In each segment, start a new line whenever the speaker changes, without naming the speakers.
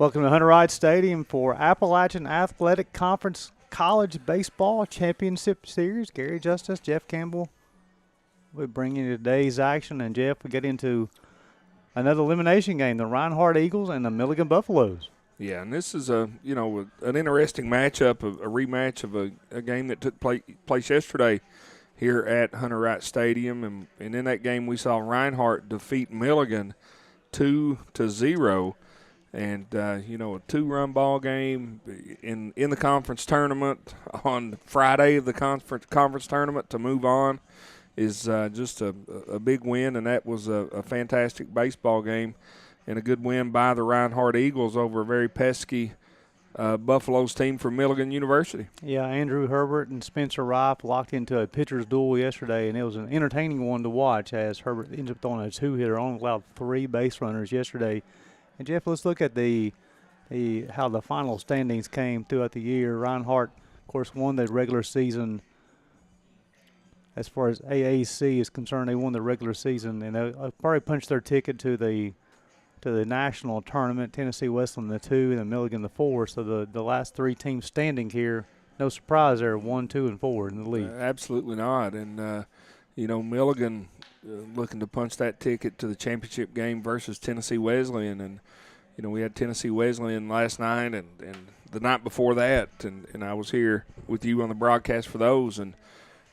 Welcome to Hunter Wright Stadium for Appalachian Athletic Conference College Baseball Championship Series. Gary Justice, Jeff Campbell, we bring you today's action. And, Jeff, we get into another elimination game, the Reinhardt Eagles and the Milligan Buffaloes.
Yeah, and this is an interesting matchup, a rematch of a game that took place yesterday here at Hunter Wright Stadium. And in that game we saw Reinhardt defeat Milligan 2-0. And, a two-run ball game in the conference tournament on Friday of the conference tournament to move on is just a big win, and that was a fantastic baseball game and a good win by the Reinhardt Eagles over a very pesky Buffaloes team from Milligan University.
Yeah, Andrew Herbert and Spencer Rife locked into a pitcher's duel yesterday, and it was an entertaining one to watch as Herbert ends up throwing a two-hitter, only allowed 3 base runners yesterday. And, Jeff, let's look at how the final standings came throughout the year. Reinhardt, of course, won the regular season. As far as AAC is concerned, they won the regular season, and they probably punched their ticket to the national tournament. Tennessee Wesleyan the 2 and the Milligan the 4. So the last 3 teams standing here, no surprise there, 1, 2, and 4 in the league.
Absolutely not. And, Milligan looking to punch that ticket to the championship game versus Tennessee Wesleyan. And, we had Tennessee Wesleyan last night and the night before that. And I was here with you on the broadcast for those, and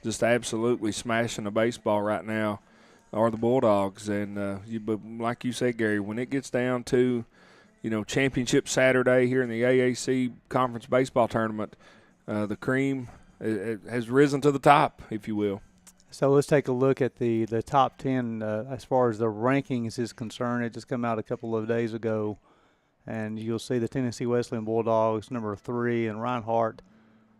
just absolutely smashing the baseball right now are the Bulldogs. And, but like you said, Gary, when it gets down to, championship Saturday here in the AAC Conference Baseball Tournament, the cream has risen to the top, if you will.
So let's take a look at the top 10 as far as the rankings is concerned. It just came out a couple of days ago, and you'll see the Tennessee Wesleyan Bulldogs number 3 and Reinhardt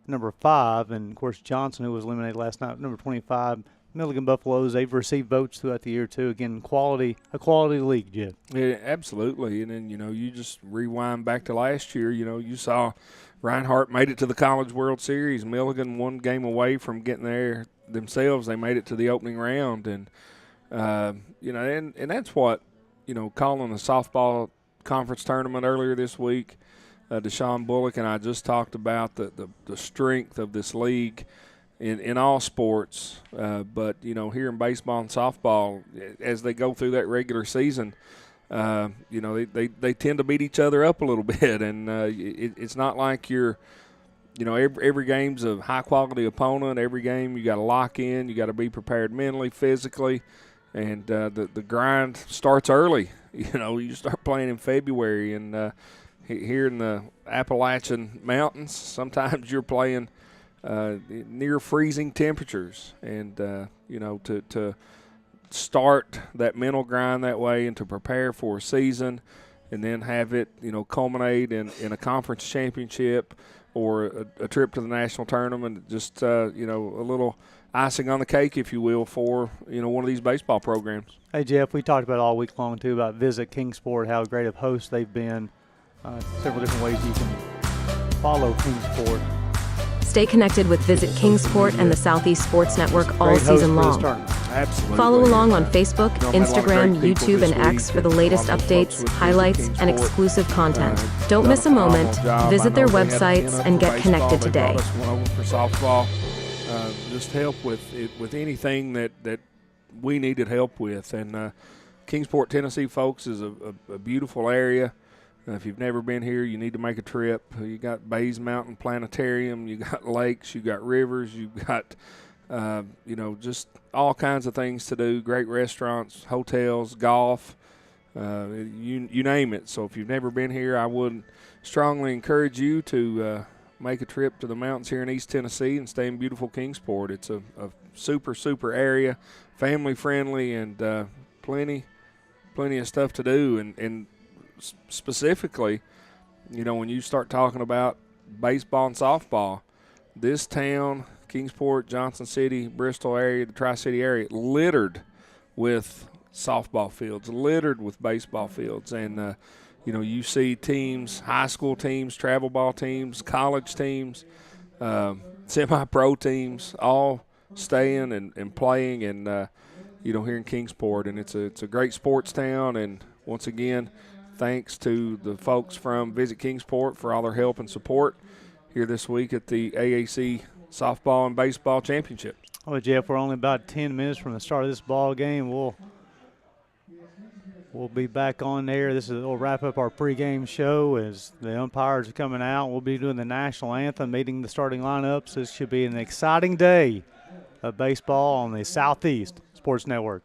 number 5, and of course Johnson, who was eliminated last night, number 25. Milligan Buffaloes, they've received votes throughout the year too. Again, a quality league, Jeff.
Yeah, absolutely. And then you just rewind back to last year. You saw Reinhardt made it to the College World Series. Milligan 1 game away from getting there themselves. They made it to the opening round, and and that's what calling the softball conference tournament earlier this week. Deshaun Bullock and I just talked about the strength of this league in all sports, but here in baseball and softball, as they go through that regular season, they tend to beat each other up a little bit, and it's not like you're. Every game's a high-quality opponent. Every game you got to lock in. You got to be prepared mentally, physically, and the grind starts early. You start playing in February, and here in the Appalachian Mountains, sometimes you're playing near freezing temperatures. And, to start that mental grind that way and to prepare for a season and then have it, culminate in a conference championship or a trip to the national tournament, just, a little icing on the cake, if you will, for, one of these baseball programs.
Hey, Jeff, we talked about all week long, too, about Visit Kingsport, how great of hosts they've been. Several different ways you can follow Kingsport.
Stay connected with Visit Kingsport and the Southeast Sports Network all season long.
Absolutely.
Follow along on Facebook, Instagram, YouTube, and X for the latest updates, highlights, and exclusive content. Don't miss a moment. Visit their websites and get connected today.
For softball, just help with anything that we needed help with. And Kingsport, Tennessee, folks, is a beautiful area. If you've never been here, you need to make a trip. You got Bays Mountain Planetarium, you got lakes, you got rivers, you got just all kinds of things to do. Great restaurants, hotels, golf, you name it. So if you've never been here, I would strongly encourage you to make a trip to the mountains here in East Tennessee and stay in beautiful Kingsport. It's a super area, family friendly, and plenty of stuff to do. And specifically, when you start talking about baseball and softball, this town, Kingsport, Johnson City, Bristol area, the Tri-City area, littered with softball fields, littered with baseball fields. And, you see teams, high school teams, travel ball teams, college teams, semi-pro teams, all staying and playing and, here in Kingsport. And it's a great sports town. And once again, thanks to the folks from Visit Kingsport for all their help and support here this week at the AAC Softball and Baseball Championships.
Well, Jeff, we're only about 10 minutes from the start of this ball game. We'll be back on there. We'll wrap up our pregame show as the umpires are coming out. We'll be doing the national anthem, meeting the starting lineups. This should be an exciting day of baseball on the Southeast Sports Network.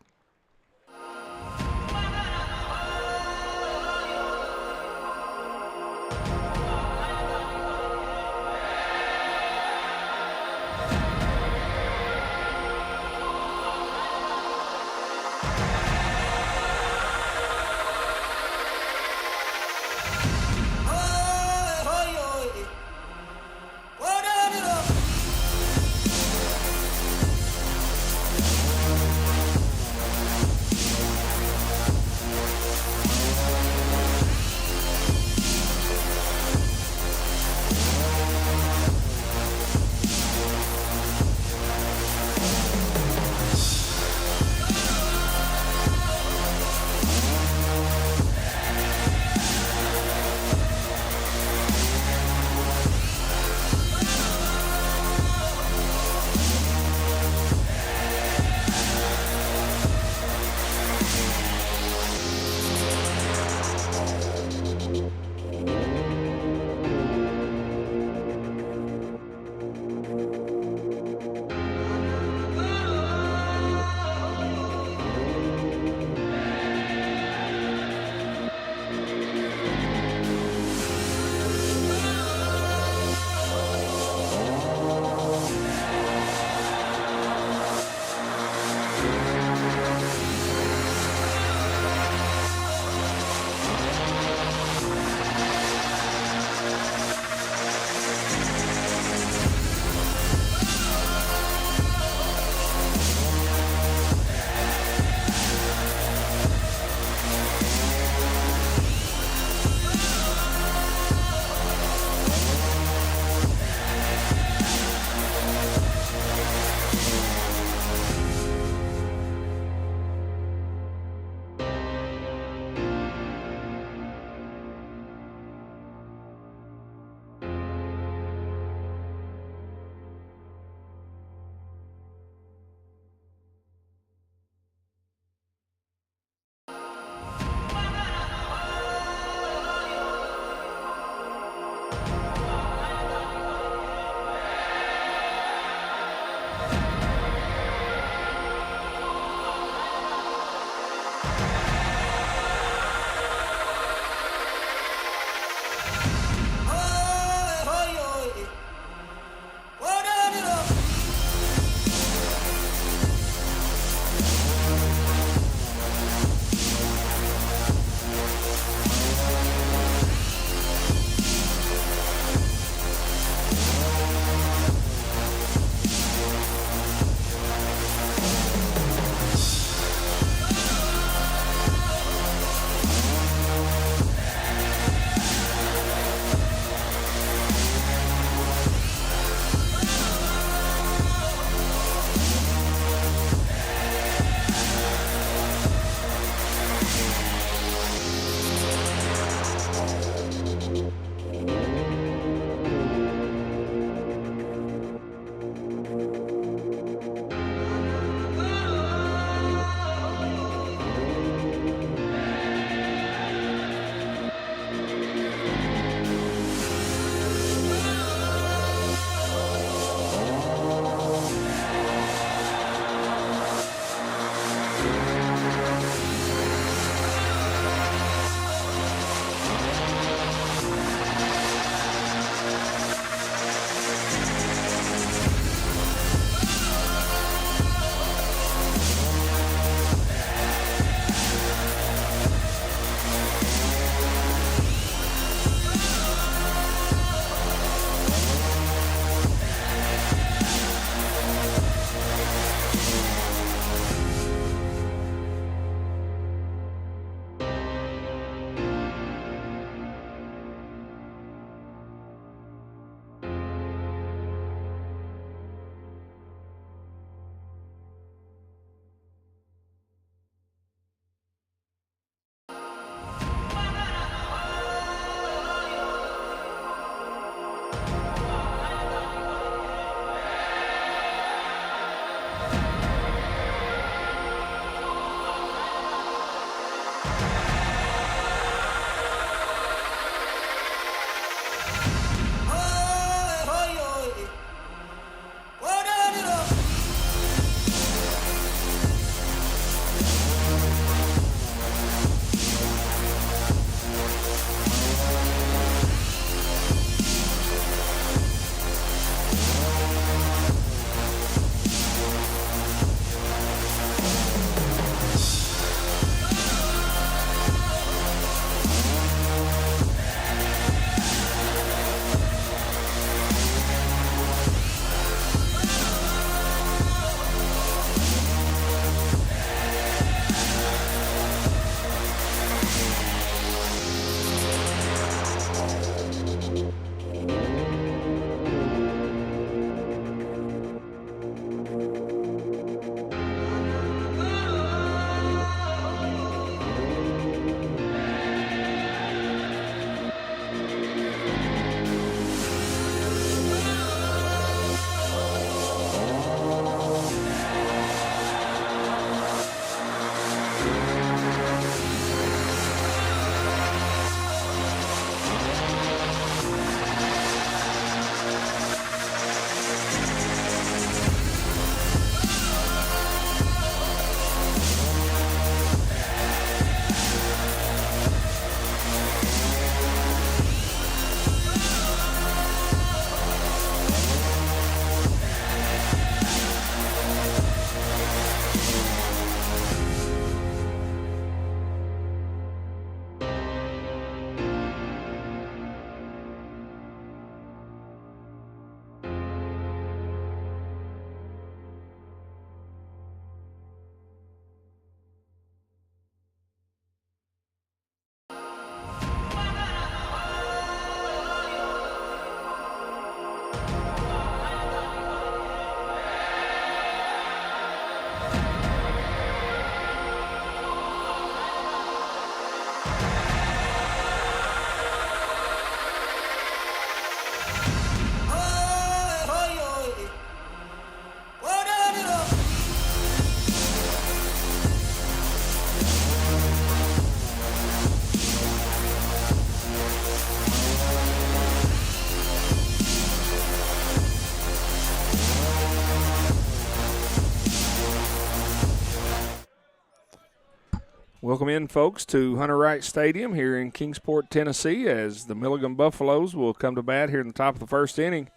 Welcome in, folks, to Hunter Wright Stadium here in Kingsport, Tennessee, as the Milligan Buffaloes will come to bat here in the top of the first inning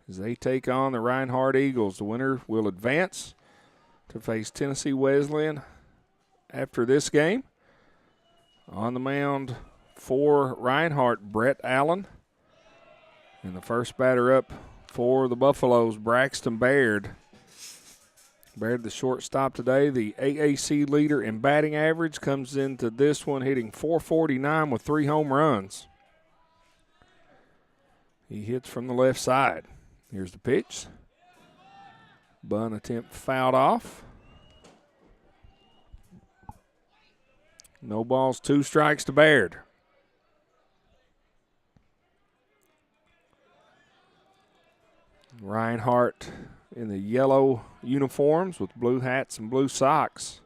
as they take on the Reinhardt Eagles. The winner will advance to face Tennessee Wesleyan after this game. On the mound for Reinhardt, Brett Allen. And the first batter up for the Buffaloes, Braxton Baird. Baird, the shortstop today, the AAC leader in batting average, comes into this one hitting .449 with 3 home runs. He hits from the left side. Here's the pitch. Bunt attempt fouled off. No balls, 2 strikes to Baird. Reinhardt in the yellow uniforms with blue hats and blue socks.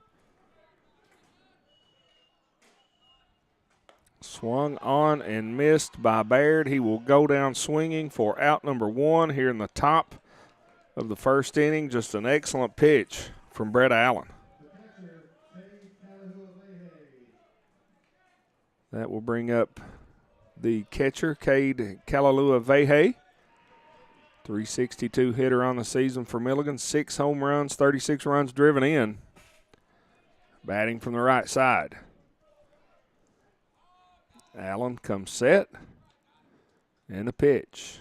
Swung on and missed by Baird. He will go down swinging for out number 1 here in the top of the first inning. Just an excellent pitch from Brett Allen. That will bring up the catcher, Cade Kalalua-Vehe. .362 hitter on the season for Milligan. 6 home runs, 36 runs driven in. Batting from the right side. Allen comes set. And a pitch.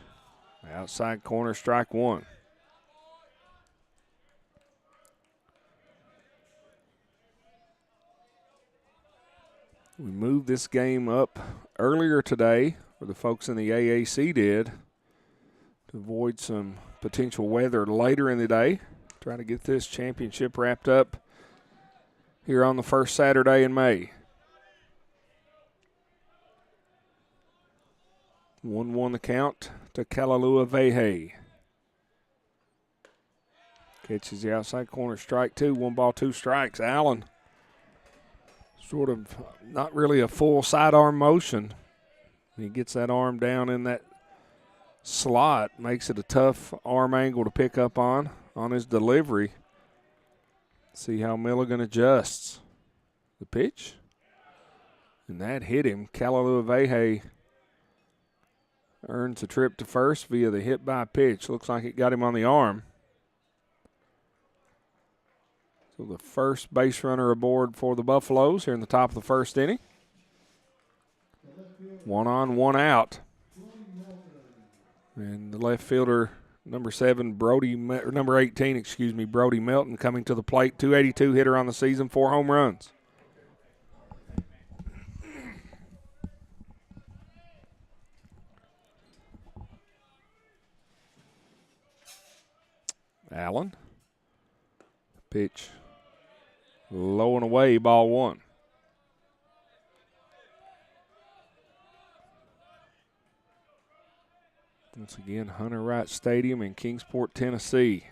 Outside corner, strike 1. We moved this game up earlier today, or the folks in the AAC did, to avoid some potential weather later in the day. Trying to get this championship wrapped up here on the first Saturday in May. 1-1 the count to Kalalua-Vehe. Catches the outside corner, strike 2, 1 ball, 2 strikes. Allen, sort of not really a full sidearm motion. He gets that arm down in that slot, makes it a tough arm angle to pick up on his delivery. See how Milligan adjusts. The pitch. And that hit him. Kalalua-Vehe earns a trip to first via the hit by pitch. Looks like it got him on the arm. So the first base runner aboard for the Buffaloes here in the top of the first inning. 1 on, 1 out. And the left fielder, number 18, Brody Melton, coming to the plate. .282 hitter on the season, 4 home runs. Allen. Pitch low and away, ball 1. Once again, Hunter Wright Stadium in Kingsport, Tennessee.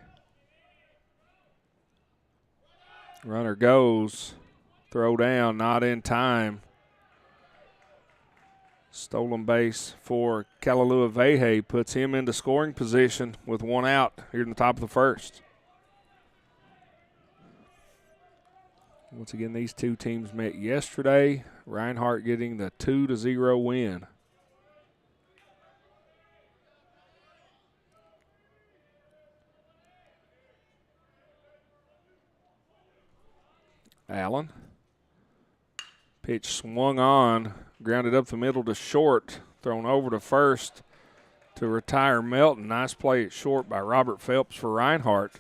Runner goes. Throw down, not in time. Stolen base for Kalalua-Vehe puts him into scoring position with 1 out here in the top of the first. Once again, these two teams met yesterday. Reinhardt getting the 2-0 win. Allen. Pitch swung on, grounded up the middle to short, thrown over to first to retire Melton. Nice play at short by Robert Phelps for Reinhardt.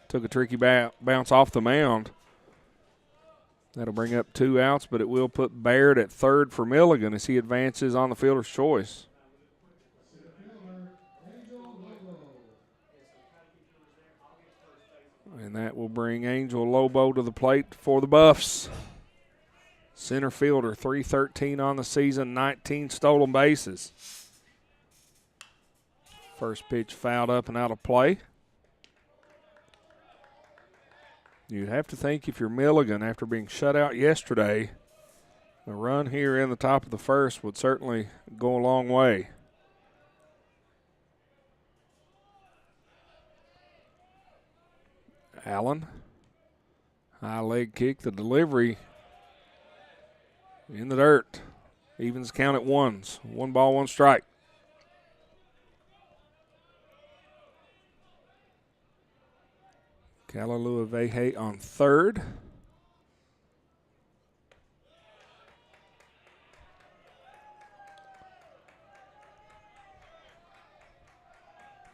Took a tricky bounce off the mound. That'll bring up 2 outs, but it will put Baird at third for Milligan as he advances on the fielder's choice. And that will bring Angel Lobo to the plate for the Buffs. Center fielder, .313 on the season, 19 stolen bases. First pitch fouled up and out of play. You'd have to think if you're Milligan, after being shut out yesterday, the run here in the top of the first would certainly go a long way. Allen, high leg kick, the delivery in the dirt. Evens count at ones. 1 ball, 1 strike. Kalalua Vehe on third.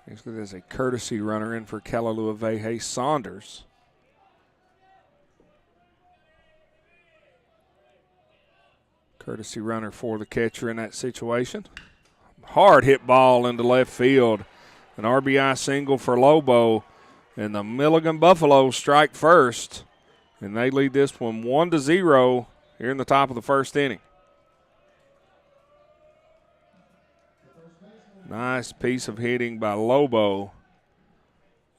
Basically, there's a courtesy runner in for Kalalua Vehe, Saunders. Courtesy runner for the catcher in that situation. Hard hit ball into left field. An RBI single for Lobo. And the Milligan Buffaloes strike first. And they lead this one 1-0 here in the top of the first inning. Nice piece of hitting by Lobo.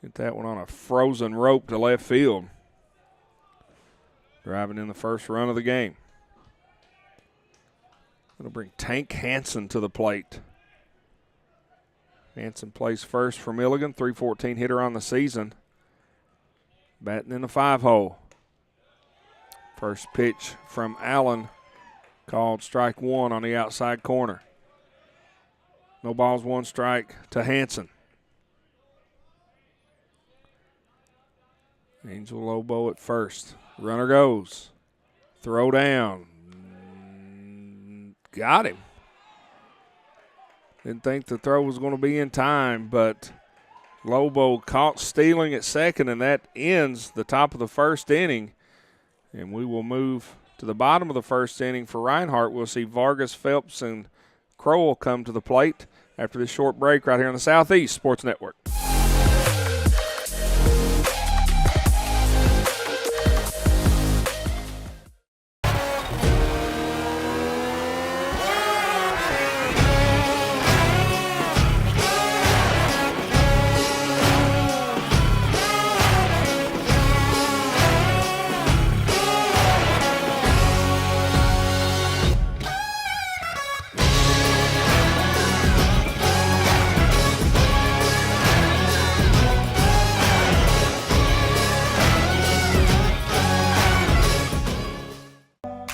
Get that one on a frozen rope to left field. Driving in the first run of the game. Going to bring Tank Hansen to the plate. Hansen plays first for Milligan, 314 hitter on the season. Batting in the 5-hole. First pitch from Allen, called strike 1 on the outside corner. No balls, 1 strike to Hansen. Angel Lobo at first. Runner goes. Throw down. Got him. Didn't think the throw was going to be in time, but Lobo caught stealing at second, and that ends the top of the first inning. And we will move to the bottom of the first inning for Reinhardt. We'll see Vargas, Phelps, and Crowell come to the plate after this short break right here on the Southeast Sports Network.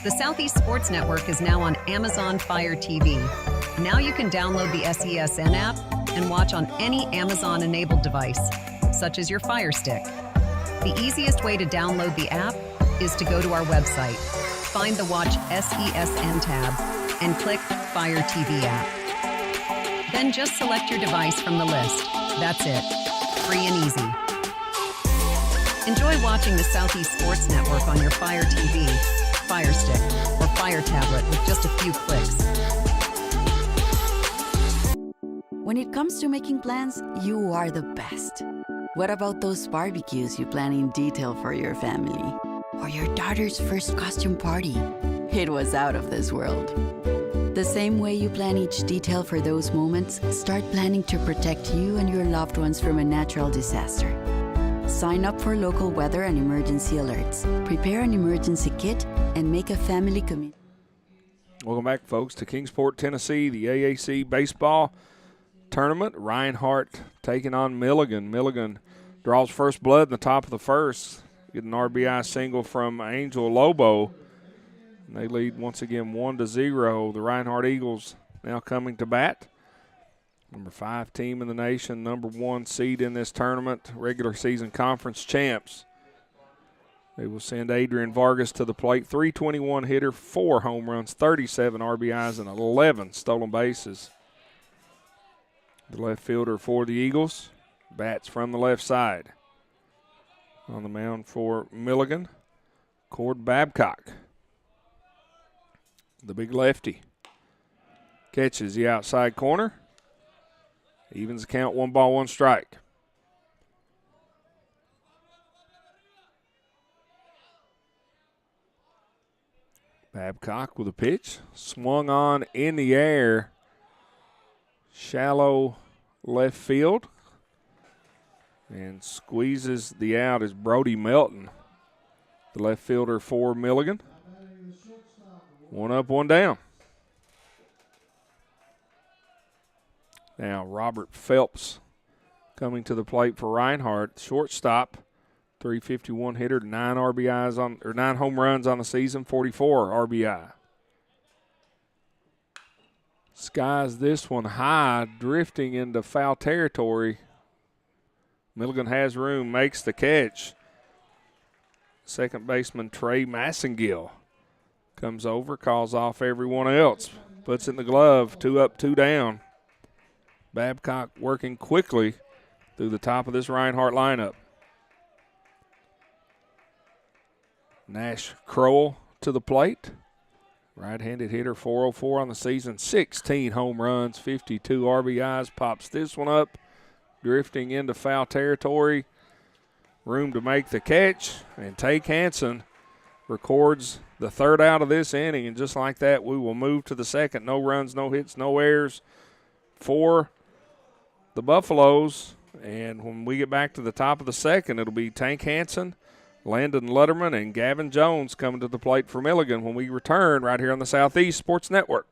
The Southeast Sports Network is now on Amazon Fire TV. Now you can download the SESN app and watch on any Amazon-enabled device, such as your Fire Stick. The easiest way to download the app is to go to our website, find the Watch SESN tab, and click Fire TV app. Then just select your device from the list. That's it. Free and easy. Enjoy watching the Southeast Sports Network on your Fire TV, Fire Stick, or Fire Tablet with just a few clicks.
When it comes to making plans, you are the best. What about those barbecues you plan in detail for your family? Or your daughter's first costume party? It was out of this world. The same way you plan each detail for those moments, start planning to protect you and your loved ones from a natural disaster. Sign up for local weather and emergency alerts. Prepare an emergency kit and make a family commitment.
Welcome back, folks, to Kingsport, Tennessee, the AAC baseball tournament. Reinhardt taking on Milligan. Milligan draws first blood in the top of the first. Get an RBI single from Angel Lobo. And they lead once again 1-0. The Reinhardt Eagles now coming to bat. Number 5 team in the nation, number 1 seed in this tournament, regular season conference champs. They will send Adrian Vargas to the plate, 321 hitter, 4 home runs, 37 RBIs, and 11 stolen bases. The left fielder for the Eagles bats from the left side. On the mound for Milligan, Cord Babcock. The big lefty catches the outside corner. Evens the count, 1 ball, 1 strike. Babcock with a pitch. Swung on in the air. Shallow left field. And squeezes the out is Brody Melton, the left fielder for Milligan. 1 up, 1 down. Now Robert Phelps coming to the plate for Reinhardt, shortstop, 351 hitter, 9 RBIs on or 9 home runs on the season, 44 RBI. Skies this one high, drifting into foul territory. Milligan has room, makes the catch. Second baseman Trey Massengill comes over, calls off everyone else, puts it in the glove, 2 up, 2 down. Babcock working quickly through the top of this Reinhardt lineup. Nash Crowell to the plate. Right-handed hitter, 404 on the season, 16 home runs, 52 RBIs. Pops this one up, drifting into foul territory. Room to make the catch, and Tay Hansen records the third out of this inning, and just like that, we will move to the second. No runs, no hits, no errors for the Buffaloes. And when we get back to the top of the second, it'll be Tank Hansen, Landon Lutterman, and Gavin Jones coming to the plate for Milligan when we return right here on the Southeast Sports Network.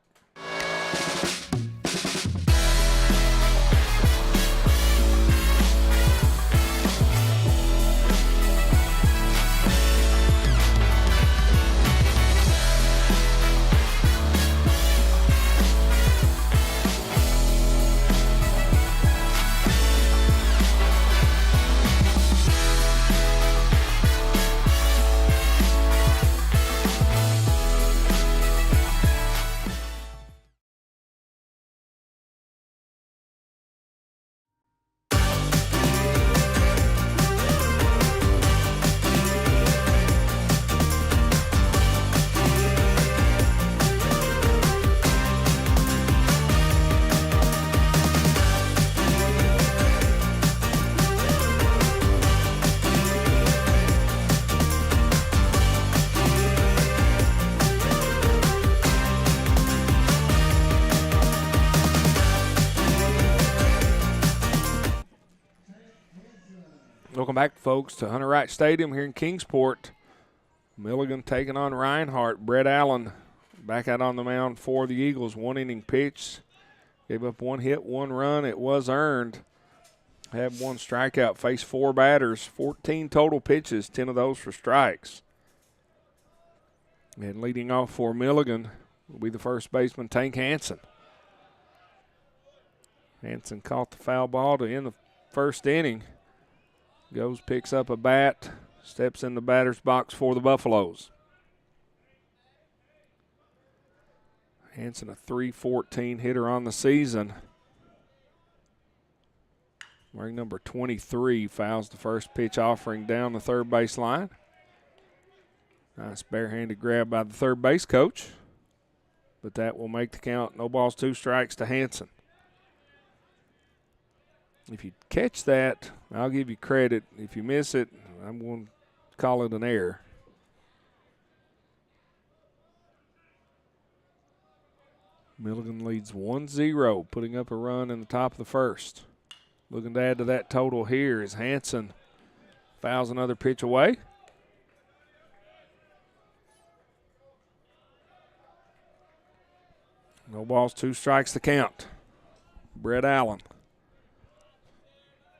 Welcome back, folks, to Hunter Wright Stadium here in Kingsport. Milligan taking on Reinhardt. Brett Allen back out on the mound for the Eagles. 1 inning pitch. Gave up 1 hit, 1 run. It was earned. Had 1 strikeout. Faced 4 batters. 14 total pitches. 10 of those for strikes. And leading off for Milligan will be the first baseman, Tank Hansen. Hansen caught the foul ball to end the first inning. Goes, picks up a bat, steps in the batter's box for the Buffaloes. Hansen, a .314 hitter on the season. Wearing number 23, fouls the first pitch, offering down the third base line. Nice barehanded grab by the third base coach, but that will make the count. No balls, 2 strikes to Hansen. If you catch that, I'll give you credit. If you miss it, I'm going to call it an error. Milligan leads 1-0, putting up a run in the top of the first. Looking to add to that total here as Hansen fouls another pitch away. No balls, 2 strikes to count. Brett Allen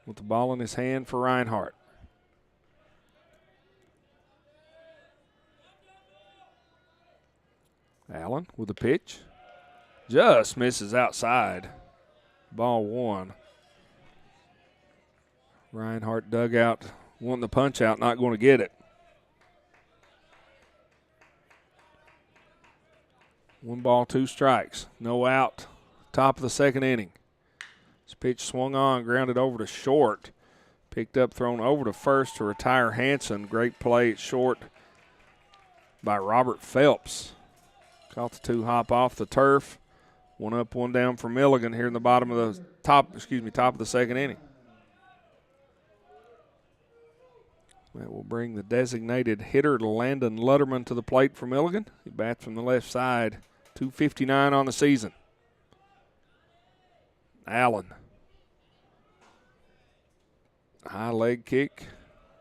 with the ball in his hand for Reinhardt. Allen with the pitch. Just misses outside. Ball 1. Reinhardt dugout wanting the punch out, not going to get it. 1 ball, 2 strikes. No out. Top of the second inning. This pitch swung on, grounded over to short. Picked up, thrown over to first to retire Hansen. Great play at short by Robert Phelps. Caught the 2 hop off the turf. 1 up, 1 down for Milligan here in the top of the second inning. That will bring the designated hitter Landon Lutterman to the plate for Milligan. He bats from the left side. .259 on the season. Allen. High leg kick.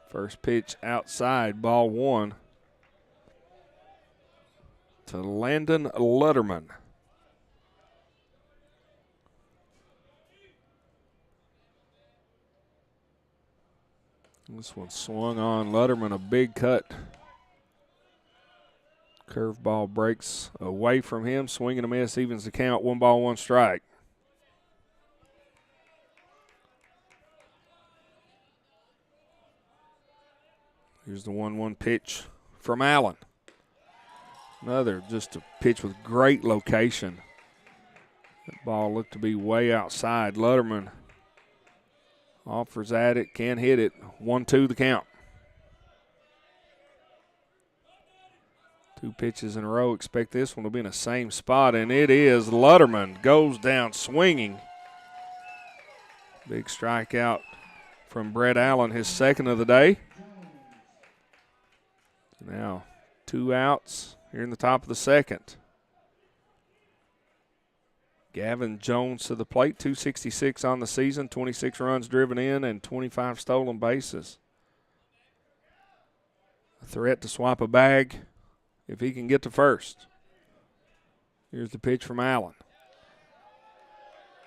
First pitch outside, ball 1 to Landon Lutterman. This one swung on. Lutterman, a big cut. Curveball breaks away from him. Swing and a miss evens the count. 1 ball, 1 strike. Here's the 1-1 pitch from Allen. Another just a pitch with great location. That ball looked to be way outside. Lutterman offers at it, can hit it. 1-2 the count. 2 pitches in a row. Expect this one to be in the same spot, and it is. Lutterman goes down swinging. Big strikeout from Brett Allen, his second of the day. Now 2 outs here in the top of the second. Gavin Jones to the plate, 266 on the season, 26 runs driven in, and 25 stolen bases. A threat to swap a bag if he can get to first. Here's the pitch from Allen.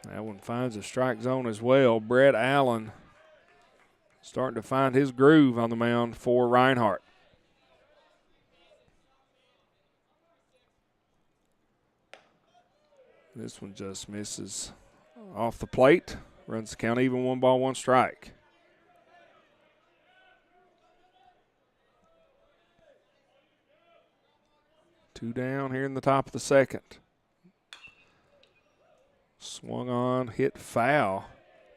That one finds a strike zone as well. Brett Allen starting to find his groove on the mound for Reinhardt. This one just misses off the plate. Runs the count even. 1 ball, 1 strike. Two down here in the top of the second. Swung on, hit foul.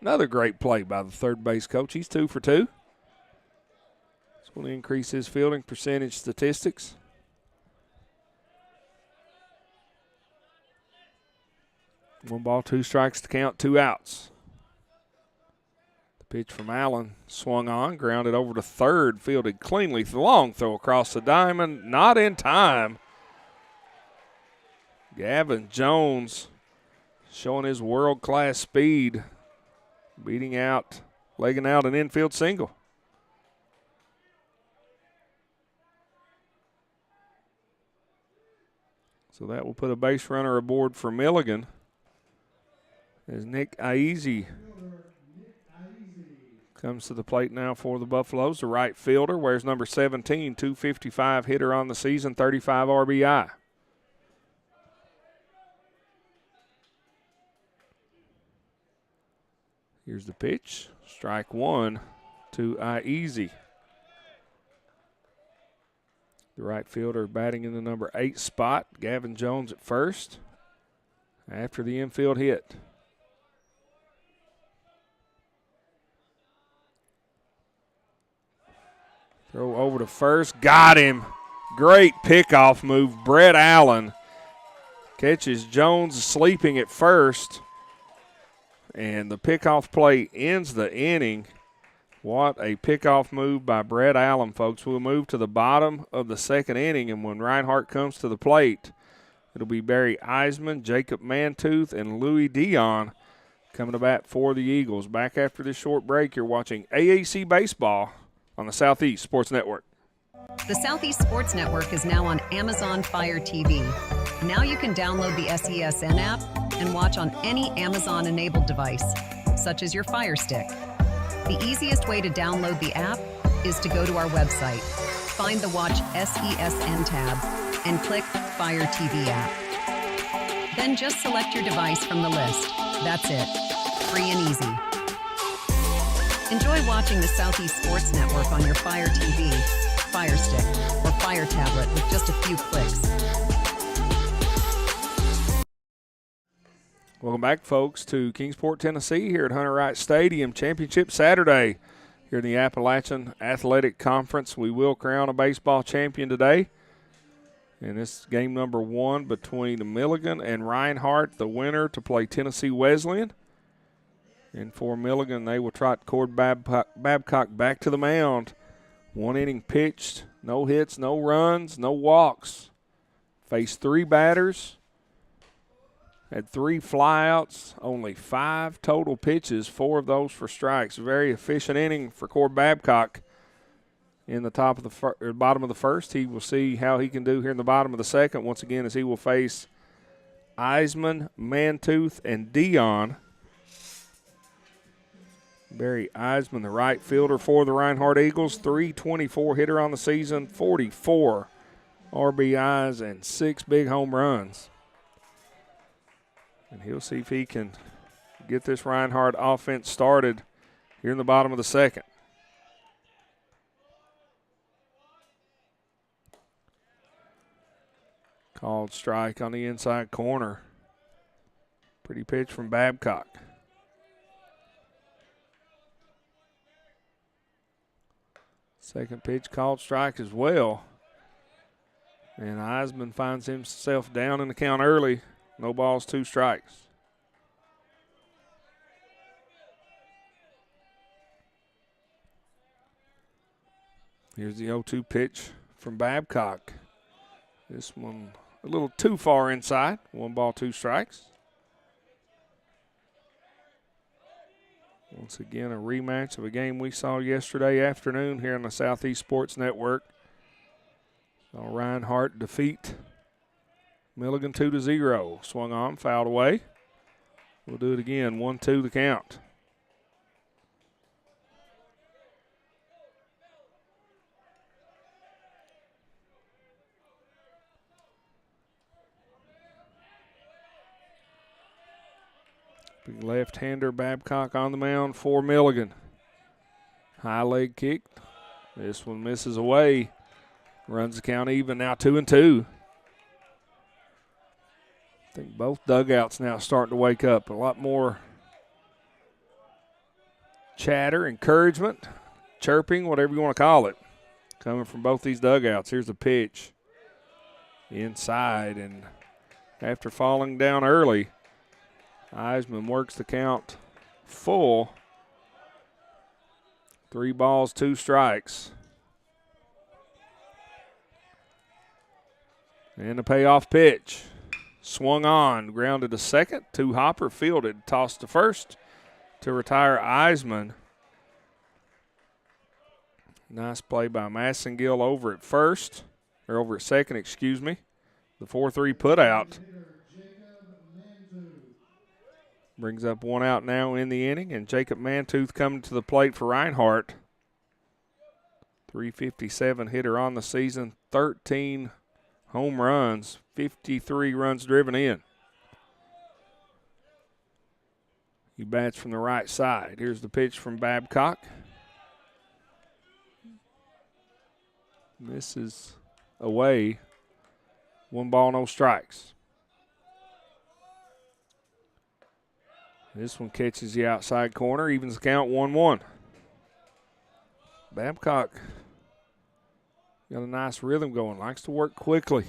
Another great play by the third base coach. He's 2 for 2. It's going to increase his fielding percentage statistics. One ball, 2 strikes to count, 2 outs. The pitch from Allen swung on, grounded over to third, fielded cleanly. Long throw across the diamond, not in time. Gavin Jones showing his world-class speed, legging out an infield single. So that will put a base runner aboard for Milligan. As Nick Aizy comes to the plate now for the Buffaloes, the right fielder, wears number 17, 255 hitter on the season, 35 RBI. Here's the pitch, strike 1 to Aizy. The right fielder batting in the number 8 spot, Gavin Jones at first after the infield hit. Throw over to first. Got him. Great pickoff move. Brett Allen catches Jones sleeping at first. And the pickoff play ends the inning. What a pickoff move by Brett Allen, folks. We'll move to the bottom of the second inning, and when Reinhardt comes to the plate, it'll be Barry Eisman, Jacob Mantooth, and Louis Dion coming to bat for the Eagles. Back after this short break, you're watching AAC Baseball on the Southeast Sports Network.
The Southeast Sports Network is now on Amazon Fire TV. Now you can download the SESN app and watch on any Amazon-enabled device, such as your Fire Stick. The easiest way to download the app is to go to our website, find the Watch SESN tab, and click Fire TV app. Then just select your device from the list. That's it. Free and easy. Enjoy watching the Southeast Sports Network on your Fire TV, Fire Stick, or Fire tablet with just a few clicks.
Welcome back, folks, to Kingsport, Tennessee, here at Hunter Wright Stadium. Championship Saturday here in the Appalachian Athletic Conference. We will crown a baseball champion today. And this is game number 1 between Milligan and Reinhardt, the winner to play Tennessee Wesleyan. And for Milligan, they will trot Cord Babcock back to the mound. 1 inning pitched, no hits, no runs, no walks. Faced 3 batters, had 3 flyouts, only 5 total pitches, 4 of those for strikes. Very efficient inning for Cord Babcock. In the top of the bottom of the first, he will see how he can do here in the bottom of the second. Once again, as he will face Eisman, Mantooth, and Dion. Barry Eisman, the right fielder for the Reinhardt Eagles, 324 hitter on the season, 44 RBIs and 6 big home runs. And he'll see if he can get this Reinhardt offense started here in the bottom of the second. Called strike on the inside corner. Pretty pitch from Babcock. Second pitch called strike as well. And Eisman finds himself down in the count early. No balls, 2 strikes. Here's the 0-2 pitch from Babcock. This one a little too far inside. 1 ball, 2 strikes. Once again, a rematch of a game we saw yesterday afternoon here on the Southeast Sports Network. Saw Reinhardt defeat Milligan 2-0. Swung on, fouled away. We'll do it again. 1-2 the count. Big left-hander Babcock on the mound for Milligan. High leg kick. This one misses away. Runs the count even, now 2-2. I think both dugouts now starting to wake up. A lot more chatter, encouragement, chirping, whatever you want to call it, coming from both these dugouts. Here's the pitch inside, and after falling down early, Eisman works the count full. 3 balls, 2 strikes. And the payoff pitch. Swung on, grounded to second. 2 hopper, fielded, tossed to first to retire Eisman. Nice play by Massengill over at first, or over at second, excuse me. The 4-3 put out. Brings up 1 out now in the inning, and Jacob Mantooth coming to the plate for Reinhardt. 357 hitter on the season, 13 home runs, 53 runs driven in. He bats from the right side. Here's the pitch from Babcock. This is away. 1 ball, no strikes. This one catches the outside corner, evens the count 1-1. Babcock got a nice rhythm going, likes to work quickly.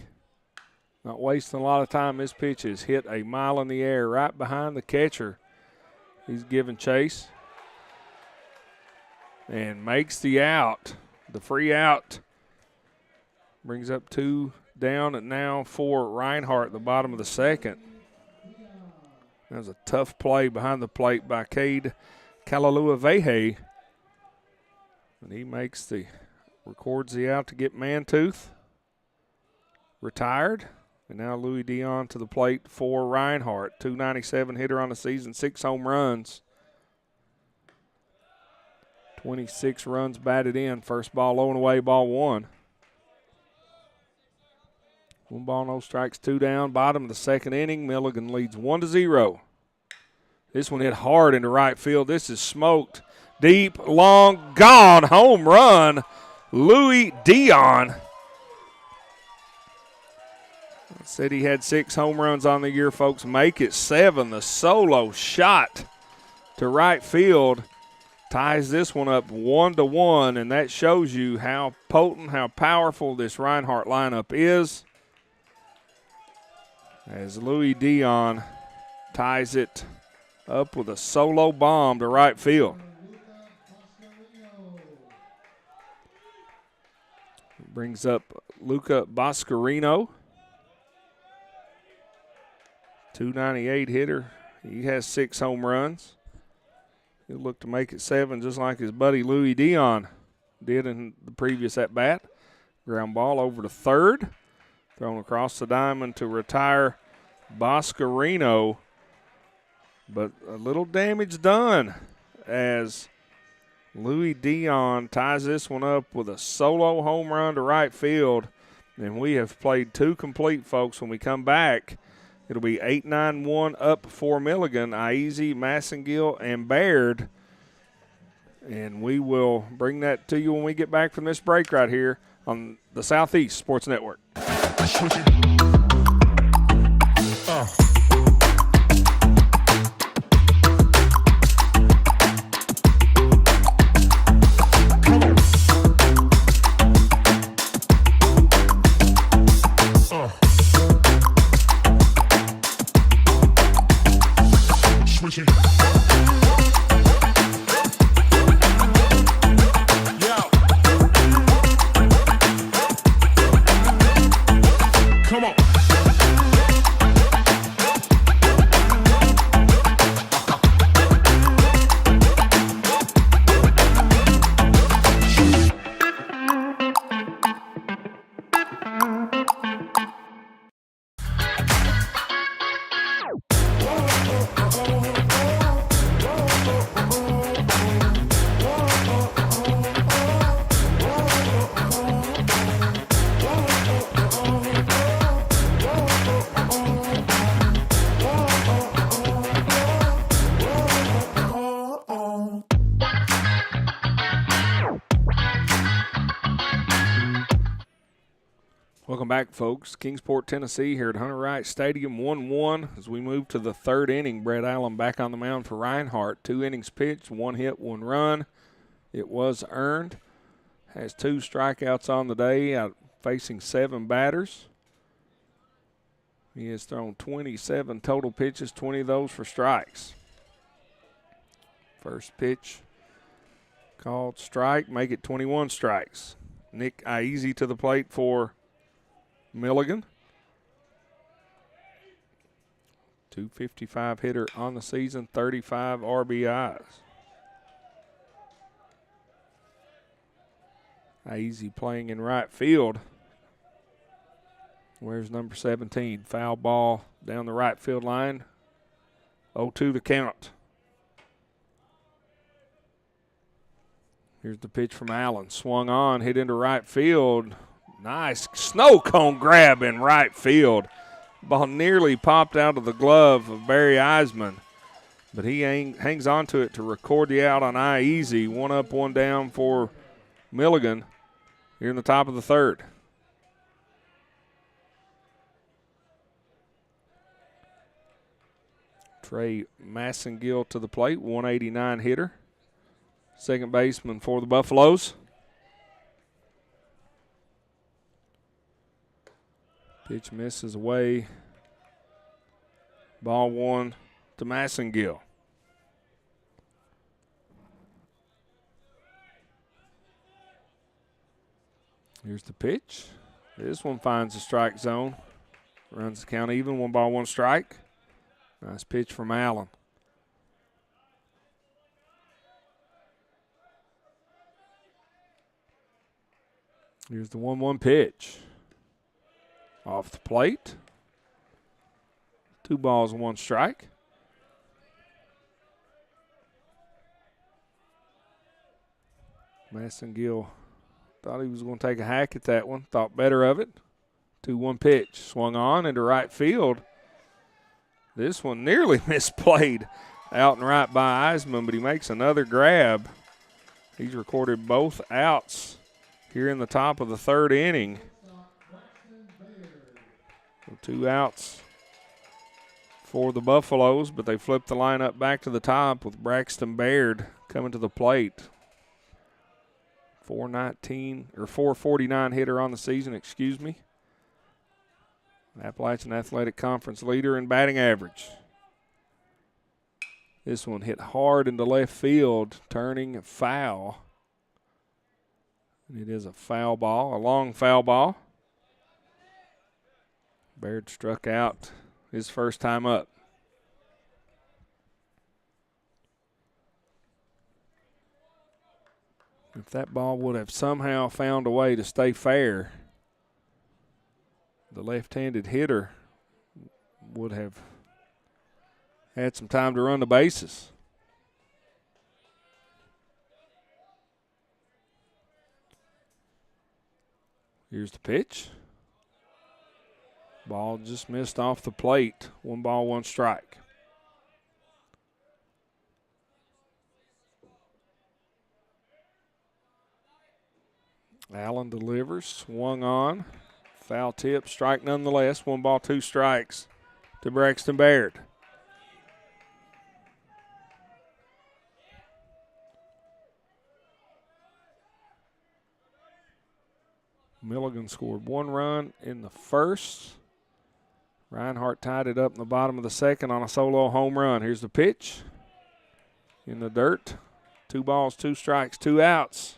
Not wasting a lot of time. This pitch is hit a mile in the air right behind the catcher. He's giving chase and makes the out. The free out brings up 2 down and now for Reinhardt at the bottom of the second. That was a tough play behind the plate by Cade Kalalua-Vehe. And he records the out to get Mantooth retired. And now Louis Dion to the plate for Reinhardt. 297 hitter on the season, 6 home runs. 26 runs batted in. First ball low and away, ball 1. 1 ball, no strikes, 2 down. Bottom of the second inning, Milligan leads 1-0. This one hit hard into right field. This is smoked. Deep, long, gone. Home run, Louis Dion. Said he had 6 home runs on the year, folks. Make it 7. The solo shot to right field ties this one up 1-1, and that shows you how potent, how powerful this Reinhardt lineup is. As Louis Dion ties it up with a solo bomb to right field. Brings up Luca Boscarino. 298 hitter. He has 6 home runs. He'll look to make it 7 just like his buddy Louis Dion did in the previous at-bat. Ground ball over to third. Thrown across the diamond to retire Boscarino. But a little damage done as Louis Dion ties this one up with a solo home run to right field. And we have played 2 complete, folks. When we come back, it'll be 8-9-1 up for Milligan, Iese, Massengill, and Baird. And we will bring that to you when we get back from this break right here on the Southeast Sports Network. Welcome back, folks. Kingsport, Tennessee here at Hunter Wright Stadium, 1-1 as we move to the 3rd inning. Brett Allen back on the mound for Reinhardt. 2 innings pitched, 1 hit, 1 run. It was earned. Has 2 strikeouts on the day, out facing 7 batters. He has thrown 27 total pitches, 20 of those for strikes. First pitch called strike, make it 21 strikes. Nick Iese to the plate for Milligan. 255 hitter on the season, 35 RBIs. Iese playing in right field. Where's number 17? Foul ball down the right field line. 0-2 the count. Here's the pitch from Allen. Swung on, hit into right field. Nice snow cone grab in right field. Ball nearly popped out of the glove of Barry Eisman, but he hangs on to it to record the out on Iese. 1 up, 1 down for Milligan here in the top of the 3rd. Trey Massengill to the plate, 189 hitter. Second baseman for the Buffaloes. Pitch misses away. Ball 1 to Massengill. Here's the pitch. This one finds the strike zone. Runs the count even, 1 ball, 1 strike. Nice pitch from Allen. Here's the 1-1 pitch. Off the plate. 2 balls and 1 strike. Massengill thought he was going to take a hack at that one. Thought better of it. 2-1 pitch. Swung on into right field. This one nearly misplayed out and right by Eisman, but he makes another grab. He's recorded both outs here in the top of the 3rd inning. 2 outs for the Buffaloes, but they flipped the lineup back to the top with Braxton Baird coming to the plate. 449 hitter on the season, Appalachian Athletic Conference leader in batting average. This one hit hard into left field, turning foul. And it is a foul ball, a long foul ball. Baird struck out his first time up. If that ball would have somehow found a way to stay fair, the left-handed hitter would have had some time to run the bases. Here's the pitch. Ball just missed off the plate. 1 ball, 1 strike. Allen delivers, swung on. Foul tip, strike nonetheless. 1 ball, 2 strikes to Braxton Baird. Milligan scored 1 run in the first. Reinhardt tied it up in the bottom of the second on a solo home run. Here's the pitch in the dirt. 2 balls, 2 strikes, 2 outs.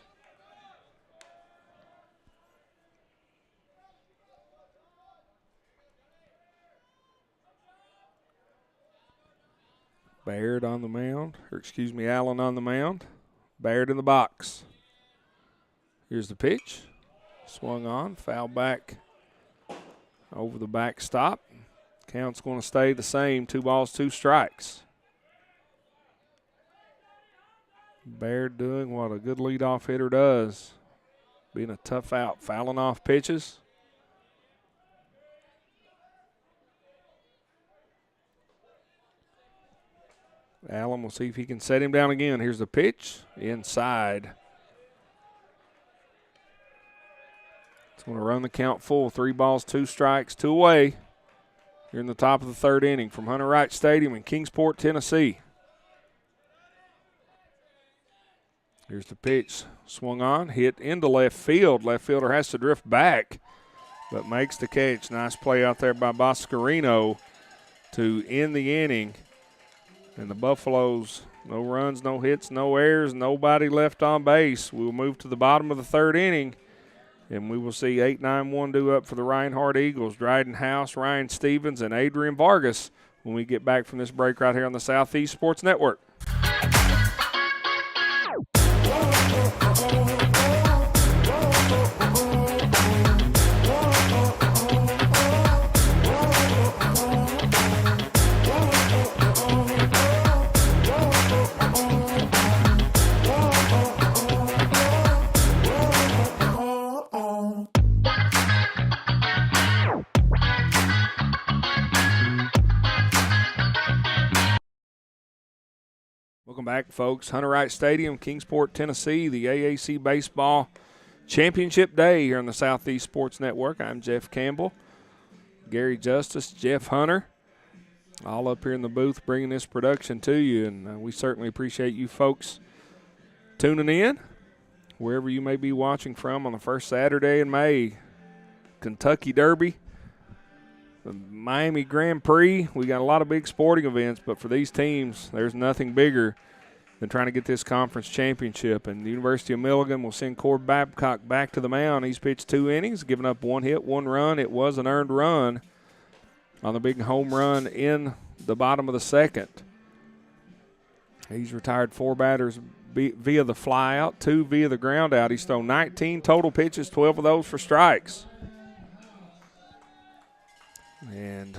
Baird on the mound, Allen on the mound. Baird in the box. Here's the pitch. Swung on, foul back over the backstop. Count's going to stay the same, 2 balls, 2 strikes. Baird doing what a good leadoff hitter does, being a tough out, fouling off pitches. Allen will see if he can set him down again. Here's the pitch, inside. It's going to run the count full. 3 balls, 2 strikes, 2 away. Here in the top of the 3rd inning from Hunter Wright Stadium in Kingsport, Tennessee. Here's the pitch, swung on, hit into left field. Left fielder has to drift back, but makes the catch. Nice play out there by Boscarino to end the inning. And the Buffaloes, no runs, no hits, no errors, nobody left on base. We'll move to the bottom of the 3rd inning, and we will see 8-9-1 due up for the Reinhardt Eagles. Dryden House, Ryan Stevens, and Adrian Vargas when we get back from this break right here on the Southeast Sports Network. Welcome back, folks. Hunter Wright Stadium, Kingsport, Tennessee, the AAC Baseball Championship Day here on the Southeast Sports Network. I'm Jeff Campbell, Gary Justice, Jeff Hunter, all up here in the booth bringing this production to you, and we certainly appreciate you folks tuning in wherever you may be watching from on the first Saturday in May. Kentucky Derby, the Miami Grand Prix. We got a lot of big sporting events, but for these teams, there's nothing bigger than trying to get this conference championship. And the University of Milligan will send Cord Babcock back to the mound. He's pitched 2 innings, giving up 1 hit, 1 run. It was an earned run on the big home run in the bottom of the 2nd. He's retired 4 batters via the flyout, 2 via the ground out. He's thrown 19 total pitches, 12 of those for strikes. And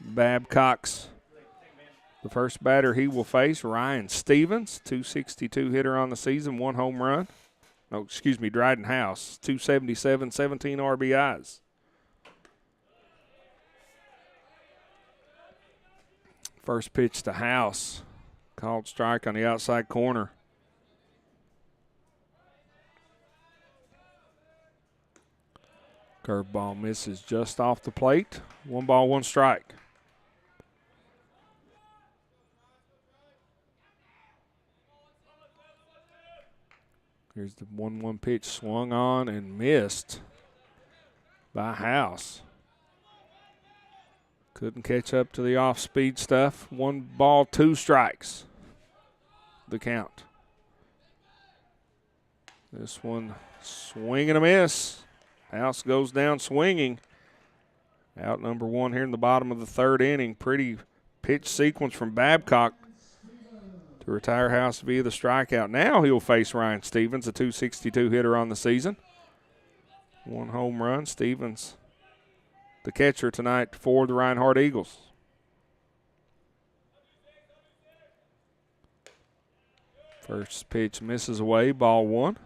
Babcock's the first batter he will face, Ryan Stevens, 262 hitter on the season, 1 home run. Dryden House, 277, 17 RBIs. First pitch to House, called strike on the outside corner. Curveball misses just off the plate. 1 ball, 1 strike. Here's the 1-1 pitch, swung on and missed by House. Couldn't catch up to the off-speed stuff. 1 ball, 2 strikes. The count. This one, swing and a miss. House goes down swinging. Out number 1 here in the bottom of the 3rd inning. Pretty pitch sequence from Babcock to retire House via the strikeout. Now he'll face Ryan Stevens, a 262 hitter on the season. 1 home run. Stevens, the catcher tonight for the Reinhardt Eagles. First pitch misses away, ball 1.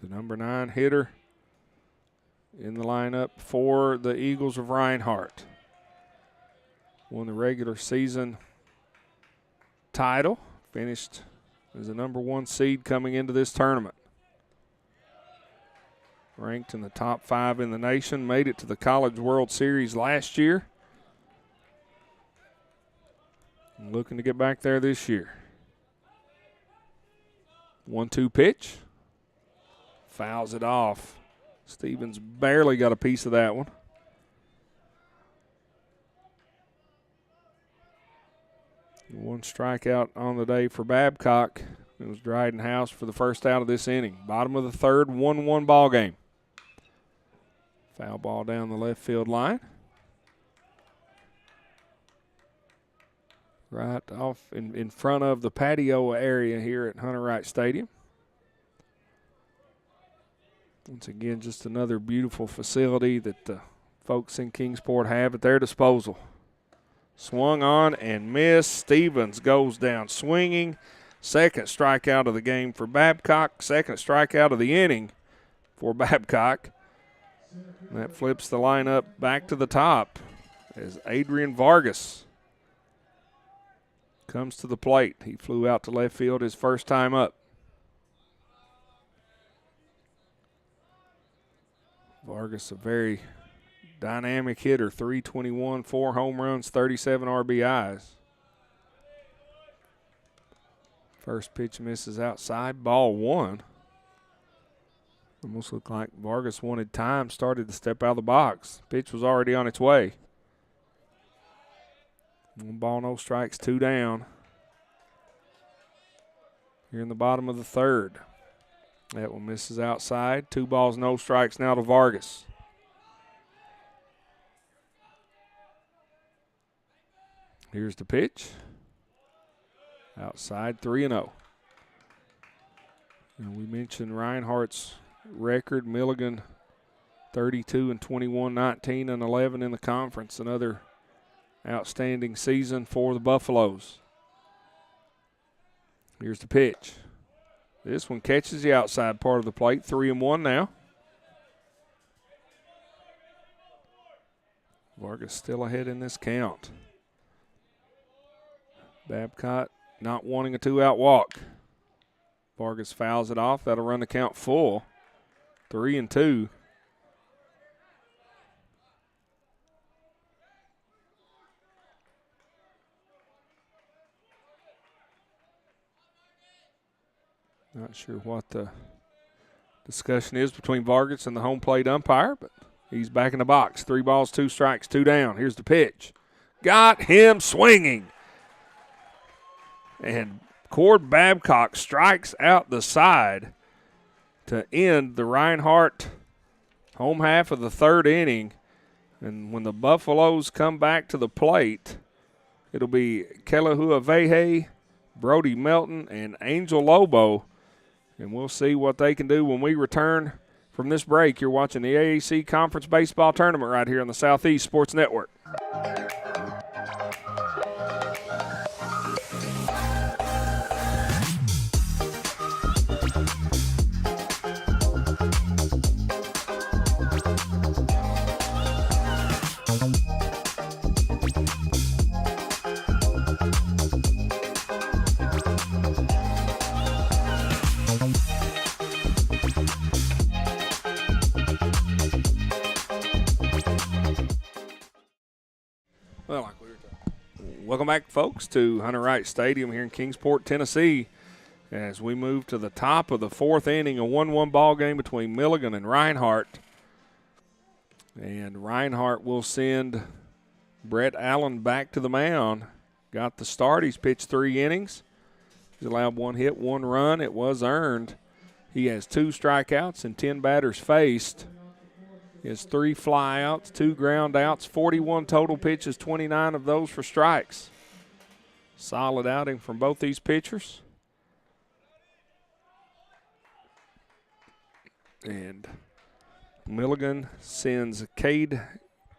the number 9 hitter in the lineup for the Eagles of Reinhardt. Won the regular season title, finished as the number 1 seed coming into this tournament. Ranked in the top 5 in the nation, made it to the College World Series last year. And looking to get back there this year. 1-2 pitch. Fouls it off. Stevens barely got a piece of that one. One strikeout on the day for Babcock. It was Dryden House for the first out of this inning. Bottom of the third, 1-1 ball game. Foul ball down the left field line. Right off in front of the patio area here at Hunter Wright Stadium. Once again, just another beautiful facility that the folks in Kingsport have at their disposal. Swung on and missed. Stevens goes down swinging. Second strikeout of the game for Babcock. Second strikeout of the inning for Babcock. That flips the lineup back to the top as Adrian Vargas comes to the plate. He flew out to left field his first time up. Vargas, a very dynamic hitter, 321, 4 home runs, 37 RBIs. First pitch misses outside, ball 1. Almost looked like Vargas wanted time, started to step out of the box. Pitch was already on its way. 1 ball, no strikes, 2 down. Here in the bottom of the third. That one misses outside. 2 balls, no strikes now to Vargas. Here's the pitch. Outside, 3-0. And we mentioned Reinhardt's record. Milligan 32-21, 19-11 in the conference. Another outstanding season for the Buffaloes. Here's the pitch. This one catches the outside part of the plate. 3-1 now. Vargas still ahead in this count. Babcock not wanting a 2-out walk. Vargas fouls it off. That'll run the count full. 3-2. Not sure what the discussion is between Vargas and the home plate umpire, but he's back in the box. 3 balls, 2 strikes, 2 down. Here's the pitch. Got him swinging. And Cord Babcock strikes out the side to end the Reinhardt home half of the third inning. And when the Buffaloes come back to the plate, it'll be Kelahua Vehe, Brody Melton, and Angel Lobo. And we'll see what they can do when we return from this break. You're watching the AAC Conference Baseball Tournament right here on the Southeast Sports Network. Welcome back, folks, to Hunter Wright Stadium here in Kingsport, Tennessee, as we move to the top of the fourth inning, a 1-1 ball game between Milligan and Reinhardt. And Reinhardt will send Brett Allen back to the mound. Got the start. He's pitched 3 innings. He's allowed 1 hit, 1 run. It was earned. He has 2 strikeouts and 10 batters faced. He has 3 flyouts, 2 ground outs, 41 total pitches, 29 of those for strikes. Solid outing from both these pitchers. And Milligan sends Cade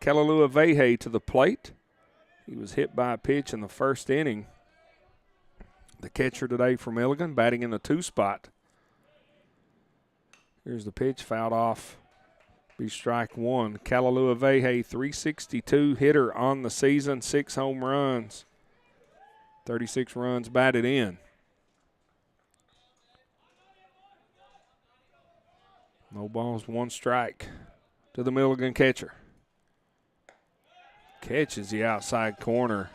Kelahua Vehe to the plate. He was hit by a pitch in the first inning. The catcher today for Milligan, batting in the 2 spot. Here's the pitch, fouled off. Be strike one. Kalalua Vehe, 362 hitter on the season, 6 home runs, 36 runs batted in. No balls, 1 strike to the Milligan catcher. Catches the outside corner.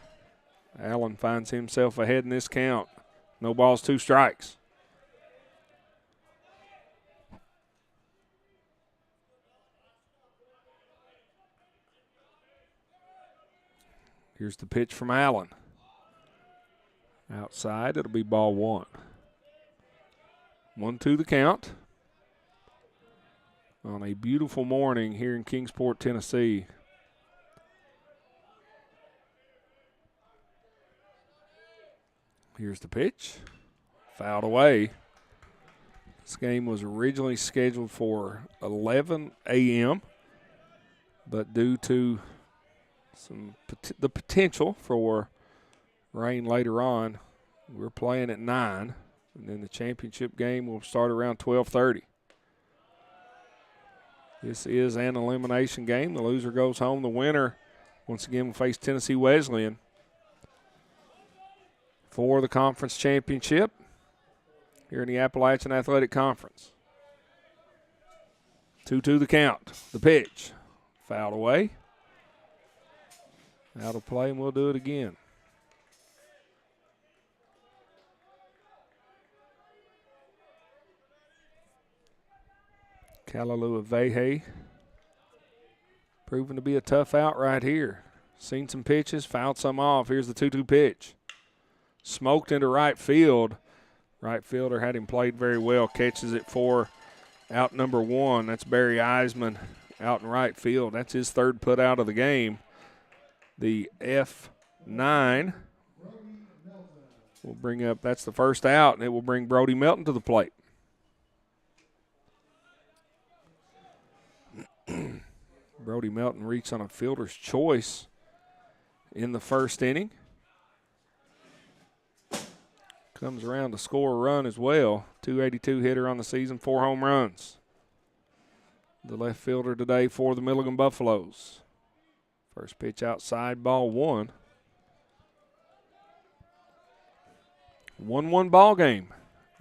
Allen finds himself ahead in this count. No balls, 2 strikes. Here's the pitch from Allen. Outside, it'll be ball 1. 1-2 the count. On a beautiful morning here in Kingsport, Tennessee. Here's the pitch. Fouled away. This game was originally scheduled for 11 a.m., but due to the potential for rain later on, we're playing at 9, and then the championship game will start around 12:30. This is an elimination game. The loser goes home. The winner, once again, will face Tennessee Wesleyan for the conference championship here in the Appalachian Athletic Conference. 2-2 the count. The pitch. Fouled away. Out of play, and we'll do it again. Kalalua Vehe proving to be a tough out right here. Seen some pitches, fouled some off. Here's the 2-2 pitch. Smoked into right field. Right fielder had him played very well. Catches it for out number 1. That's Barry Eisman out in right field. That's his 3rd put out of the game. The F9 will bring up, that's the first out, and it will bring Brody Melton to the plate. Brody Melton reached on a fielder's choice in the first inning. Comes around to score a run as well. 282 hitter on the season, 4 home runs. The left fielder today for the Milligan Buffaloes. First pitch outside, ball 1. 1-1 ball game.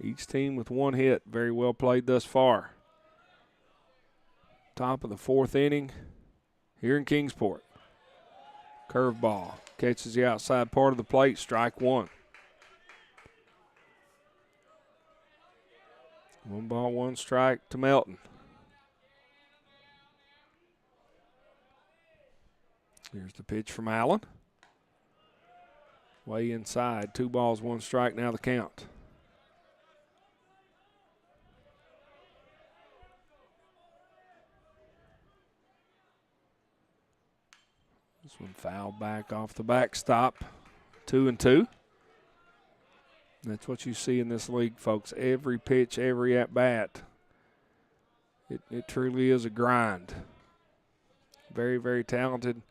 Each team with 1 hit. Very well played thus far. Top of the 4th inning here in Kingsport. Curveball. Catches the outside part of the plate. Strike 1. 1 ball, 1 strike to Melton. Here's the pitch from Allen. Way inside. 2 balls, 1 strike. Now the count. This one fouled back off the backstop. 2-2. That's what you see in this league, folks. Every pitch, every at-bat. It truly is a grind. Very, very talented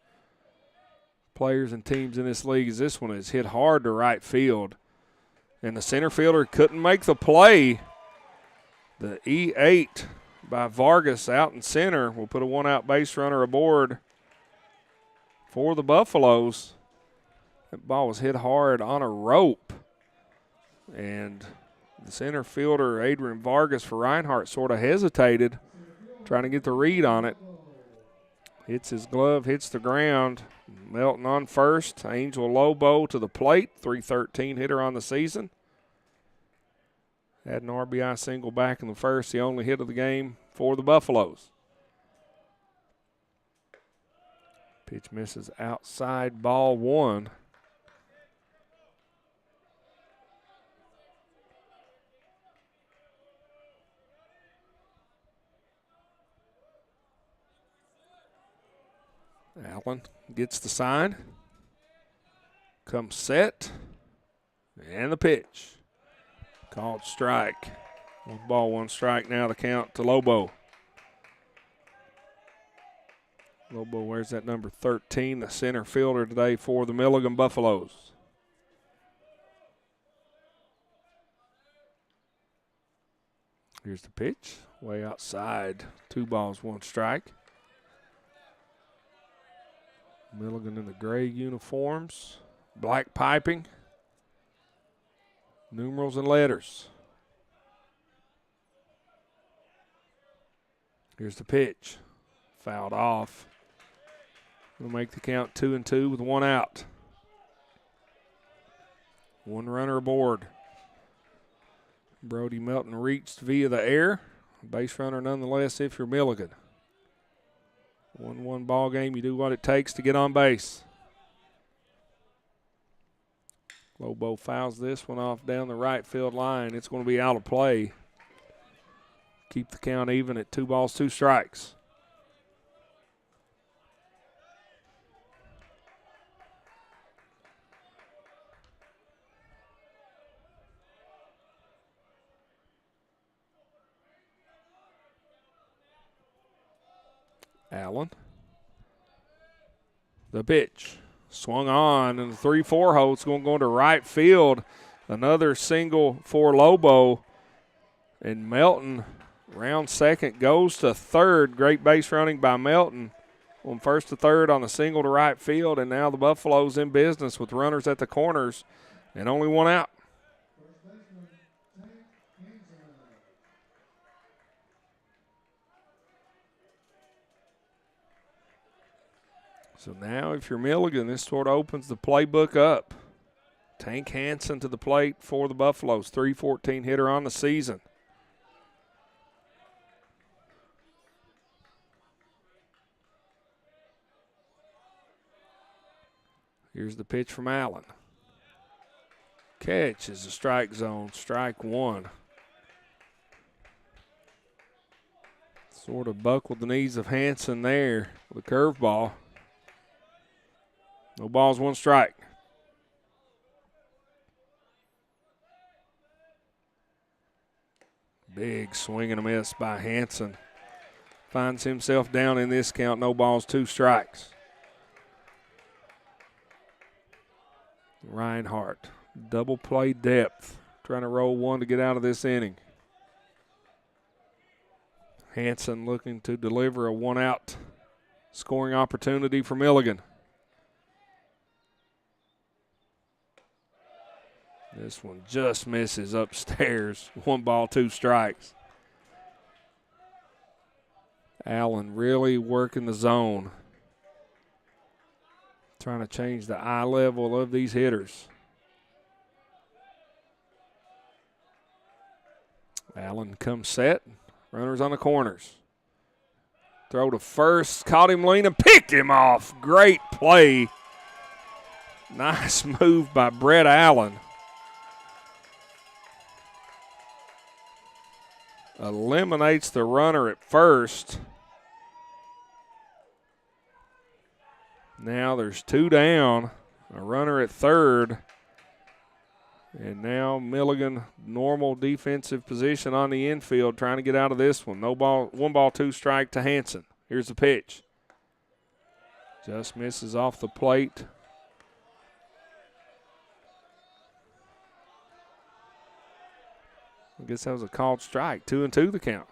players and teams in this league. As this one is hit hard to right field. And the center fielder couldn't make the play. The E8 by Vargas out in center will put a 1-out base runner aboard for the Buffaloes. That ball was hit hard on a rope. And the center fielder, Adrian Vargas for Reinhardt, sort of hesitated, trying to get the read on it. Hits his glove, hits the ground. Melton on first. Angel Lobo to the plate, 313 hitter on the season. Had an RBI single back in the first, the only hit of the game for the Buffaloes. Pitch misses outside, ball 1. Allen gets the sign. Comes set. And the pitch. Called strike. 1 ball, 1 strike. Now the count to Lobo. Lobo wears that number 13, the center fielder today for the Milligan Buffaloes. Here's the pitch, way outside. 2 balls, 1 strike. Milligan in the gray uniforms, black piping, numerals and letters. Here's the pitch, fouled off. We'll make the count 2-2 with 1 out. 1 runner aboard. Brody Melton reached via the air. Base runner nonetheless if you're Milligan. 1-1 ball game. You do what it takes to get on base. Lobo fouls this one off down the right field line. It's going to be out of play. Keep the count even at 2 balls, 2 strikes. Allen. The pitch. Swung on, and the 3-4 hole. It's going to go into right field. Another single for Lobo. And Melton, round second, goes to third. Great base running by Melton. From first to third on the single to right field. And now the Buffaloes in business with runners at the corners and only 1 out. So now if you're Milligan, this sort of opens the playbook up. Tank Hansen to the plate for the Buffaloes, .314 hitter on the season. Here's the pitch from Allen. Catch is a strike zone, strike 1. Sort of buckled the knees of Hansen there with a curveball. No balls, 1 strike. Big swing and a miss by Hansen. Finds himself down in this count, no balls, 2 strikes. Reinhardt, double play depth, trying to roll 1 to get out of this inning. Hansen looking to deliver a 1-out scoring opportunity for Milligan. This one just misses upstairs. 1 ball, 2 strikes. Allen really working the zone. Trying to change the eye level of these hitters. Allen comes set. Runners on the corners. Throw to first. Caught him leaning. Picked him off. Great play. Nice move by Brett Allen. Eliminates the runner at first. Now there's 2 down, a runner at third. And now Milligan, normal defensive position on the infield, trying to get out of this one. No ball, 1 ball, 2 strike to Hansen. Here's the pitch. Just misses off the plate. I guess that was a called strike. 2-2 the count.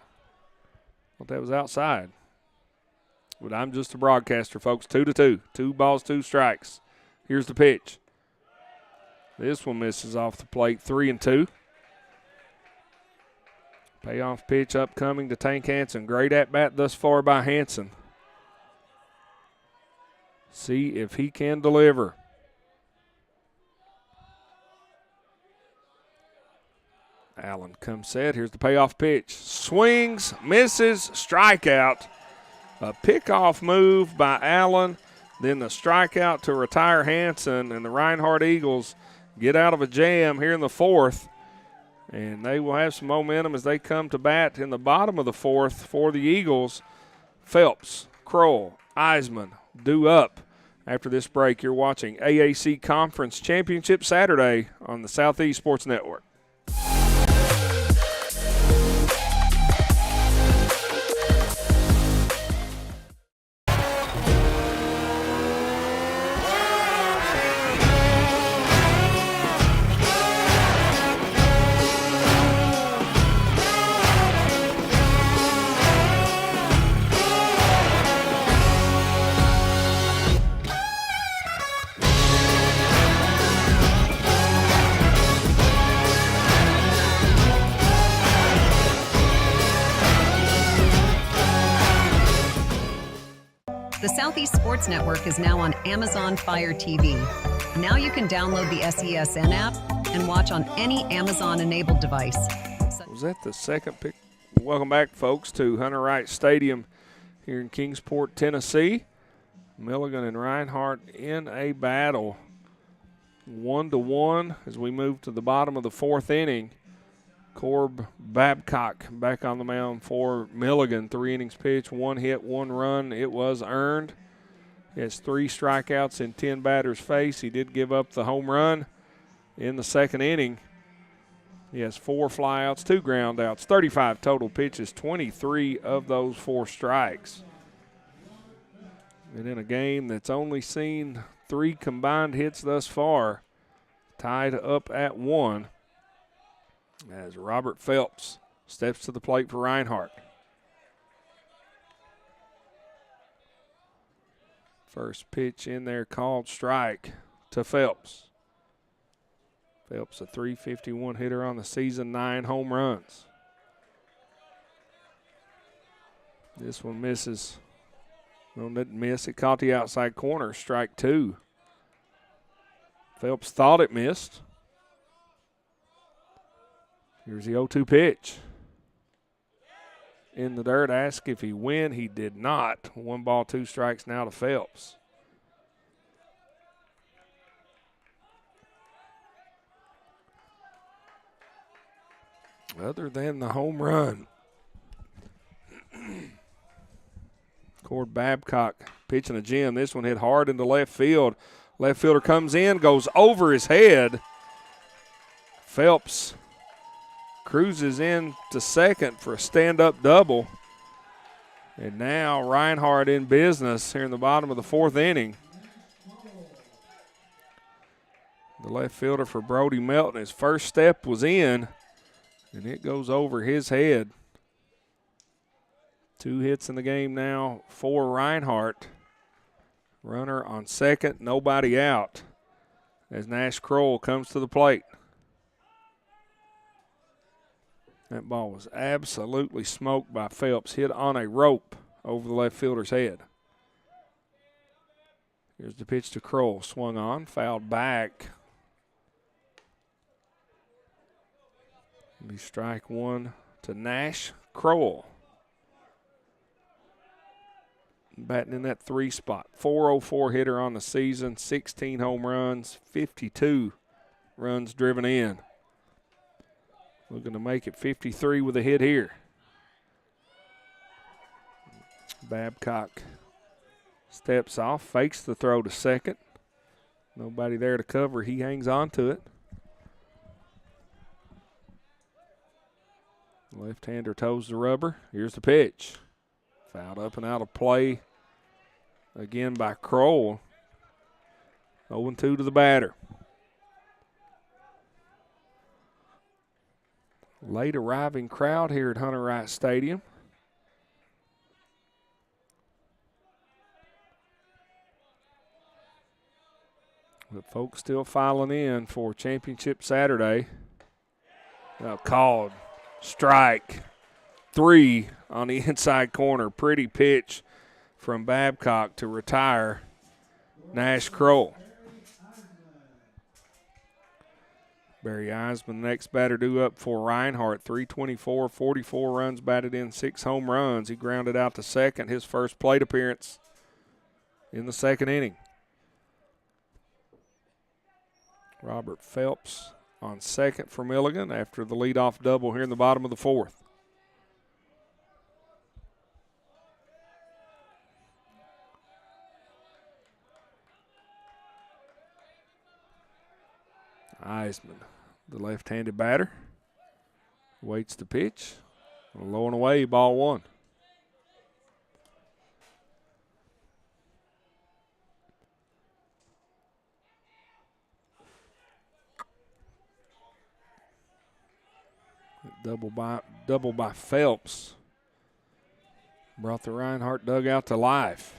Thought that was outside. But I'm just a broadcaster, folks. 2-2. 2 balls, 2 strikes. Here's the pitch. This one misses off the plate. 3-2. Payoff pitch upcoming to Tank Hansen. Great at-bat thus far by Hansen. See if he can deliver. Allen comes set. Here's the payoff pitch. Swings, misses, strikeout. A pickoff move by Allen. Then the strikeout to retire Hansen. And the Reinhardt Eagles get out of a jam here in the 4th. And they will have some momentum as they come to bat in the bottom of the 4th for the Eagles. Phelps, Kroll, Eisman due up. After this break, you're watching AAC Conference Championship Saturday on the Southeast Sports Network.
The Southeast Sports Network is now on Amazon Fire TV. Now you can download the SESN app and watch on any Amazon-enabled device.
Was that the second pick? Welcome back, folks, to Hunter Wright Stadium here in Kingsport, Tennessee. Milligan and Reinhardt in a battle, 1-1 as we move to the bottom of the fourth inning. Corb Babcock back on the mound for Milligan. 3 innings pitched, 1 hit, 1 run. It was earned. He has 3 strikeouts in 10 batters faced. He did give up the home run in the second inning. He has 4 flyouts, 2 groundouts, 35 total pitches, 23 of those 4 strikes. And in a game that's only seen 3 combined hits thus far, tied up at 1, as Robert Phelps steps to the plate for Reinhardt. First pitch in there called strike to Phelps. Phelps a .351 hitter on the season, 9 home runs. This one misses. No, didn't miss. It caught the outside corner, strike 2. Phelps thought it missed. Here's the 0-2 pitch. In the dirt, asked if he win. He did not. 1 ball, 2 strikes now to Phelps. Other than the home run, Cord Babcock pitching a gem. This one hit hard into left field. Left fielder comes in, goes over his head. Phelps cruises in to second for a stand-up double. And now Reinhardt in business here in the bottom of the fourth inning. The left fielder for Brody Melton, his first step was in, and it goes over his head. 2 hits in the game now for Reinhardt. Runner on second, nobody out, as Nash Kroll comes to the plate. That ball was absolutely smoked by Phelps, hit on a rope over the left fielder's head. Here's the pitch to Kroll, swung on, fouled back. Be strike 1 to Nash Kroll. Batting in that 3 spot. .404 hitter on the season, 16 home runs, 52 runs driven in. Looking to make it 53 with a hit here. Babcock steps off, fakes the throw to second. Nobody there to cover. He hangs on to it. Left-hander toes the rubber. Here's the pitch. Fouled up and out of play again by Kroll. 0-2 to the batter. Late arriving crowd here at Hunter Wright Stadium. But folks still filing in for Championship Saturday. Called strike 3 on the inside corner. Pretty pitch from Babcock to retire Nash Kroll. Barry Eisman, next batter due up for Reinhardt. 324, 44 runs batted in, 6 home runs. He grounded out to second, his first plate appearance in the second inning. Robert Phelps on second for Milligan after the leadoff double here in the bottom of the fourth. Eisman, the left-handed batter, waits the pitch. Low and away, ball 1. Double by Phelps brought the Reinhardt dugout to life.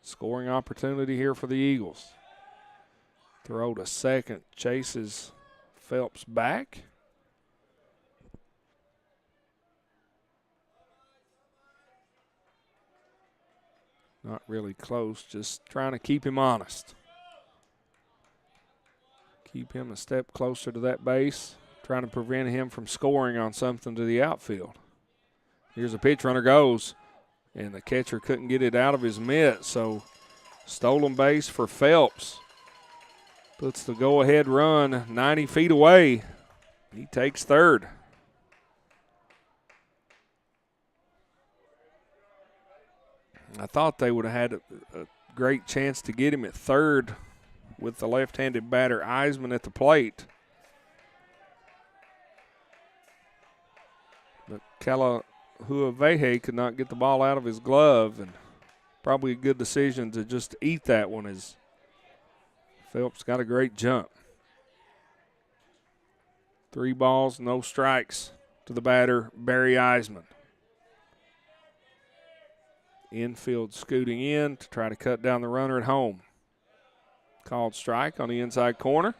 Scoring opportunity here for the Eagles. Throw to second, chases Phelps back. Not really close, just trying to keep him honest. Keep him a step closer to that base, trying to prevent him from scoring on something to the outfield. Here's a pitch, runner goes, and the catcher couldn't get it out of his mitt, so stolen base for Phelps. Puts the go-ahead run 90 feet away. He takes third. I thought they would have had a great chance to get him at third with the left-handed batter Eisman at the plate. But Kalahuavehe could not get the ball out of his glove, and probably a good decision to just eat that one as Phelps got a great jump. 3 balls, no strikes to the batter, Barry Eisman. Infield scooting in to try to cut down the runner at home. Called strike on the inside corner.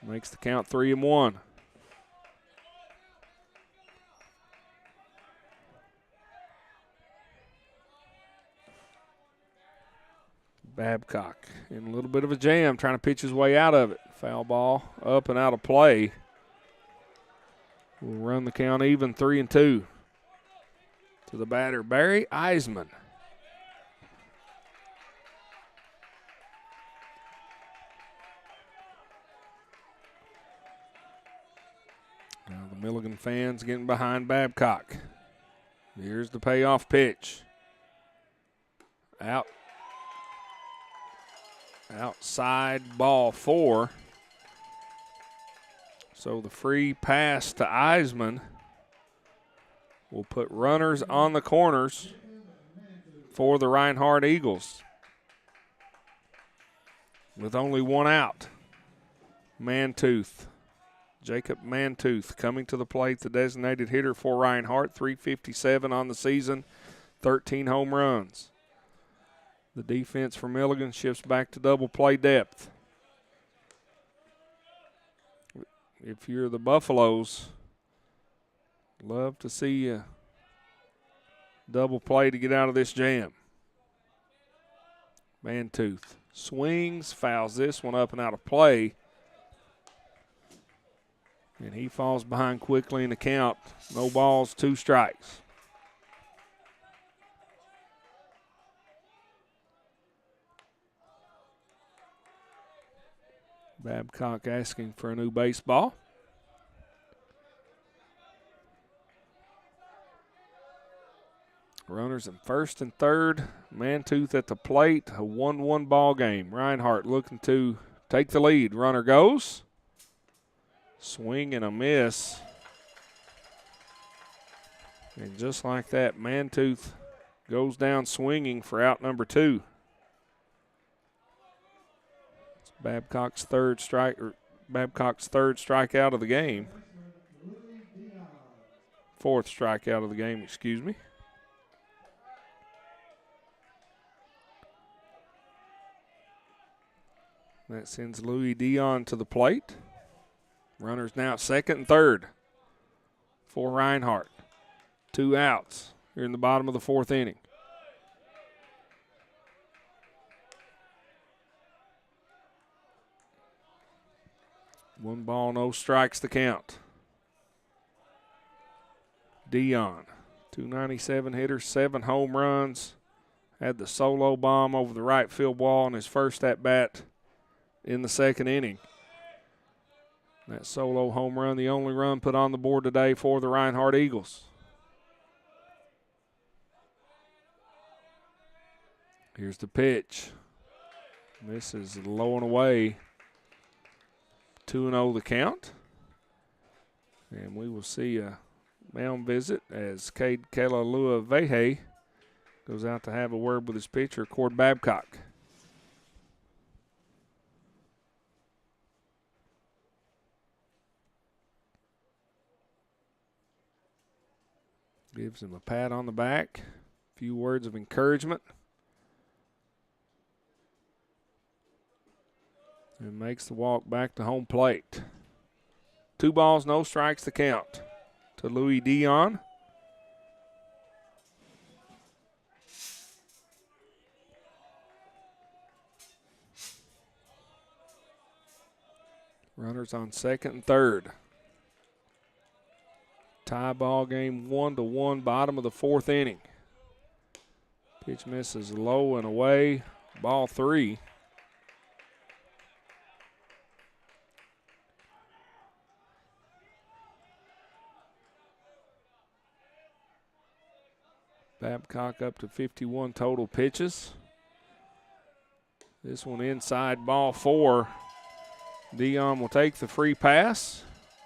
Makes the count 3-1. Babcock in a little bit of a jam, trying to pitch his way out of it. Foul ball up and out of play. We'll run the count even, 3-2. To the batter, Barry Eisman. Now the Milligan fans getting behind Babcock. Here's the payoff pitch. Outside, ball 4. So the free pass to Eisman will put runners on the corners for the Reinhardt Eagles. With only 1 out. Mantooth. Jacob Mantooth coming to the plate, the designated hitter for Reinhardt. 357 on the season, 13 home runs. The defense for Milligan shifts back to double play depth. If you're the Buffaloes, love to see a double play to get out of this jam. Mantooth swings, fouls this one up and out of play. And he falls behind quickly in the count. No balls, 2 strikes. Babcock asking for a new baseball. Runners in first and third. Mantooth at the plate. A 1-1 ball game. Reinhardt looking to take the lead. Runner goes. Swing and a miss. And just like that, Mantooth goes down swinging for out number 2. It's Babcock's third strikeout of the game. 4th strikeout of the game, excuse me. That sends Louis Dion to the plate. Runners now at second and third for Reinhardt. 2 outs here in the bottom of the 4th inning. One ball, no strikes to count. Dion, 297 hitter, 7 home runs. Had the solo bomb over the right field wall in his first at-bat in the 2nd inning. That solo home run, the only run put on the board today for the Reinhardt Eagles. Here's the pitch. This is low and away. 2-0 the count. And we will see a mound visit as Cade Kalaluavehe goes out to have a word with his pitcher, Cord Babcock. Gives him a pat on the back, a few words of encouragement. And makes the walk back to home plate. 2 balls, no strikes to count to Louis Dion. Runners on second and third. Tie ball game 1-1, bottom of the fourth inning. Pitch misses low and away. Ball 3. Babcock up to 51 total pitches. This one inside, ball 4. Dion will take the free pass,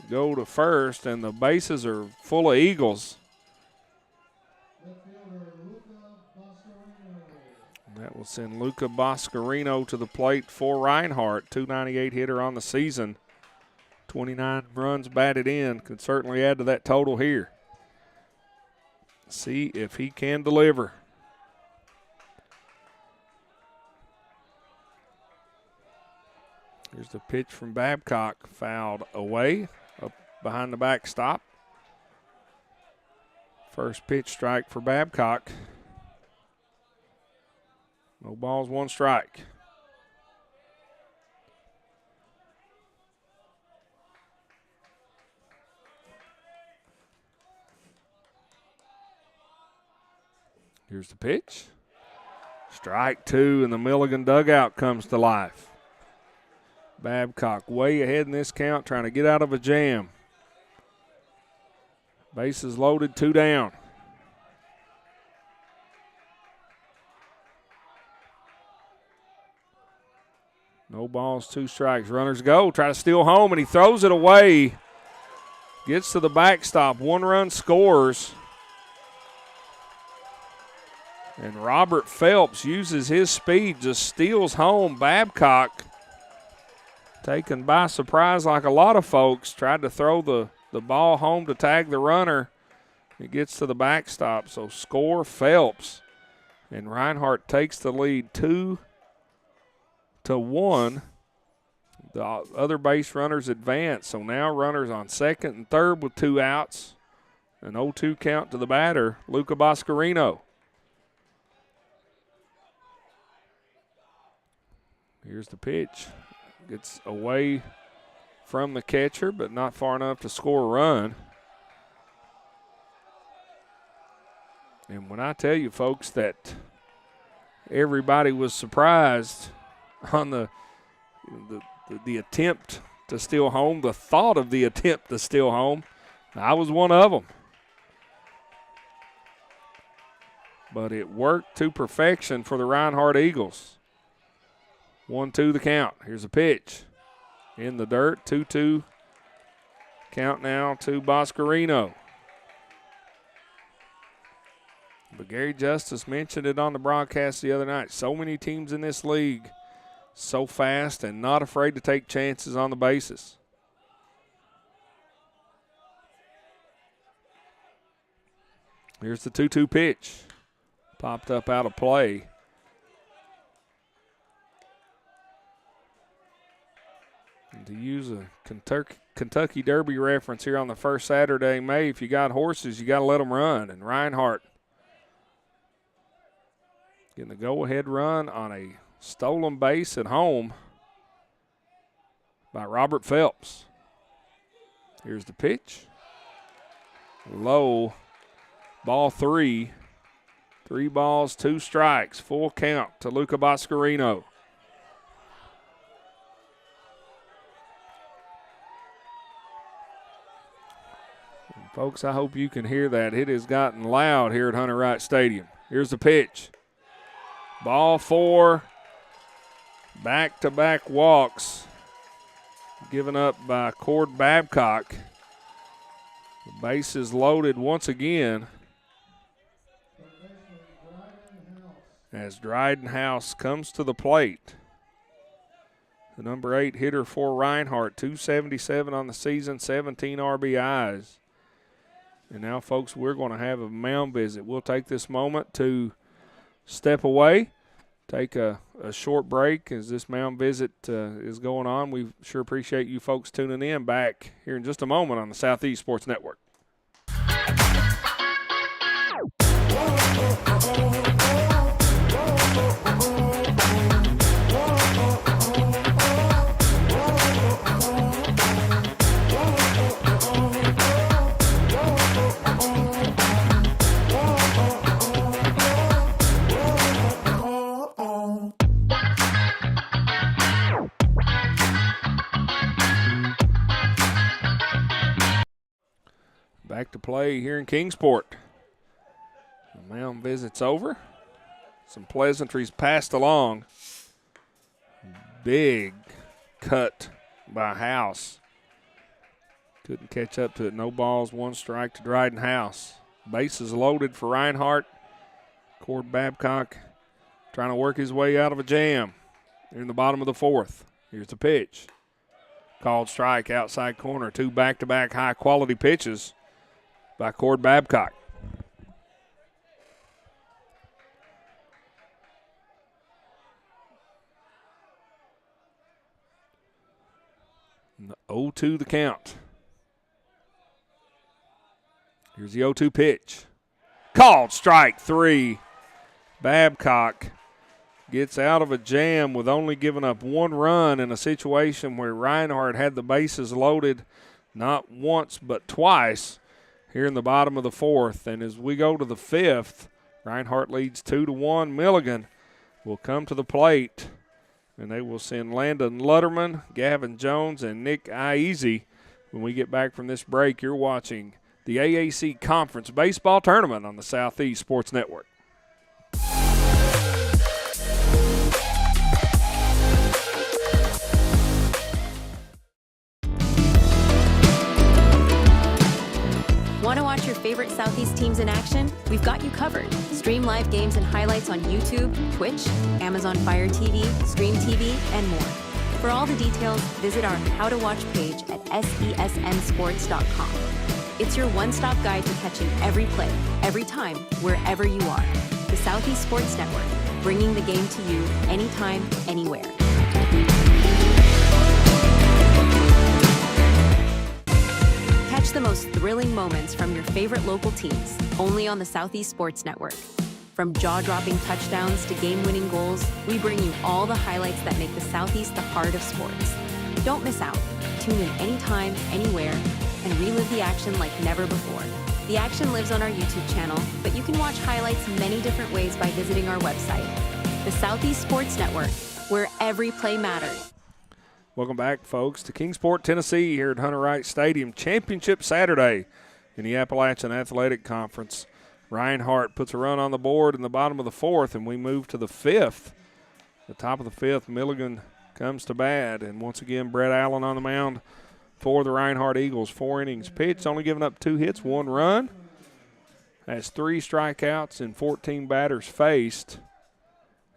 go to first, and the bases are full of Eagles. That will send Luca Boscarino to the plate for Reinhardt, 298 hitter on the season. 29 runs batted in, could certainly add to that total here. See if he can deliver. Here's the pitch from Babcock, fouled away, up behind the backstop. First pitch strike for Babcock. No balls, 1 strike. Here's the pitch. Strike 2, and the Milligan dugout comes to life. Babcock way ahead in this count, trying to get out of a jam. Bases loaded, 2 down. No balls, 2 strikes. Runners go, try to steal home, and he throws it away. Gets to the backstop, 1 run scores. And Robert Phelps uses his speed, just steals home. Babcock, taken by surprise like a lot of folks, tried to throw the ball home to tag the runner. It gets to the backstop, so score Phelps. And Reinhardt takes the lead 2-1. The other base runners advance, so now runners on second and third with 2 outs. An 0-2 count to the batter, Luca Boscarino. Here's the pitch. Gets away from the catcher, but not far enough to score a run. And when I tell you, folks, that everybody was surprised on the attempt to steal home, the thought of the attempt to steal home, I was one of them. But it worked to perfection for the Reinhardt Eagles. 1-2 the count. Here's a pitch. In the dirt, 2-2 count now to Boscarino. But Gary Justice mentioned it on the broadcast the other night. So many teams in this league, so fast and not afraid to take chances on the bases. Here's the 2-2 pitch. Popped up out of play. And to use a Kentucky Derby reference here on the first Saturday in May, if you got horses, you got to let them run. And Reinhardt getting a go-ahead run on a stolen base at home by Robert Phelps. Here's the pitch. Low. Ball 3. 3 balls, 2 strikes. Full count to Luca Boscarino. Folks, I hope you can hear that. It has gotten loud here at Hunter Wright Stadium. Here's the pitch. Ball 4. Back-to-back walks given up by Cord Babcock. The base is loaded once again as Dryden House comes to the plate. The number 8 hitter for Reinhardt, 277 on the season, 17 RBIs. And now, folks, we're going to have a mound visit. We'll take this moment to step away, take a short break as this mound visit is going on. We sure appreciate you folks tuning in. Back here in just a moment on the Southeast Sports Network. Back to play here in Kingsport. The mound visit's over. Some pleasantries passed along. Big cut by House. Couldn't catch up to it. No balls, 1 strike to Dryden House. Bases loaded for Reinhardt. Cord Babcock trying to work his way out of a jam. They're in the bottom of the 4th. Here's the pitch. Called strike, outside corner. 2 back-to-back high-quality pitches by Cord Babcock. The 0-2 the count. Here's the 0-2 pitch. Called strike 3. Babcock gets out of a jam with only giving up 1 run in a situation where Reinhardt had the bases loaded not once but twice here in the bottom of the 4th. And as we go to the 5th, Reinhardt leads 2-1. Milligan will come to the plate, and they will send Landon Lutterman, Gavin Jones, and Nick Iese. When we get back from this break, you're watching the AAC Conference Baseball Tournament on the Southeast Sports Network.
Want to watch your favorite Southeast teams in action? We've got you covered. Stream live games and highlights on YouTube, Twitch, Amazon Fire TV, Stream TV, and more. For all the details, visit our How to Watch page at sesnsports.com. It's your one-stop guide to catching every play, every time, wherever you are. The Southeast Sports Network, bringing the game to you anytime, anywhere. Catch the most thrilling moments from your favorite local teams, only on the Southeast Sports Network. From jaw-dropping touchdowns to game-winning goals, we bring you all the highlights that make the Southeast the heart of sports. Don't miss out. Tune in anytime, anywhere, and relive the action like never before. The action lives on our YouTube channel, but you can watch highlights many different ways by visiting our website. The Southeast Sports Network, where every play matters.
Welcome back, folks, to Kingsport, Tennessee, here at Hunter Wright Stadium. Championship Saturday in the Appalachian Athletic Conference. Reinhardt puts a run on the board in the bottom of the 4th, and we move to the 5th. The top of the 5th, Milligan comes to bat, and once again, Brett Allen on the mound for the Reinhardt Eagles. 4 innings pitched, only giving up 2 hits, 1 run. Has 3 strikeouts and 14 batters faced.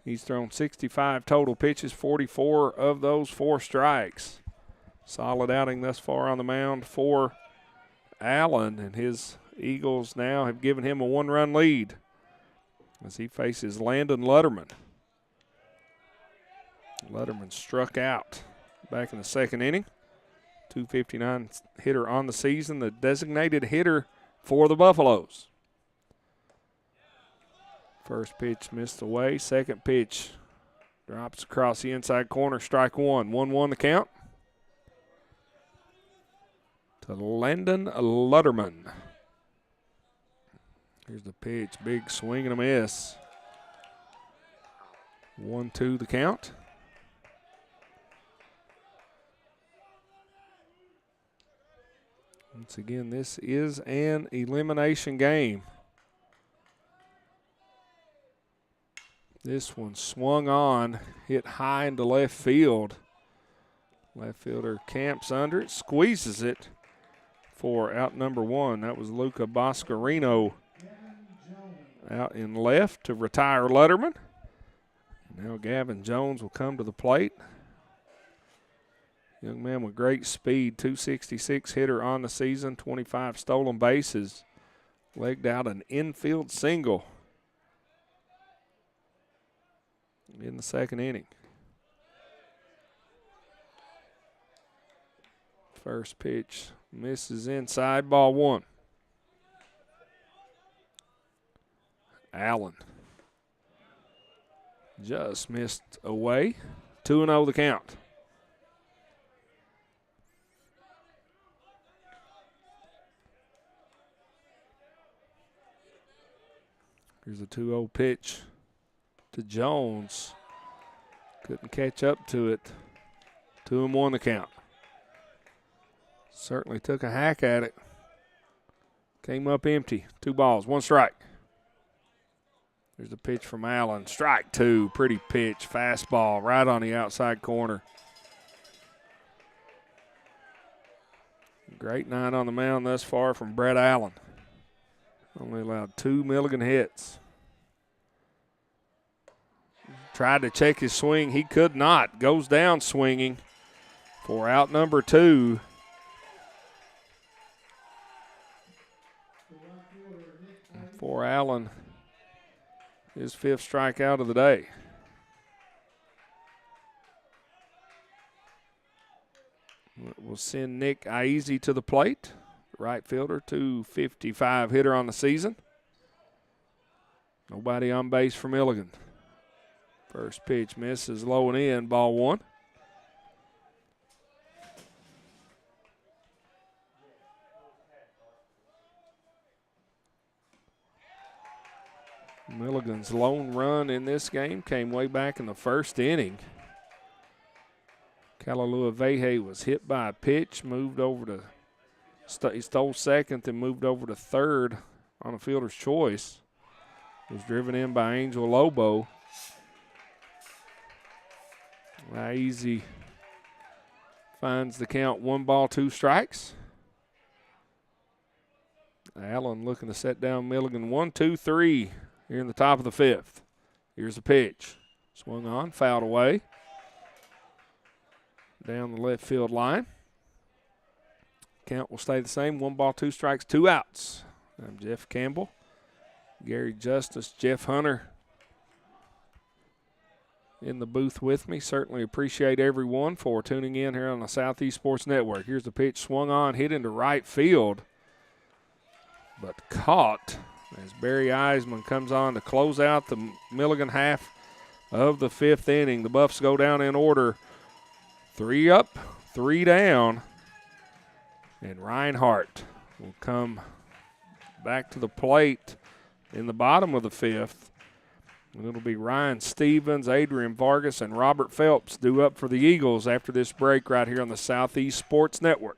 He's thrown 65 total pitches, 44 of those 4 strikes. Solid outing thus far on the mound for Allen, and his Eagles now have given him a 1-run lead as he faces Landon Lutterman. Lutterman struck out back in the 2nd inning. 259 hitter on the season, the designated hitter for the Buffaloes. First pitch missed away. Second pitch drops across the inside corner. Strike 1. 1-1 the count to Landon Lutterman. Here's the pitch. Big swing and a miss. 1-2 the count. Once again, this is an elimination game. This one swung on, hit high into left field. Left fielder camps under it, squeezes it for out number 1. That was Luca Boscarino out in left to retire Lutterman. Now Gavin Jones will come to the plate. Young man with great speed, 266 hitter on the season, 25 stolen bases. Legged out an infield single in the 2nd inning. First pitch misses inside, ball 1. Allen just missed away. 2-0 the count. Here's a 2-0 pitch to Jones. Couldn't catch up to it. 2-1 the count. Certainly took a hack at it. Came up empty. 2 balls, 1 strike. There's the pitch from Allen. Strike 2. Pretty pitch. Fastball right on the outside corner. Great night on the mound thus far from Brett Allen. Only allowed 2 Milligan hits. Tried to check his swing. He could not. Goes down swinging for out number 2. For Allen, his 5th strikeout of the day. We'll send Nick Aizy to the plate. Right fielder, 255 hitter on the season. Nobody on base for Milligan. First pitch misses low and in, ball 1. Milligan's lone run in this game came way back in the 1st inning. Kalalua Vehe was hit by a pitch, moved over to, he stole 2nd, then moved over to 3rd on a fielder's choice. Was driven in by Angel Lobo. Easy finds the count, 1 ball, 2 strikes. Allen looking to set down Milligan. 1, 2, 3 here in the top of the 5th. Here's the pitch. Swung on, fouled away. Down the left field line. Count will stay the same. 1 ball, 2 strikes, 2 outs. I'm Jeff Campbell, Gary Justice, Jeff Hunter in the booth with me. Certainly appreciate everyone for tuning in here on the Southeast Sports Network. Here's the pitch, swung on, hit into right field, but caught as Barry Eisman comes on to close out the Milligan half of the 5th inning. The Buffs go down in order. 3 up, 3 down, and Reinhardt will come back to the plate in the bottom of the 5th. And it'll be Ryan Stevens, Adrian Vargas, and Robert Phelps due up for the Eagles after this break right here on the Southeast Sports Network.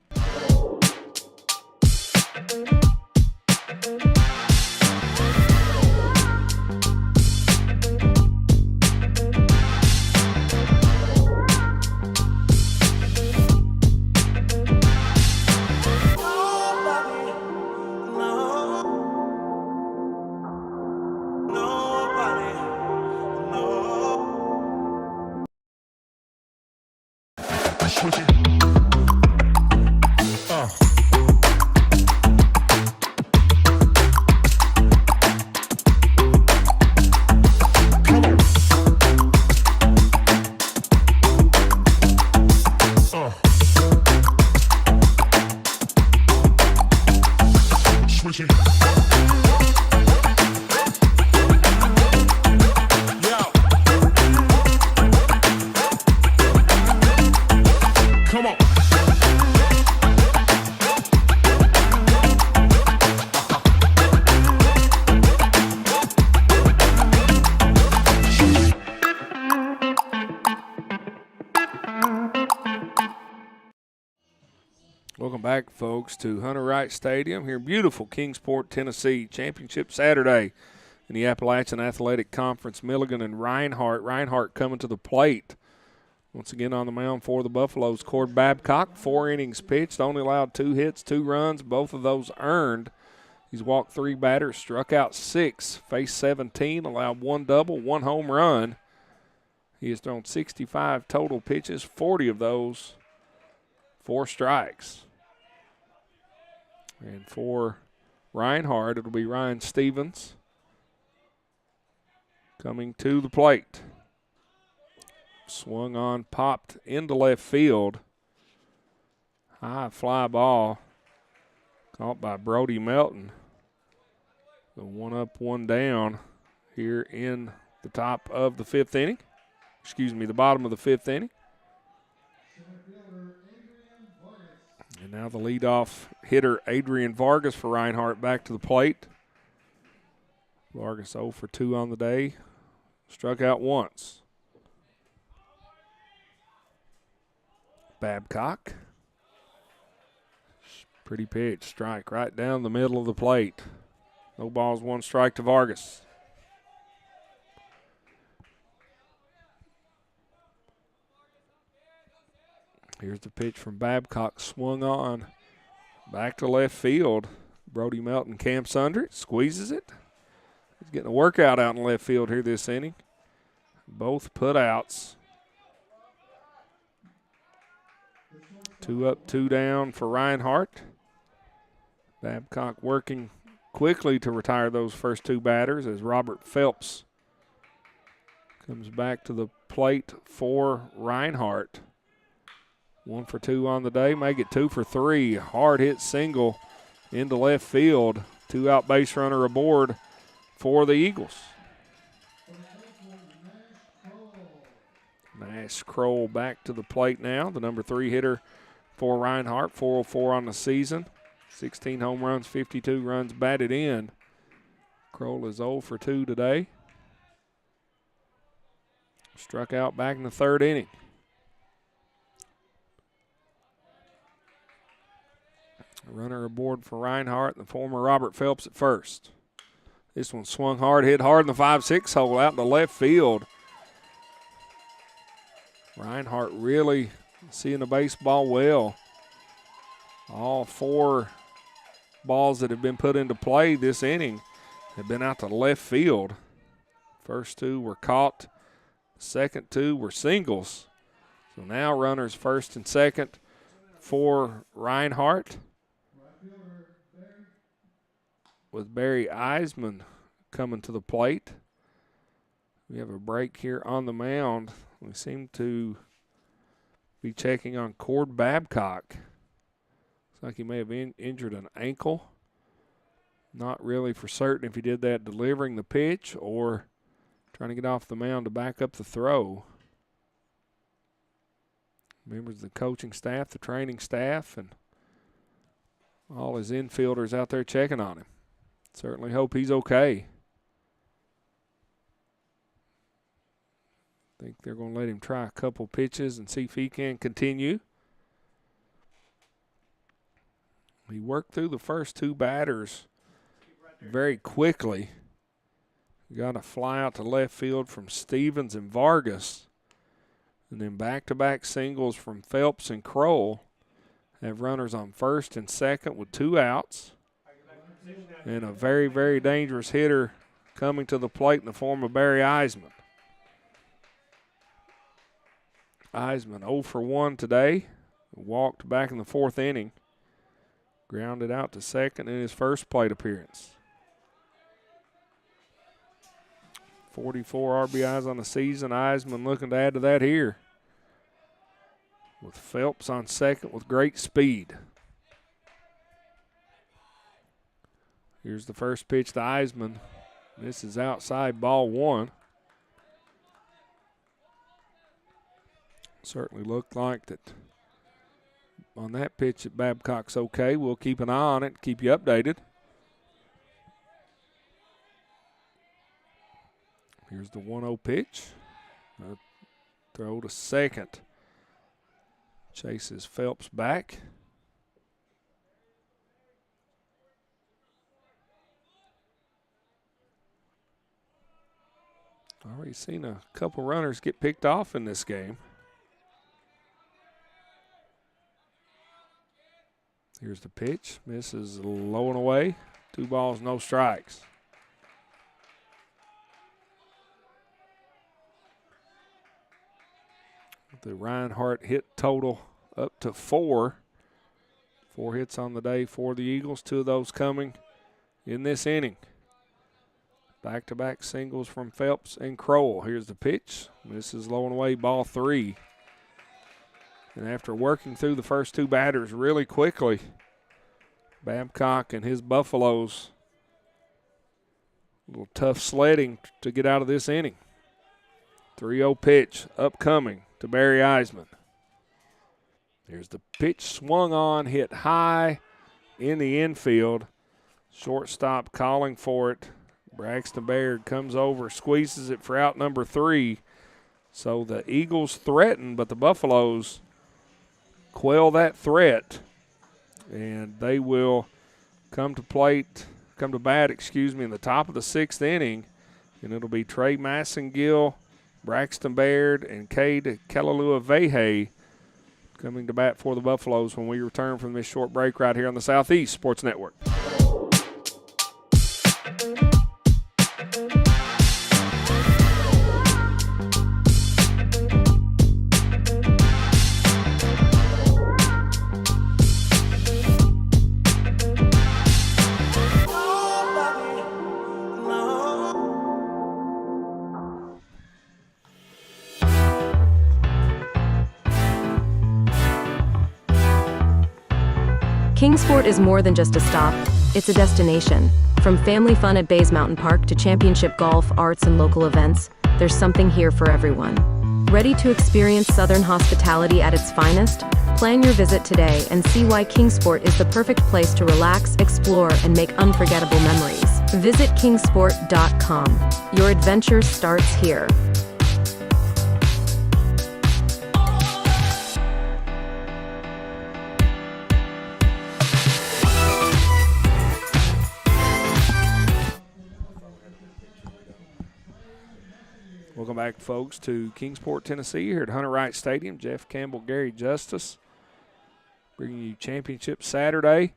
Welcome back, folks, to Hunter Wright Stadium here in beautiful Kingsport, Tennessee. Championship Saturday in the Appalachian Athletic Conference. Milligan and Reinhardt. Reinhardt coming to the plate. Once again on the mound for the Buffaloes, Cord Babcock. 4 innings pitched, only allowed 2 hits, 2 runs, both of those earned. He's walked 3 batters, struck out 6, faced 17, allowed 1 double, 1 home run. He has thrown 65 total pitches, 40 of those, 4 strikes. And for Reinhardt, it'll be Ryan Stevens coming to the plate. Swung on, popped into left field. High fly ball caught by Brody Melton. The 1 up, 1 down here in the top of the 5th inning. Excuse me, the bottom of the 5th inning. And now the leadoff hitter, Adrian Vargas for Reinhardt, back to the plate. Vargas 0 for 2 on the day. Struck out once. Babcock Pretty pitch, strike right down the middle of the plate. No balls, one strike to Vargas. Here's the pitch from Babcock, swung on. Back to left field. Brody Melton camps under it, squeezes it. He's getting a workout out in left field here this inning. Both putouts. 2 up, 2 down for Reinhardt. Babcock working quickly to retire those first 2 batters as Robert Phelps comes back to the plate for Reinhardt. 1 for 2 on the day, make it 2 for 3. Hard hit single into left field. 2 out base runner aboard for the Eagles. Nash Kroll back to the plate now, the number 3 hitter for Reinhardt, 404 on the season. 16 home runs, 52 runs batted in. Kroll is 0 for 2 today. Struck out back in the 3rd inning. A runner aboard for Reinhardt, the former Robert Phelps at first. This one swung hard, hit hard in the 5-6 hole out in the left field. Reinhardt really seeing the baseball well. All 4 balls that have been put into play this inning have been out to left field. First 2 were caught. The second 2 were singles. So now runners first and second for Reinhardt, with Barry Eisman coming to the plate. We have a break here on the mound. We seem to be checking on Cord Babcock. Looks like he may have injured an ankle. Not really for certain if he did that delivering the pitch or trying to get off the mound to back up the throw. Members of the coaching staff, the training staff, and all his infielders out there checking on him. Certainly hope he's okay. I think they're going to let him try a couple pitches and see if he can continue. He worked through the first 2 batters very quickly. Got a fly out to left field from Stevens and Vargas. And then back-to-back singles from Phelps and Kroll. Have runners on first and second with 2 outs. And a very, very dangerous hitter coming to the plate in the form of Barry Eisman. Eisman 0 for 1 today. Walked back in the 4th inning. Grounded out to second in his first plate appearance. 44 RBIs on the season. Eisman looking to add to that here, with Phelps on second with great speed. Here's the first pitch to Eisman. This is outside, ball 1. Certainly looked like that on that pitch that Babcock's okay. We'll keep an eye on it, keep you updated. Here's the 1-0 pitch. A throw to second. Chases Phelps back. Already seen a couple runners get picked off in this game. Here's the pitch. Misses low and away. 2 balls, no strikes. The Reinhardt hit total up to 4. 4 hits on the day for the Eagles, 2 of those coming in this inning. Back-to-back singles from Phelps and Kroll. Here's the pitch. This is low and away, ball 3. And after working through the first 2 batters really quickly, Babcock and his Buffaloes, a little tough sledding to get out of this inning. 3-0 pitch upcoming to Barry Eisman. Here's the pitch, swung on, hit high in the infield. Shortstop calling for it. Braxton Baird comes over, squeezes it for out number 3. So the Eagles threaten, but the Buffaloes quell that threat And they will come to bat, in the top of the 6th inning. And it'll be Trey Massengill, Braxton Baird, and Cade Kalalua-Vehe coming to bat for the Buffaloes when we return from this short break right here on the Southeast Sports Network.
Kingsport is more than just a stop, it's a destination. From family fun at Bays Mountain Park to championship golf, arts, and local events, there's something here for everyone. Ready to experience Southern hospitality at its finest? Plan your visit today and see why Kingsport is the perfect place to relax, explore, and make unforgettable memories. Visit kingsport.com. Your adventure starts here.
Welcome back, folks, to Kingsport, Tennessee, here at Hunter Wright Stadium. Jeff Campbell, Gary Justice, bringing you Championship Saturday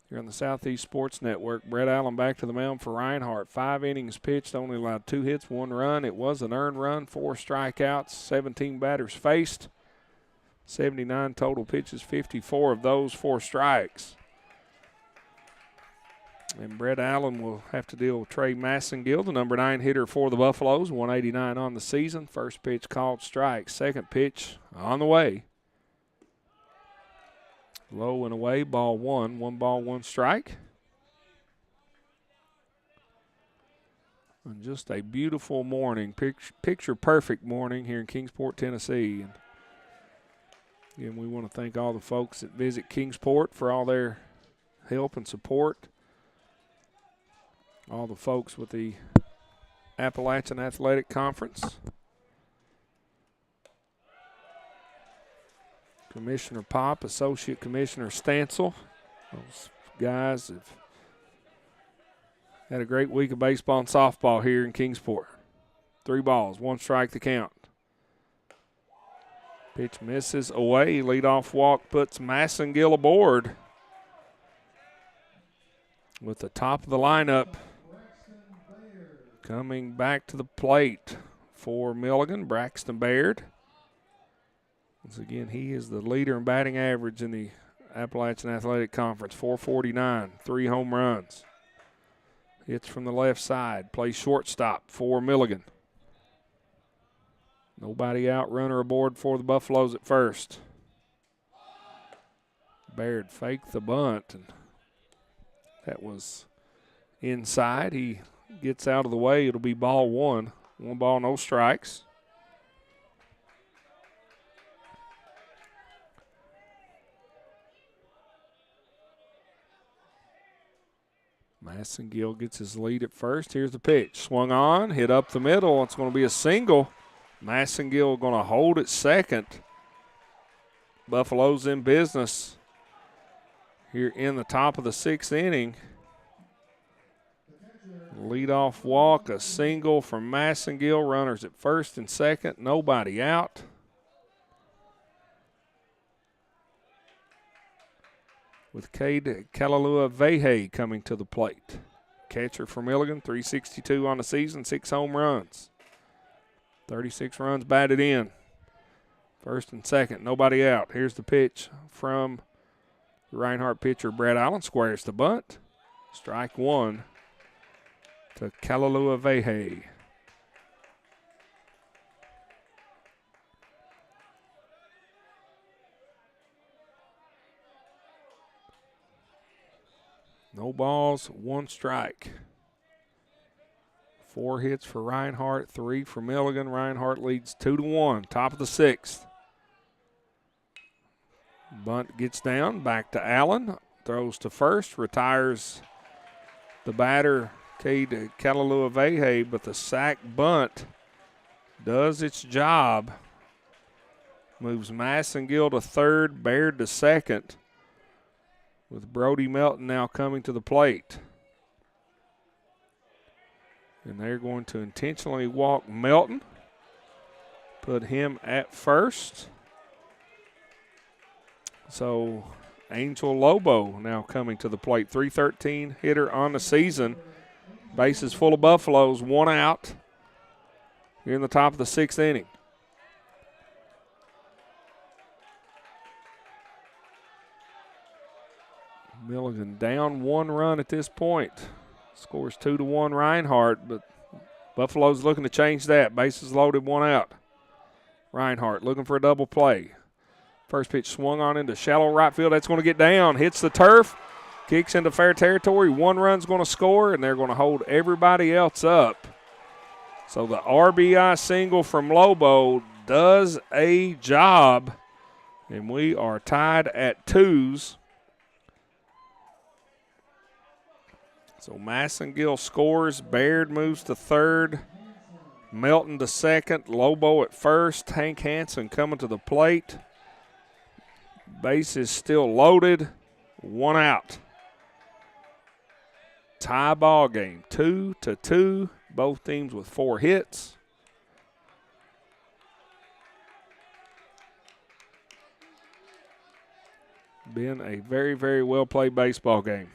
here on the Southeast Sports Network. Brett Allen back to the mound for Reinhardt. 5 innings pitched, only allowed 2 hits, 1 run. It was an earned run, 4 strikeouts, 17 batters faced, 79 total pitches, 54 of those 4 strikes. And Brett Allen will have to deal with Trey Massengill, the number 9 hitter for the Buffaloes, 189 on the season. First pitch called strike. Second pitch on the way. Low and away, ball 1. 1 ball, 1 strike. And just a beautiful morning, picture perfect morning here in Kingsport, Tennessee. And again, we want to thank all the folks that visit Kingsport for all their help and support. All the folks with the Appalachian Athletic Conference. Commissioner Pop, Associate Commissioner Stansel. Those guys have had a great week of baseball and softball here in Kingsport. 3 balls, 1 strike to count. Pitch misses away. Leadoff walk puts Massengill aboard. With the top of the lineup coming back to the plate for Milligan, Braxton Baird. Once again, he is the leader in batting average in the Appalachian Athletic Conference, 449, 3 home runs. Hits from the left side, plays shortstop for Milligan. Nobody out, runner aboard for the Buffaloes at first. Baird faked the bunt, and that was inside. He gets out of the way. It'll be ball 1. 1 ball, no strikes. Massengill gets his lead at first. Here's the pitch. Swung on, hit up the middle. It's going to be a single. Massengill going to hold at second. Buffalo's in business here in the top of the 6th inning. Leadoff walk, a single from Massengill. Runners at first and second, nobody out. With Cade Kalalua-Vehe coming to the plate. Catcher for Milligan, 362 on the season, 6 home runs. 36 runs batted in. First and second, nobody out. Here's the pitch from the Reinhardt pitcher, Brett Allen. Squares the bunt. Strike 1 to Kalalua-Vehe. No balls, 1 strike. 4 hits for Reinhardt, 3 for Milligan. Reinhardt leads 2-1, top of the 6th. Bunt gets down, back to Allen. Throws to first, retires the batter, Cade Kalalua-Vehe, but the sack bunt does its job. Moves Massengill to third, Baird to second. with Brody Melton now coming to the plate. And they're going to intentionally walk Melton, put him at first. So Angel Lobo now coming to the plate. .313 hitter on the season. Bases full of Buffaloes, 1 out here in the top of the 6th inning. Milligan down 1 run at this point. Scores 2-1 Reinhardt, but Buffalo's looking to change that. Bases loaded, 1 out. Reinhardt looking for a double play. First pitch swung on into shallow right field. That's going to get down. Hits the turf. Kicks into fair territory. 1 run's going to score, and they're going to hold everybody else up. So the RBI single from Lobo does a job, and we are tied at 2s. So Massengill scores. Baird moves to 3rd. Melton to 2nd. Lobo at 1st. Hank Hansen coming to the plate. Base is still loaded. 1 out. Tie ball game. 2-2. Both teams with 4 hits. Been a very, very well played baseball game.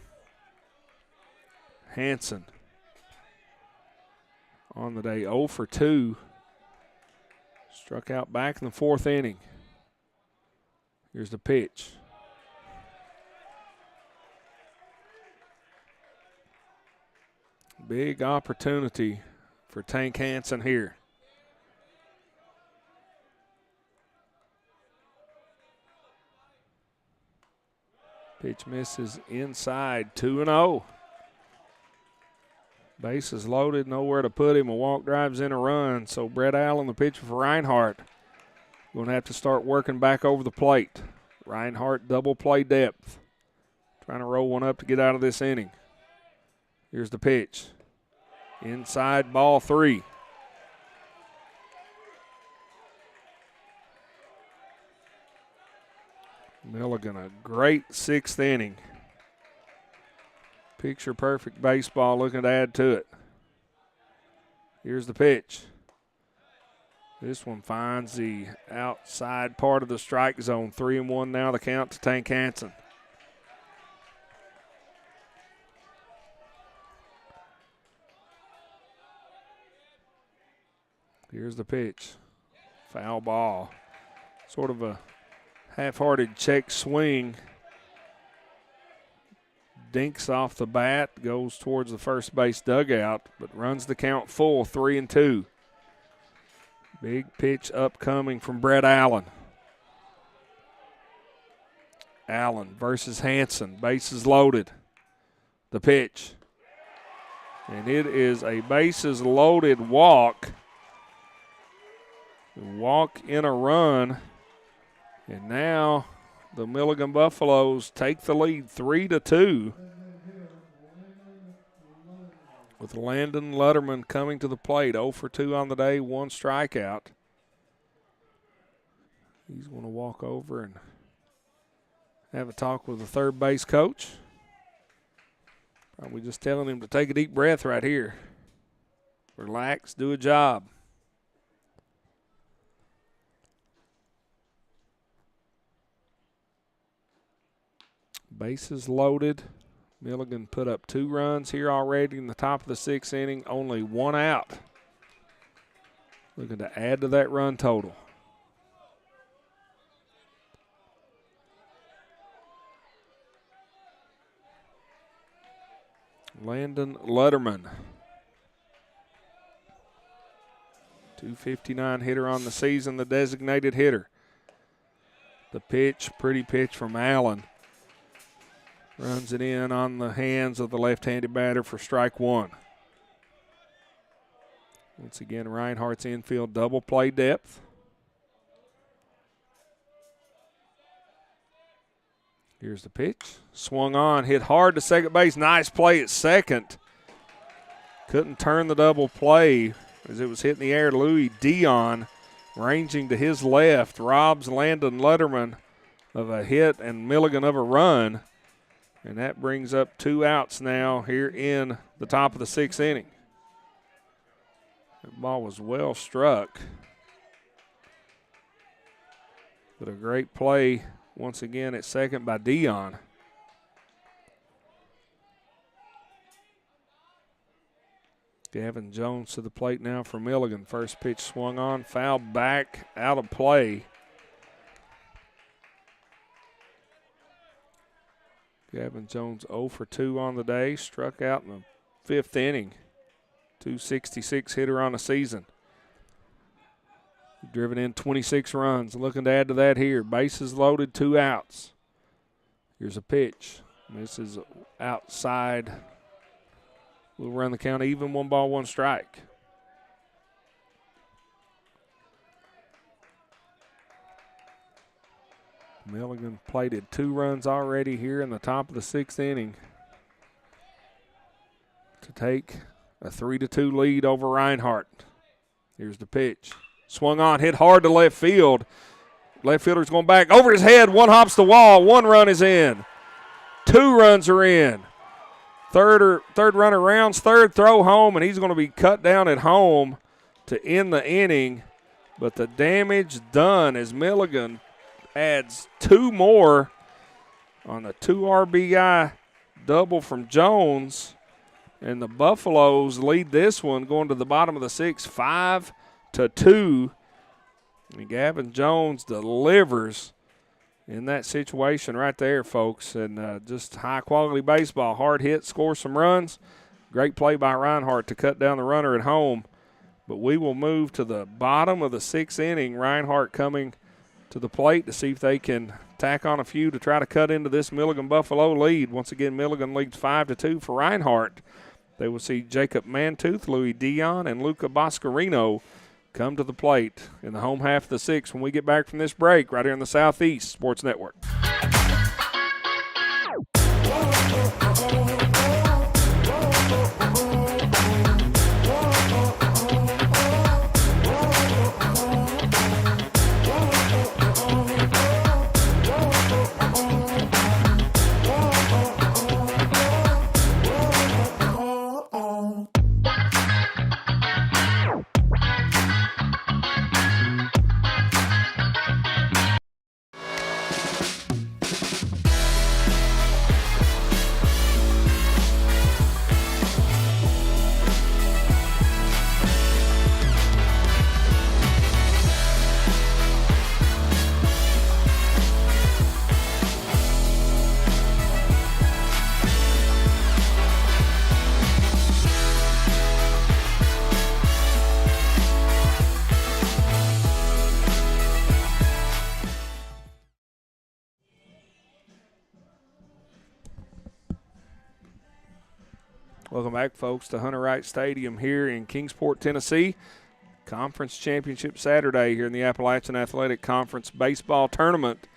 Hansen on the day 0 for 2. Struck out back in the 4th inning. Here's the pitch. Big opportunity for Tank Hansen here. Pitch misses inside, 2-0. Bases loaded, nowhere to put him. A walk drives in a run. So Brett Allen, the pitcher for Reinhardt, going to have to start working back over the plate. Reinhardt double play depth. Trying to roll one up to get out of this inning. Here's the pitch. Inside, ball 3. Milligan, a great 6th inning. Picture perfect baseball, looking to add to it. Here's the pitch. This one finds the outside part of the strike zone. 3-1 now, the count to Tank Hansen. Here's the pitch. Foul ball. Sort of a half-hearted check swing. Dinks off the bat, goes towards the first base dugout, but runs the count full, 3-2. Big pitch upcoming from Brett Allen. Allen versus Hansen, bases loaded. The pitch. And it is a bases loaded walk. Walk in a run. And now the Milligan Buffaloes take the lead 3-2. With Landon Lutterman coming to the plate. 0 for 2 on the day, 1 strikeout. He's going to walk over and have a talk with the third base coach. Probably just telling him to take a deep breath right here. Relax, do a job. Bases loaded. Milligan put up 2 runs here already in the top of the 6th inning. Only 1 out. Looking to add to that run total. Landon Lutterman. .259 hitter on the season, the designated hitter. The pitch, pretty pitch from Allen. Runs it in on the hands of the left-handed batter for strike 1. Once again, Reinhardt's infield double play depth. Here's the pitch. Swung on, hit hard to second base. Nice play at second. Couldn't turn the double play as it was hitting the air. Louis Dion ranging to his left robs Landon Lutterman of a hit and Milligan of a run. And that brings up 2 outs now here in the top of the 6th inning. That ball was well struck. But a great play once again at second by Dion. Gavin Jones to the plate now for Milligan. First pitch swung on, foul back, out of play. Gavin Jones 0 for 2 on the day, struck out in the 5th inning. 266 hitter on the season. Driven in 26 runs. Looking to add to that here. Bases loaded, 2 outs. Here's a pitch. This is outside. We'll run the count even, 1 ball, 1 strike. Milligan plated 2 runs already here in the top of the 6th inning to take a 3-2 lead over Reinhardt. Here's the pitch. Swung on, hit hard to left field. Left fielder's going back over his head. 1 hops the wall. 1 run is in. 2 runs are in. Third runner rounds third, throw home, and he's going to be cut down at home to end the inning. But the damage done as Milligan adds 2 more on a 2 RBI double from Jones. And the Buffaloes lead this one going to the bottom of the 6th, 5-2. And Gavin Jones delivers in that situation right there, folks. And just high-quality baseball. Hard hit, score some runs. Great play by Reinhardt to cut down the runner at home. But we will move to the bottom of the 6th inning. Reinhardt coming to the plate to see if they can tack on a few to try to cut into this Milligan-Buffalo lead. Once again, Milligan leads 5-2 for Reinhardt. They will see Jacob Mantooth, Louis Dion, and Luca Boscarino come to the plate in the home half of the 6th when we get back from this break right here on the Southeast Sports Network. Welcome back, folks, to Hunter Wright Stadium here in Kingsport, Tennessee. Conference Championship Saturday here in the Appalachian Athletic Conference Baseball Tournament.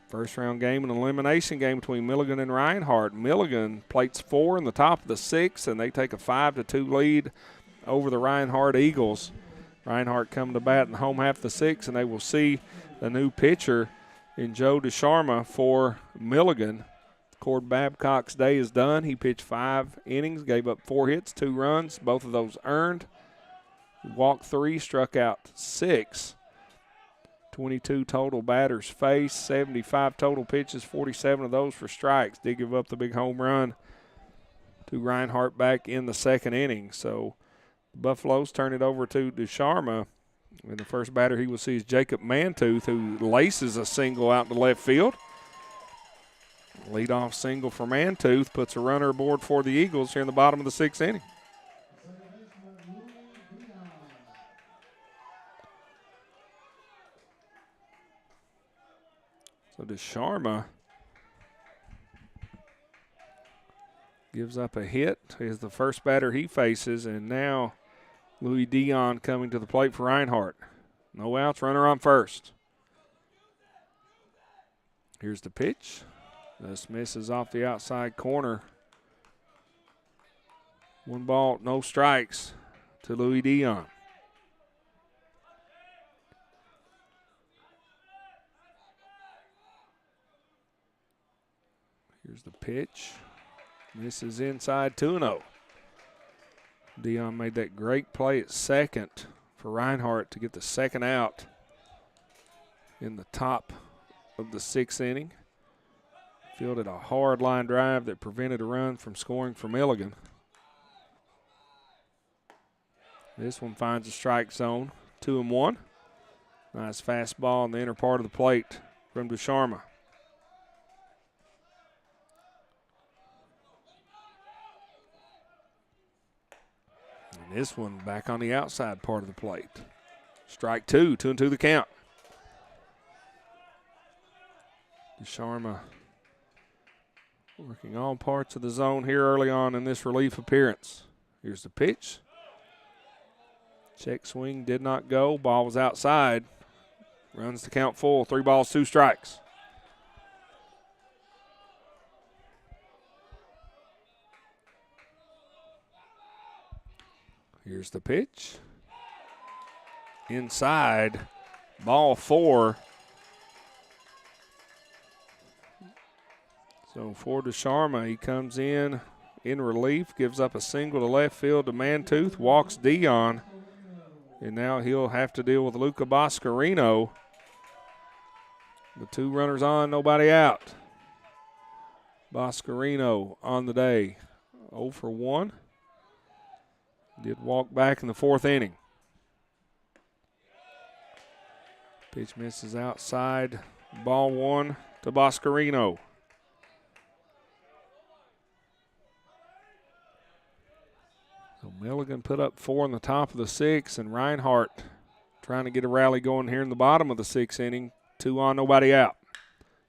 First round game, an elimination game between Milligan and Reinhardt. Milligan plates 4 in the top of the 6th, and they take a 5-2 lead over the Reinhardt Eagles. Reinhardt coming to bat in the home half of the 6th, and they will see a new pitcher in Joe DeSharma for Milligan. Cord Babcock's day is done. He pitched 5 innings, gave up 4 hits, 2 runs, both of those earned. Walked 3, struck out 6. 22 total batters faced, 75 total pitches, 47 of those for strikes. Did give up the big home run to Reinhardt back in the 2nd inning. So the Buffaloes turn it over to DeSharma. And the first batter he will see is Jacob Mantooth, who laces a single out to left field. Leadoff single for Mantooth puts a runner aboard for the Eagles here in the bottom of the 6th inning. So DeSharma gives up a hit. Is the first batter he faces, and now Louis Dion coming to the plate for Reinhardt. No outs, runner on first. Here's the pitch. This misses off the outside corner. 1 ball, no strikes to Louis Dion. Here's the pitch. This is inside 2-0. Dion made that great play at second for Reinhardt to get the second out in the top of the 6th inning. Fielded a hard line drive that prevented a run from scoring for Milligan. This one finds a strike zone, 2-1. Nice fastball in the inner part of the plate from Ducharme. And this one back on the outside part of the plate. Strike 2, 2-2 the count. Ducharme working all parts of the zone here early on in this relief appearance. Here's the pitch. Check swing did not go. Ball was outside. Runs the count full. 3 balls, 2 strikes. Here's the pitch. Inside. Ball 4. So for Ducharme, he comes in relief, gives up a single to left field to Mantooth, walks Dion, and now he'll have to deal with Luca Boscarino. The 2 runners on, nobody out. Boscarino on the day, 0 for 1. Did walk back in the 4th inning. Pitch misses outside, ball 1 to Boscarino. So Milligan put up 4 in the top of the 6th, and Reinhardt trying to get a rally going here in the bottom of the 6th inning. 2 on, nobody out.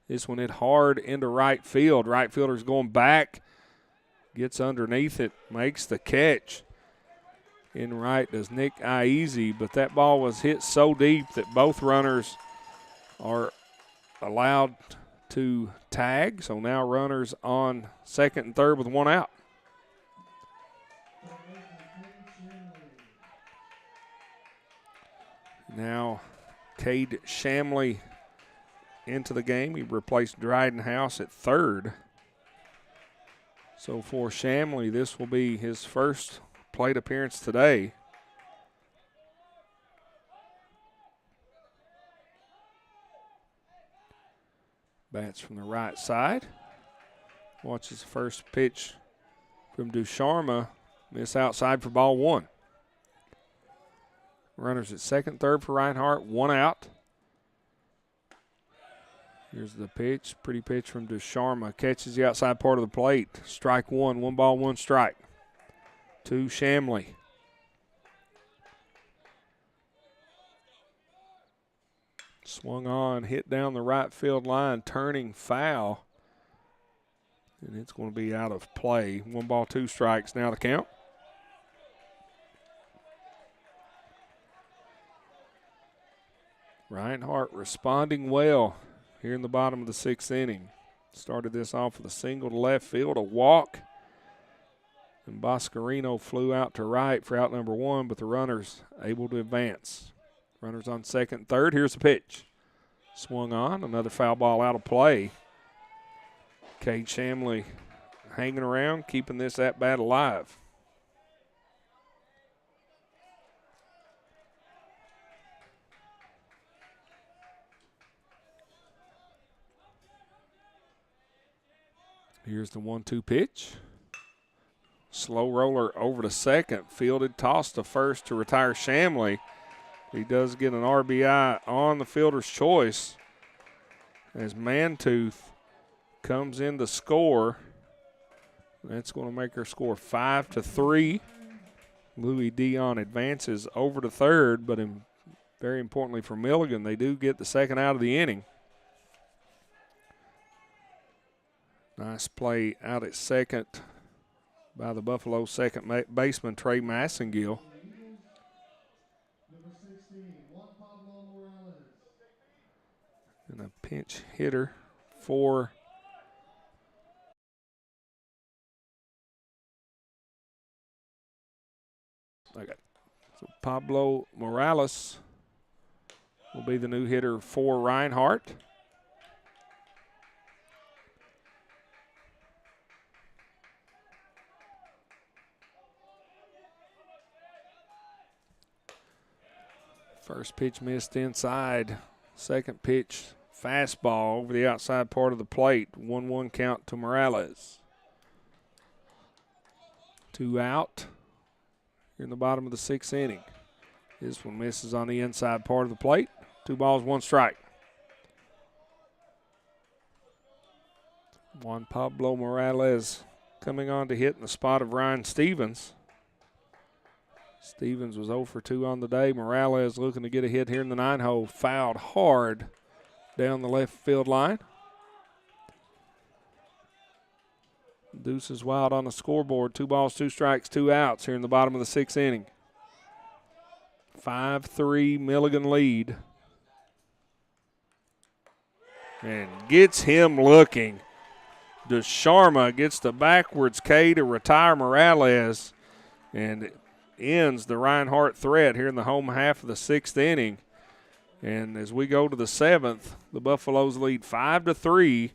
This one hit hard into right field. Right fielder's going back, gets underneath it, makes the catch. In right does Nick Iezi, but that ball was hit so deep that both runners are allowed to tag. So now runners on 2nd and 3rd with 1 out. Now, Cade Shamley into the game. He replaced Dryden House at 3rd. So for Shamley, this will be his first plate appearance today. Bats from the right side. Watches the first pitch from Ducharme. Miss outside for ball 1. Runners at 2nd, 3rd for Reinhardt, 1 out. Here's the pitch, pretty pitch from Ducharme. Catches the outside part of the plate. Strike 1, 1 ball, 1 strike. To Shamley. Swung on, hit down the right field line, turning foul. And it's going to be out of play. 1 ball, 2 strikes, now the count. Reinhardt responding well here in the bottom of the 6th inning. Started this off with a single to left field, a walk. And Boscarino flew out to right for out number 1, but the runners able to advance. Runners on 2nd, 3rd. Here's the pitch. Swung on, another foul ball out of play. Cade Shamley hanging around, keeping this at-bat alive. Here's the 1-2 pitch. Slow roller over to 2nd. Fielded, tossed to 1st to retire Shamley. He does get an RBI on the fielder's choice as Mantooth comes in to score. That's going to make her score 5-3. Louis Dion advances over to 3rd, but very importantly for Milligan, they do get the 2nd out of the inning. Nice play out at 2nd by the Buffalo 2nd baseman, Trey Massengill. And a pinch hitter for so Pablo Morales will be the new hitter for Reinhardt. First pitch missed inside. Second pitch, fastball over the outside part of the plate. 1-1 count to Morales. 2 out here in the bottom of the 6th inning. This one misses on the inside part of the plate. 2 balls, 1 strike. Juan Pablo Morales coming on to hit in the spot of Ryan Stevens. Stevens was 0 for 2 on the day. Morales looking to get a hit here in the 9-hole. Fouled hard down the left field line. Deuce is wild on the scoreboard. 2 balls, 2 strikes, 2 outs here in the bottom of the 6th inning. 5-3 Milligan lead. And gets him looking. DeSharma gets the backwards K to retire Morales. And it ends the Reinhardt threat here in the home half of the 6th inning. And as we go to the 7th, the Buffaloes lead 5-3.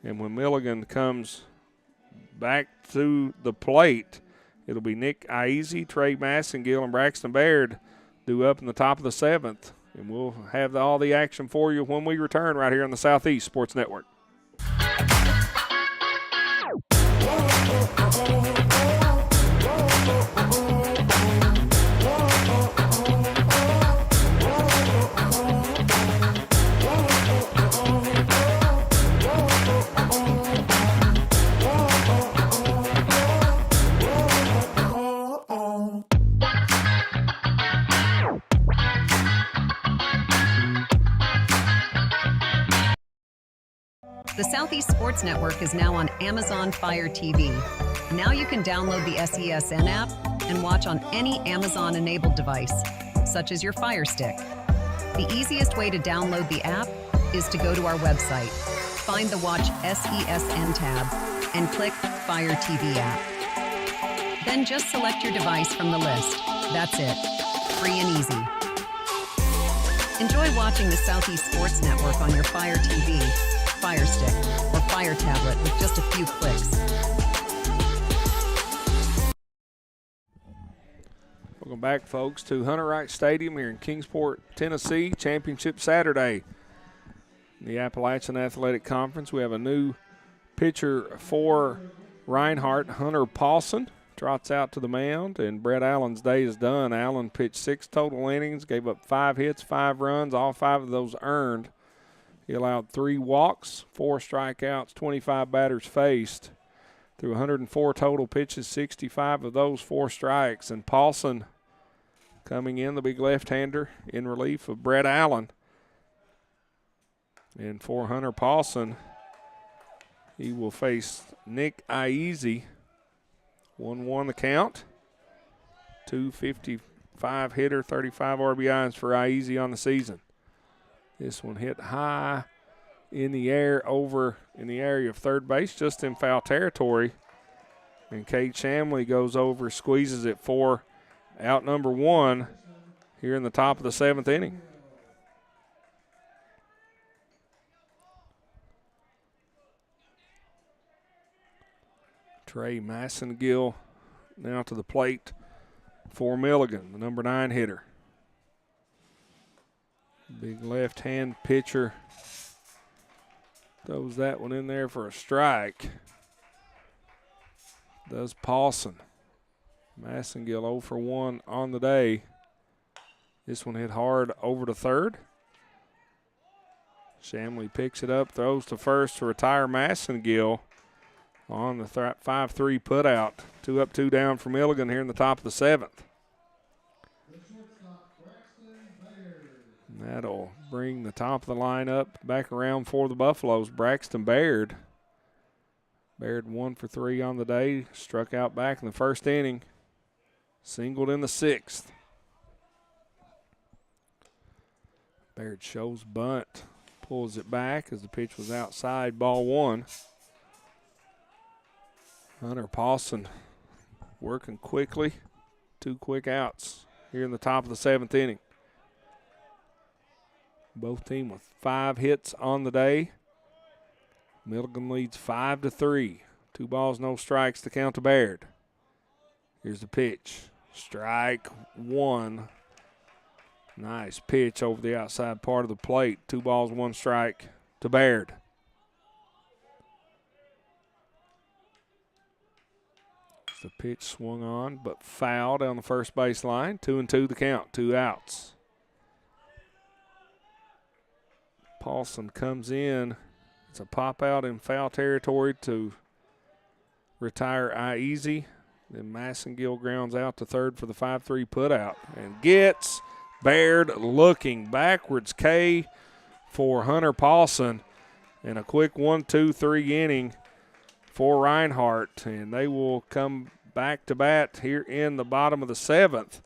And when Milligan comes back to the plate, it'll be Nick Aizy, Trey Massengill, and Braxton Baird due up in the top of the 7th. And we'll have all the action for you when we return right here on the Southeast Sports Network.
The Southeast Sports Network is now on Amazon Fire TV. Now you can download the SESN app and watch on any Amazon-enabled device, such as your Fire Stick. The easiest way to download the app is to go to our website, find the Watch SESN tab, and click Fire TV app. Then just select your device from the list. That's it. Free and easy. Enjoy watching the Southeast Sports Network on your Fire TV, Fire Stick, or Fire tablet with just a few clicks.
Welcome back, folks, to Hunter Wright Stadium here in Kingsport, Tennessee. Championship Saturday in the Appalachian Athletic Conference. We have a new pitcher for Reinhardt, Hunter Paulson. Trots out to the mound, and Brett Allen's day is done. Allen pitched 6 total innings, gave up 5 hits, 5 runs, all 5 of those earned. He allowed 3 walks, 4 strikeouts, 25 batters faced. Through 104 total pitches, 65 of those 4 strikes. And Paulson coming in, the big left-hander, in relief of Brett Allen. And for Hunter Paulson, he will face Nick Aizy. 1-1 the count. 255 hitter, 35 RBIs for Aizy on the season. This one hit high in the air over in the area of third base, just in foul territory. And Cade Shamley goes over, squeezes it for out number 1 here in the top of the 7th inning. Trey Massengill now to the plate for Milligan, the number 9 hitter. Big left-hand pitcher throws that one in there for a strike. Does Paulson. Massengill 0 for 1 on the day. This one hit hard over to third. Shamley picks it up, throws to first to retire Massengill on the 5-3 putout. 2 up, 2 down for Milligan here in the top of the 7th. And that'll bring the top of the lineup back around for the Buffaloes. Braxton Baird. Baird 1 for 3 on the day. Struck out back in the first inning. Singled in the 6th. Baird shows bunt. Pulls it back as the pitch was outside. Ball 1. Hunter Paulson working quickly. 2 quick outs here in the top of the 7th inning. Both teams with 5 hits on the day. Milligan leads 5-3. 2 balls, no strikes to count to Baird. Here's the pitch. Strike 1. Nice pitch over the outside part of the plate. 2 balls, 1 strike to Baird. The pitch swung on, but foul down the first base line. 2-2 the count, 2 outs. Paulson comes in. It's a pop out in foul territory to retire Easy. Then Massengill grounds out to third for the 5-3 putout and gets Baird looking backwards K for Hunter Paulson. And a quick 1-2-3 inning for Reinhardt, and they will come back to bat here in the bottom of the 7th.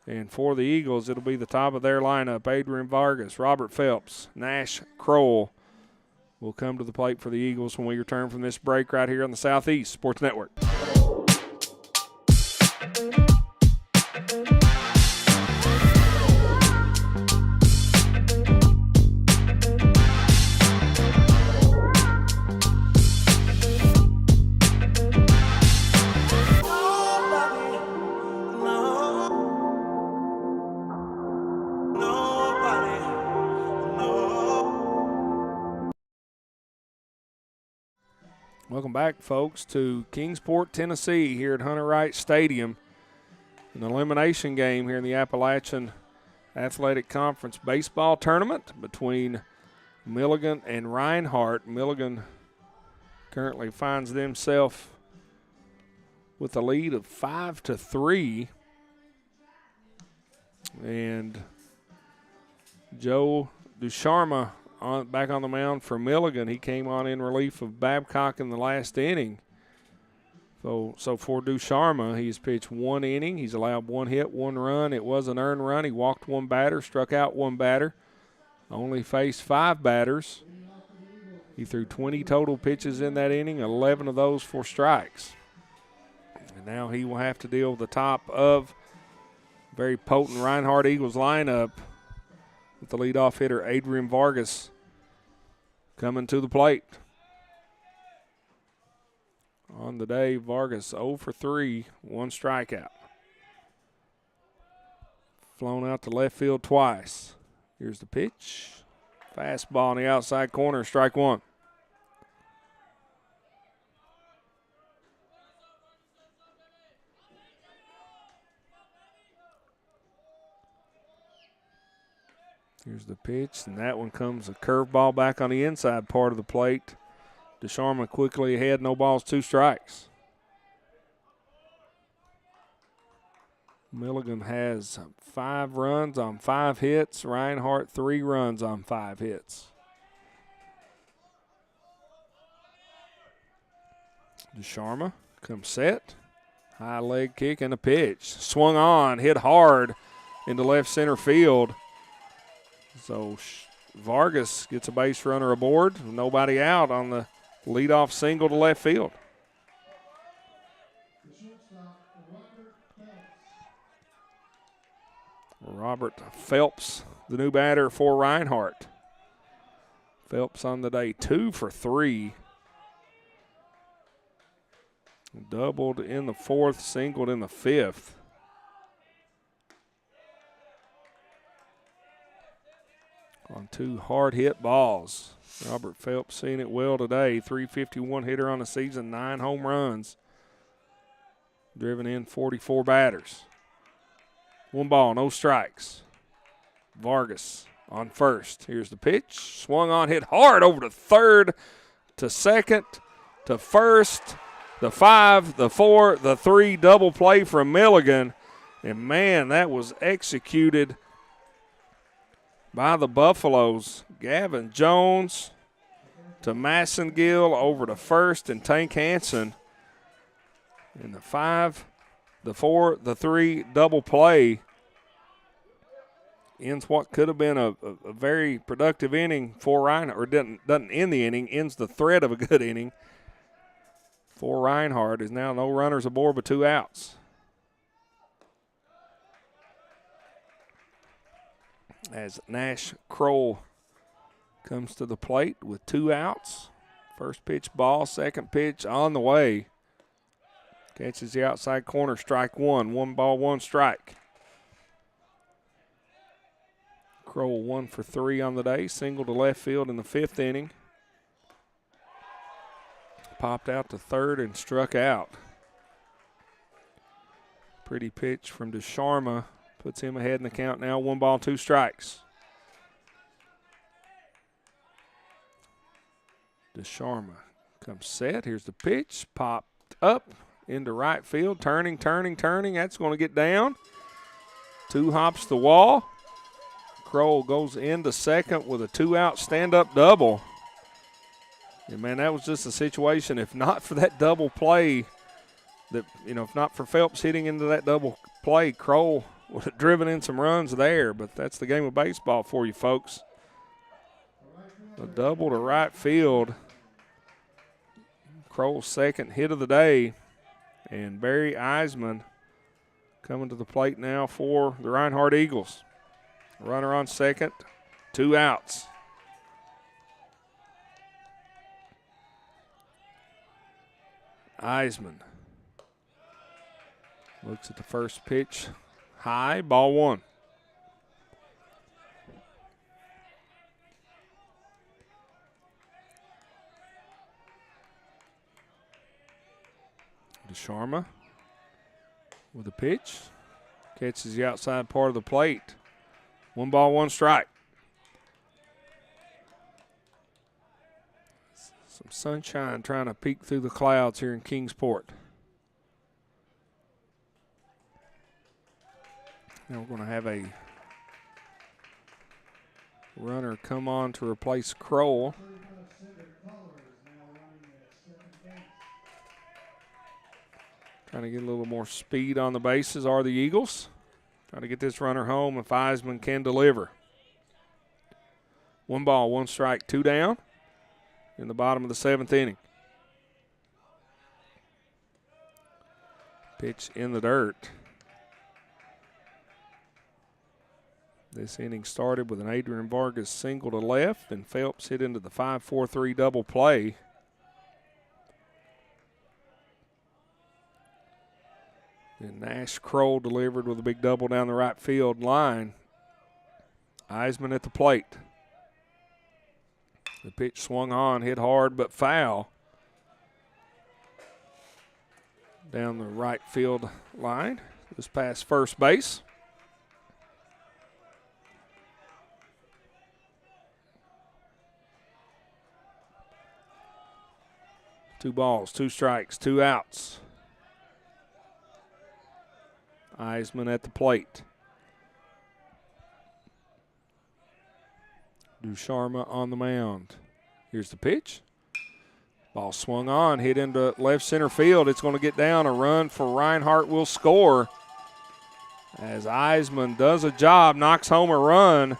And for the Eagles, it'll be the top of their lineup. Adrian Vargas, Robert Phelps, Nash Kroll will come to the plate for the Eagles when we return from this break right here on the Southeast Sports Network. Welcome back, folks, to Kingsport, Tennessee, here at Hunter Wright Stadium. An elimination game here in the Appalachian Athletic Conference baseball tournament between Milligan and Reinhardt. Milligan currently finds themselves with a lead of 5-3. And Joe Ducharme back on the mound for Milligan. He came on in relief of Babcock in the last inning. So for Ducharme, he's pitched 1 inning. He's allowed 1 hit, 1 run. It was an earned run. He walked 1 batter, struck out 1 batter, only faced 5 batters. He threw 20 total pitches in that inning, 11 of those for strikes. And now he will have to deal with the top of very potent Reinhardt Eagles lineup with the leadoff hitter Adrian Vargas coming to the plate. On the day, Vargas 0 for 3, 1 strikeout. Flown out to left field twice. Here's the pitch. Fastball on the outside corner, strike 1. Here's the pitch, and that one comes a curveball back on the inside part of the plate. Ducharme quickly ahead, no balls, 2 strikes. Milligan has 5 runs on 5 hits. Reinhardt 3 runs on 5 hits. Ducharme comes set. High leg kick and a pitch. Swung on, hit hard into left center field. So Vargas gets a base runner aboard. Nobody out on the leadoff single to left field. Robert Phelps, the new batter for Reinhardt. Phelps on the day 2 for 3. Doubled in the 4th, singled in the 5th. On 2 hard hit balls. Robert Phelps seeing it well today. 351 hitter on the season, 9 home runs. Driven in 44 batters. 1 ball, no strikes. Vargas on first. Here's the pitch. Swung on, hit hard over to third, to second, to first, the 5, the 4, the 3, double play from Milligan. And, man, that was executed by the Buffaloes. Gavin Jones to Massengill over to first and Tank Hansen. And the 5, the 4, the 3 double play ends what could have been a very productive inning for Reinhardt, or doesn't end the inning, ends the thread of a good inning for Reinhardt. Is now no runners aboard but 2 outs. As Nash Kroll comes to the plate with 2 outs. First pitch ball, second pitch on the way. Catches the outside corner, strike 1. 1 ball, 1 strike. Kroll 1 for 3 on the day, single to left field in the 5th inning. Popped out to third and struck out. Pretty pitch from DeSharma puts him ahead in the count now. 1 ball, 2 strikes. DeSharma comes set. Here's the pitch. Popped up into right field. Turning. That's going to get down. 2 hops the wall. Kroll goes into second with a 2-out stand-up double. And, man, that was just a situation, if not for that double play, that, if not for Phelps hitting into that double play, Kroll would have driven in some runs there. But that's the game of baseball for you, folks. A double to right field. Kroll's second hit of the day. And Barry Eisman coming to the plate now for the Reinhardt Eagles. Runner on second, 2 outs. Eisman looks at the first pitch. High, ball 1. DeSharma with a pitch. Catches the outside part of the plate. 1 ball, 1 strike. Some sunshine trying to peek through the clouds here in Kingsport. Now we're going to have a runner come on to replace Kroll. Trying to get a little more speed on the bases are the Eagles. Trying to get this runner home if Eisman can deliver. 1 ball, 1 strike, 2 down in the bottom of the 7th inning. Pitch in the dirt. This inning started with an Adrian Vargas single to left, and Phelps hit into the 5-4-3 double play. And Nash Kroll delivered with a big double down the right field line. Eisman at the plate. The pitch swung on, hit hard but foul. Down the right field line, just past first base. Two balls, 2 strikes, 2 outs. Eisman at the plate. DeSharma on the mound. Here's the pitch. Ball swung on, hit into left center field. It's going to get down. A run for Reinhardt will score as Eisman does a job, knocks home a run.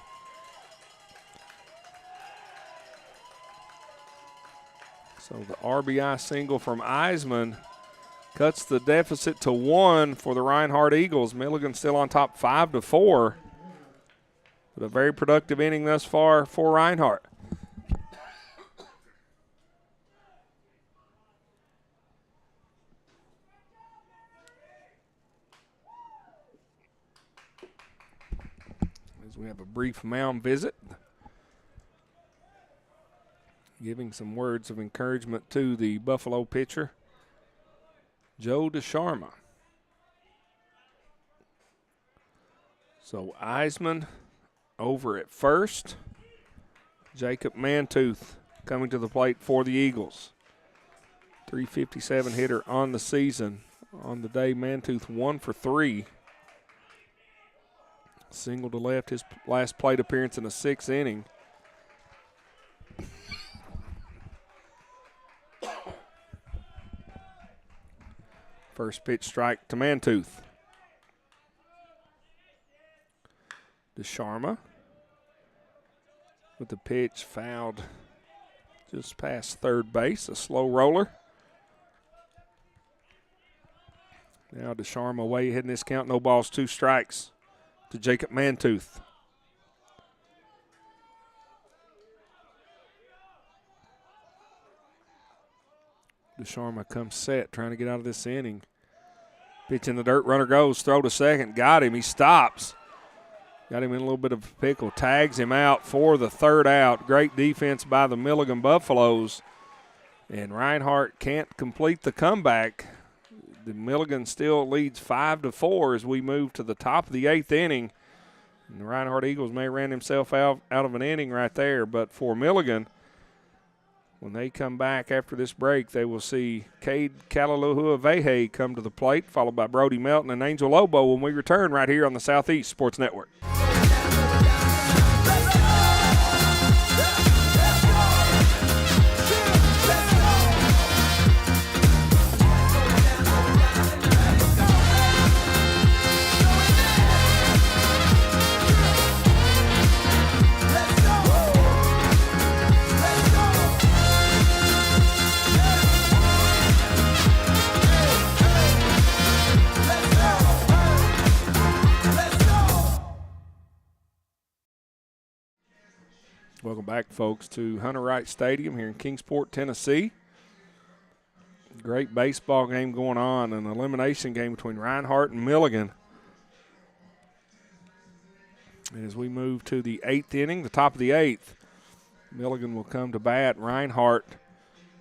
So the RBI single from Eisman cuts the deficit to 1 for the Reinhardt Eagles. Milligan still on top 5-4. But a very productive inning thus far for Reinhardt. As we have a brief mound visit, giving some words of encouragement to the Buffalo pitcher, Joe DeSharma. So Eisman over at first. Jacob Mantooth coming to the plate for the Eagles. 357 hitter on the season. On the day, Mantooth 1 for 3. Single to left, his last plate appearance in the 6th inning. First pitch strike to Mantooth. DeSharma with the pitch fouled just past third base, a slow roller. Now DeSharma way ahead in this count, no balls, 2 strikes to Jacob Mantooth. DeSharma comes set, trying to get out of this inning. Pitch in the dirt, runner goes, throw to second, got him, he stops. Got him in a little bit of a pickle. Tags him out for the third out. Great defense by the Milligan Buffaloes. And Reinhardt can't complete the comeback. The Milligan still leads 5-4 as we move to the top of the 8th inning. And the Reinhardt Eagles may ran himself out of an inning right there. But for Milligan, when they come back after this break, they will see Cade Kalaluhua-Vehe come to the plate, followed by Brody Melton and Angel Lobo when we return right here on the Southeast Sports Network. Welcome back, folks, to Hunter Wright Stadium here in Kingsport, Tennessee. Great baseball game going on, an elimination game between Reinhardt and Milligan. And as we move to the 8th inning, the top of the 8th, Milligan will come to bat. Reinhardt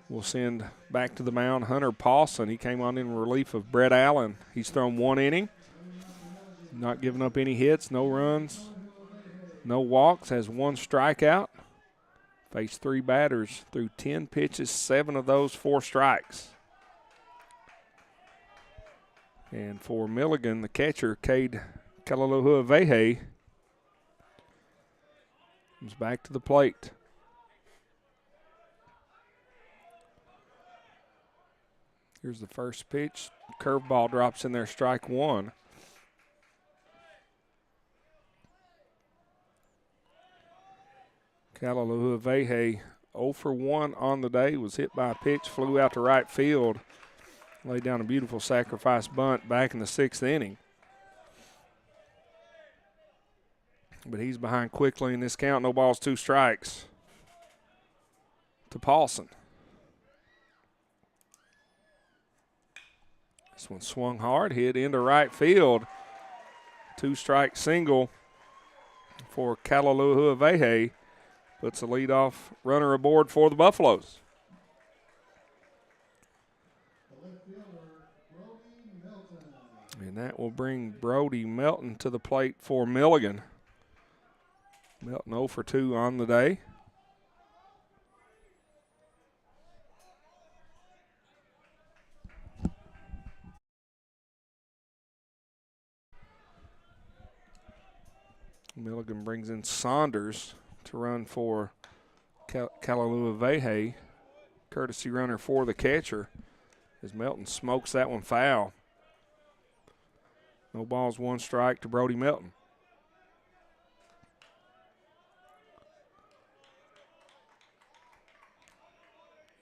will send back to the mound Hunter Paulson. He came on in relief of Brett Allen. He's thrown 1 inning, not giving up any hits, no runs, no walks, has 1 strikeout. Faced 3 batters, threw 10 pitches, 7 of those 4 strikes. And for Milligan, the catcher, Cade Kalaluhua-Vehe, comes back to the plate. Here's the first pitch. Curveball drops in there, strike 1. Kalaluhua-Vehe 0 for 1 on the day, was hit by a pitch, flew out to right field, laid down a beautiful sacrifice bunt back in the 6th inning. But he's behind quickly in this count. No balls, 2 strikes to Paulson. This one swung hard, hit into right field. 2-strike single for Kalaluhua-Vehe. Puts a leadoff runner aboard for the Buffaloes. And that will bring Brody Melton to the plate for Milligan. Melton 0 for 2 on the day. Milligan brings in Saunders to run for Kalaluhua-Vehe, courtesy runner for the catcher, as Melton smokes that one foul. No balls, 1 strike to Brody Melton.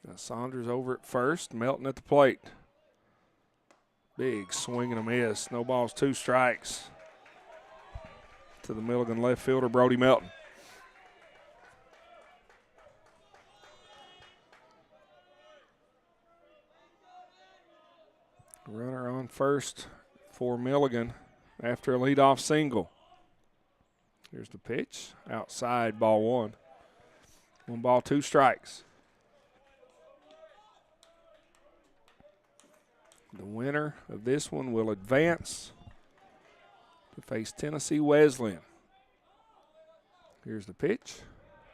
Now Saunders over at first, Melton at the plate. Big swing and a miss. No balls, 2 strikes to the Milligan left fielder, Brody Melton. Runner on first for Milligan after a leadoff single. Here's the pitch, outside, ball 1. 1 ball, 2 strikes. The winner of this one will advance to face Tennessee Wesleyan. Here's the pitch,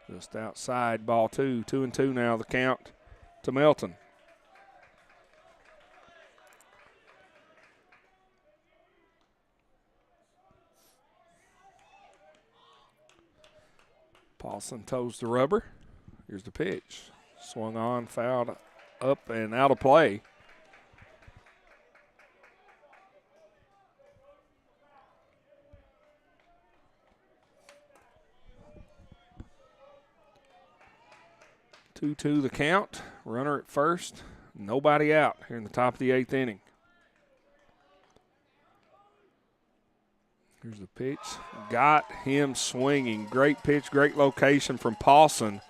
just outside, ball 2. 2-2 now, the count to Melton. Paulson toes the rubber. Here's the pitch. Swung on, fouled up and out of play. Two the count. Runner at first. Nobody out here in the top of the 8th inning. Here's the pitch. Got him swinging. Great pitch, great location from Paulson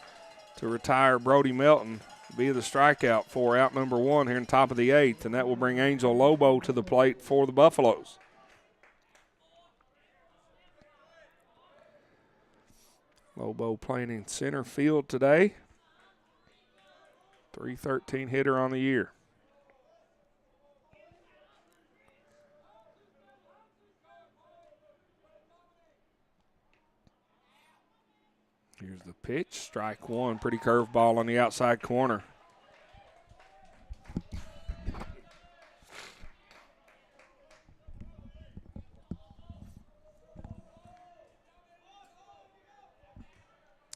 to retire Brody Melton via the strikeout for out number 1 here in the top of the 8th, and that will bring Angel Lobo to the plate for the Buffaloes. Lobo playing in center field today. .313 hitter on the year. Here's the pitch. Strike one. Pretty curved ball on the outside corner.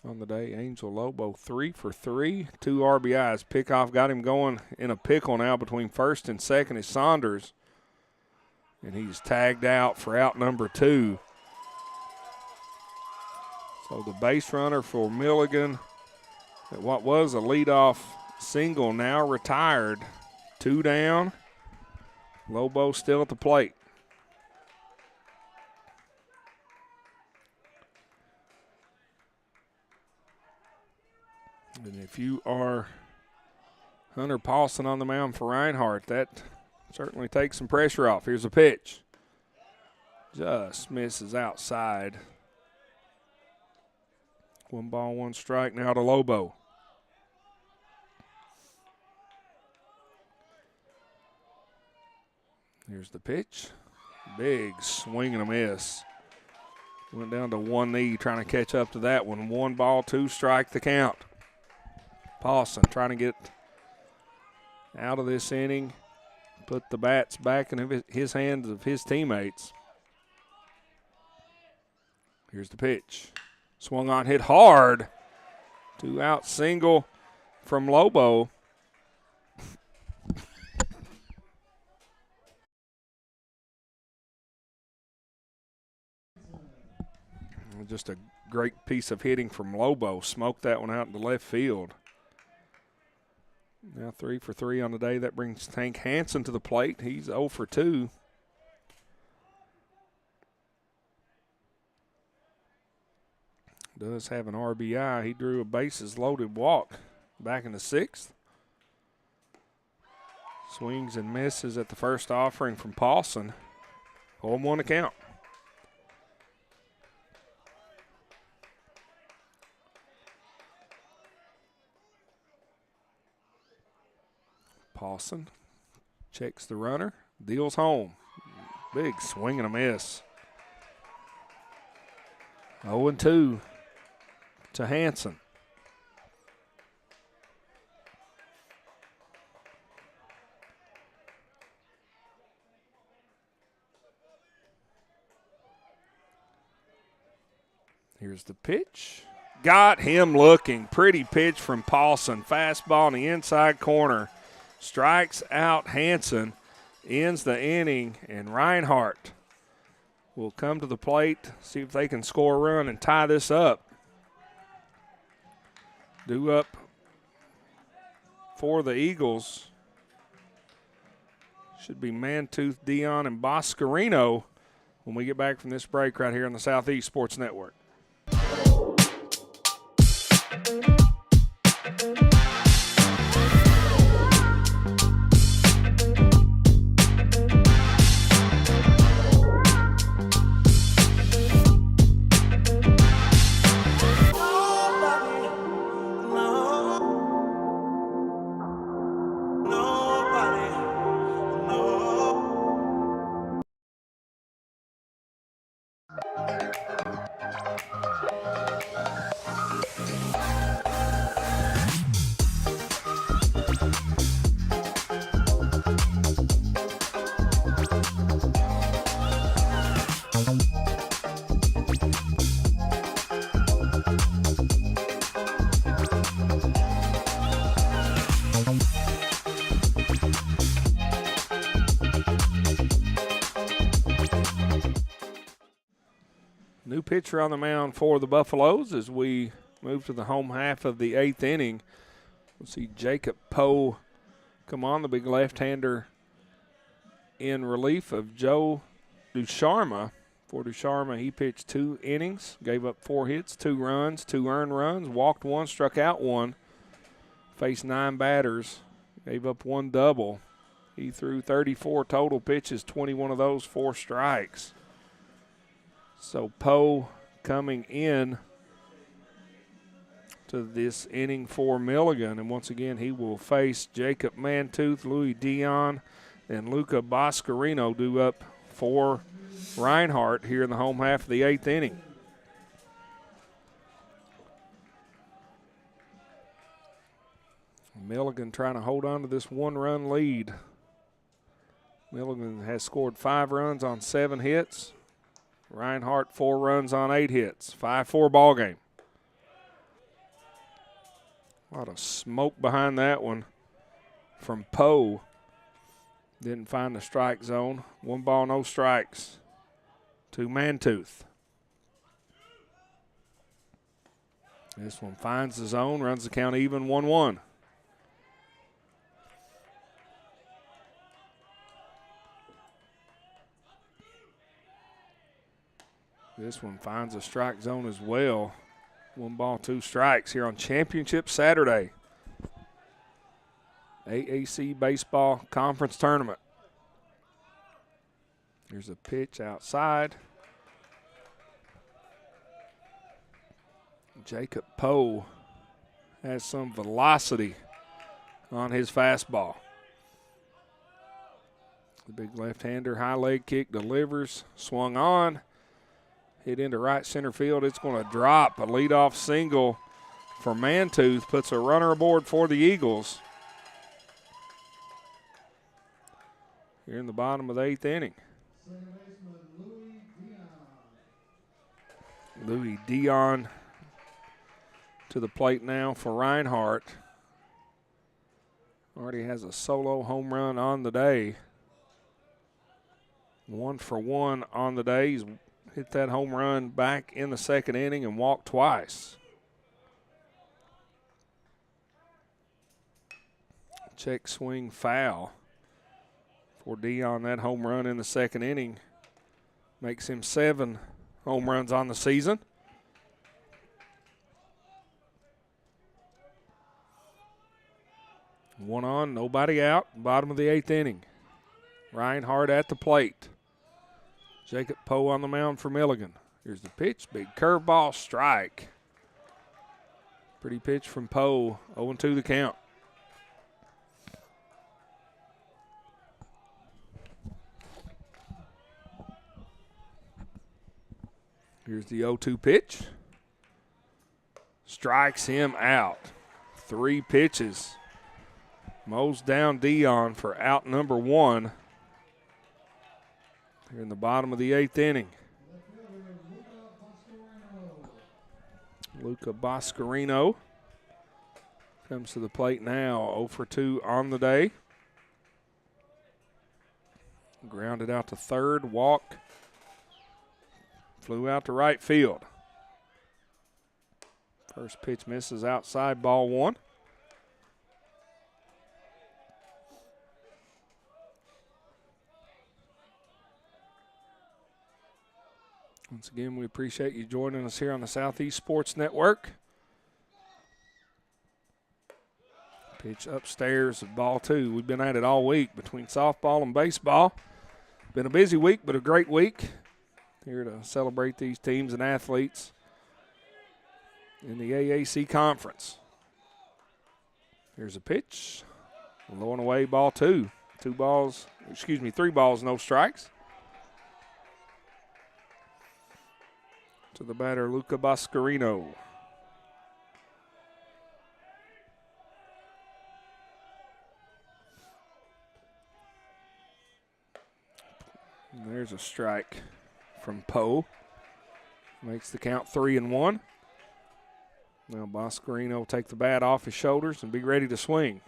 On the day, Angel Lobo 3 for 3, 2 RBIs. Pickoff got him going in a pickle now between first and second is Saunders. And he's tagged out for out number 2. So the base runner for Milligan, at what was a leadoff single, now retired. 2 down. Lobo still at the plate. And if you are Hunter Paulson on the mound for Reinhardt, that certainly takes some pressure off. Here's a pitch. Just misses outside. 1 ball, 1 strike now to Lobo. Here's the pitch. Big swing and a miss. Went down to one knee trying to catch up to that one. 1 ball, 2 strike the count. Paulson trying to get out of this inning, put the bats back in his hands of his teammates. Here's the pitch. Swung on, hit hard. 2 out single from Lobo. Just a great piece of hitting from Lobo. Smoked that one out into left field. Now 3 for 3 on the day. That brings Tank Hansen to the plate. He's 0 for 2. Does have an RBI. He drew a bases-loaded walk back in the 6th. Swings and misses at the first offering from Paulson. 0-1 to count. Paulson checks the runner, deals home. Big swing and a miss. 0-2 to Hansen. Here's the pitch. Got him looking. Pretty pitch from Paulson. Fastball in the inside corner. Strikes out Hansen, ends the inning, and Reinhardt will come to the plate, see if they can score a run and tie this up. Due up for the Eagles should be Mantooth, Dion, and Boscarino when we get back from this break right here on the Southeast Sports Network. New pitcher on the mound for the Buffaloes as we move to the home half of the 8th inning. We'll see Jacob Poe come on, the big left-hander in relief of Joe Ducharme. For Ducharme, he pitched 2 innings, gave up 4 hits, 2 runs, 2 earned runs, walked 1, struck out 1, faced 9 batters, gave up 1 double. He threw 34 total pitches, 21 of those 4 strikes. So Poe coming in to this inning for Milligan. And once again, he will face Jacob Mantooth, Louis Dion, and Luca Boscarino due up for Reinhardt here in the home half of the 8th inning. Milligan trying to hold on to this 1-run lead. Milligan has scored 5 runs on 7 hits. Reinhardt 4 runs on 8 hits. 5-4 ball game. A lot of smoke behind that one from Poe. Didn't find the strike zone. 1 ball, no strikes to Mantooth. This one finds the zone, runs the count even, 1-1. This one finds a strike zone as well. 1 ball, 2 strikes here on Championship Saturday. AAC Baseball Conference Tournament. Here's a pitch outside. Jacob Poe has some velocity on his fastball. The big left-hander, high leg kick, delivers, swung on. Hit into right center field. It's going to drop. A leadoff single for Mantooth puts a runner aboard for the Eagles. Here in the bottom of the 8th inning. Louis Dion to the plate now for Reinhardt. Already has a solo home run on the day. 1 for 1 on the day. He's hit that home run back in the 2nd inning and walked twice. Check swing foul for Dion. That home run in the 2nd inning makes him 7 home runs on the season. One on, nobody out. Bottom of the 8th inning. Reinhardt at the plate. Jacob Poe on the mound for Milligan. Here's the pitch. Big curveball, strike. Pretty pitch from Poe. 0-2 the count. Here's the 0-2 pitch. Strikes him out. 3 pitches. Mows down Dion for out number 1. Here in the bottom of the 8th inning. Luca Boscarino comes to the plate now. 0 for 2 on the day. Grounded out to third, walk. Flew out to right field. First pitch misses outside, ball 1. Once again, we appreciate you joining us here on the Southeast Sports Network. Pitch upstairs, ball 2. We've been at it all week between softball and baseball. Been a busy week, but a great week. Here to celebrate these teams and athletes in the AAC Conference. Here's a pitch. Low and away, ball 2. 3 balls, no strikes. To the batter, Luca Boscarino. And there's a strike from Poe. Makes the count 3-1. Now Boscarino will take the bat off his shoulders and be ready to swing.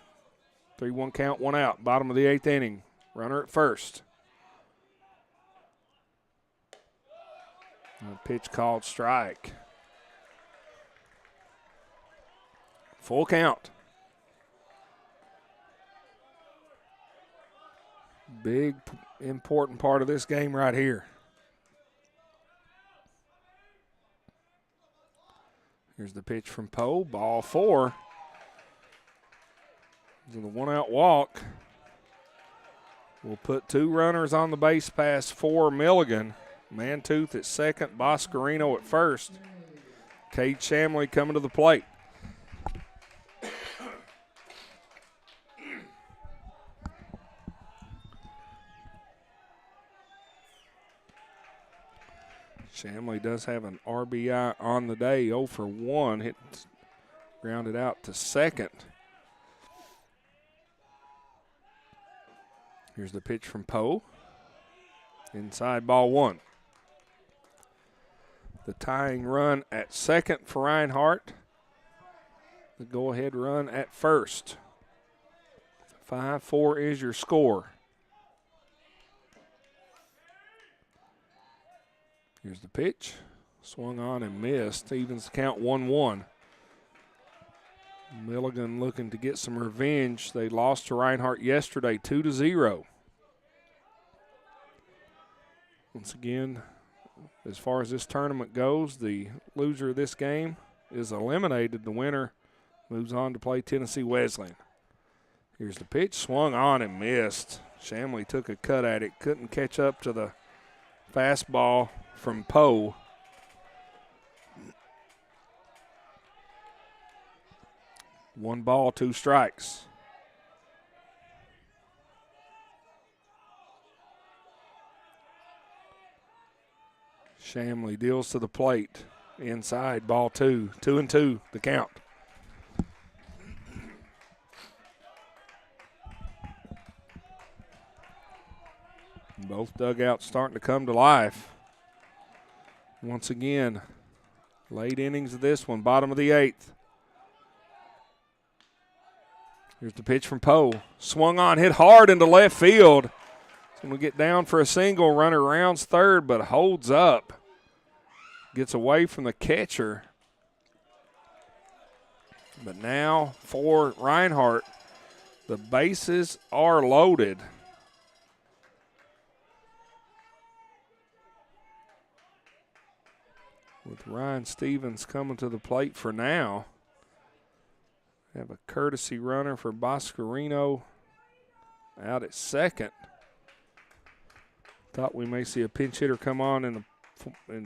3-1 count, 1 out. Bottom of the 8th inning. Runner at first. A pitch called strike. Full count. Big, important part of this game right here. Here's the pitch from Poe. Ball 4. The 1-out walk will put 2 runners on the base pass for Milligan. Mantooth at second, Boscarino at first. Cade Shamley coming to the plate. Shamley does have an RBI on the day, 0 for 1, hit grounded out to second. Here's the pitch from Poe. Inside, ball 1. The tying run at second for Reinhardt. The go-ahead run at first. 5-4 is your score. Here's the pitch. Swung on and missed. Evens the count 1-1. Milligan looking to get some revenge. They lost to Reinhardt yesterday 2-0. Once again, as far as this tournament goes, the loser of this game is eliminated. The winner moves on to play Tennessee Wesleyan. Here's the pitch. Swung on and missed. Shamley took a cut at it. Couldn't catch up to the fastball from Poe. One ball, 2 strikes. Shamley deals to the plate. Inside, ball 2. 2-2, the count. Both dugouts starting to come to life. Once again, late innings of this one, bottom of the 8th. Here's the pitch from Poe. Swung on, hit hard into left field. It's going to get down for a single. Runner rounds third, but holds up. Gets away from the catcher. But now for Reinhardt, the bases are loaded. With Ryan Stevens coming to the plate for now. Have a courtesy runner for Boscarino out at second. Thought we may see a pinch hitter come on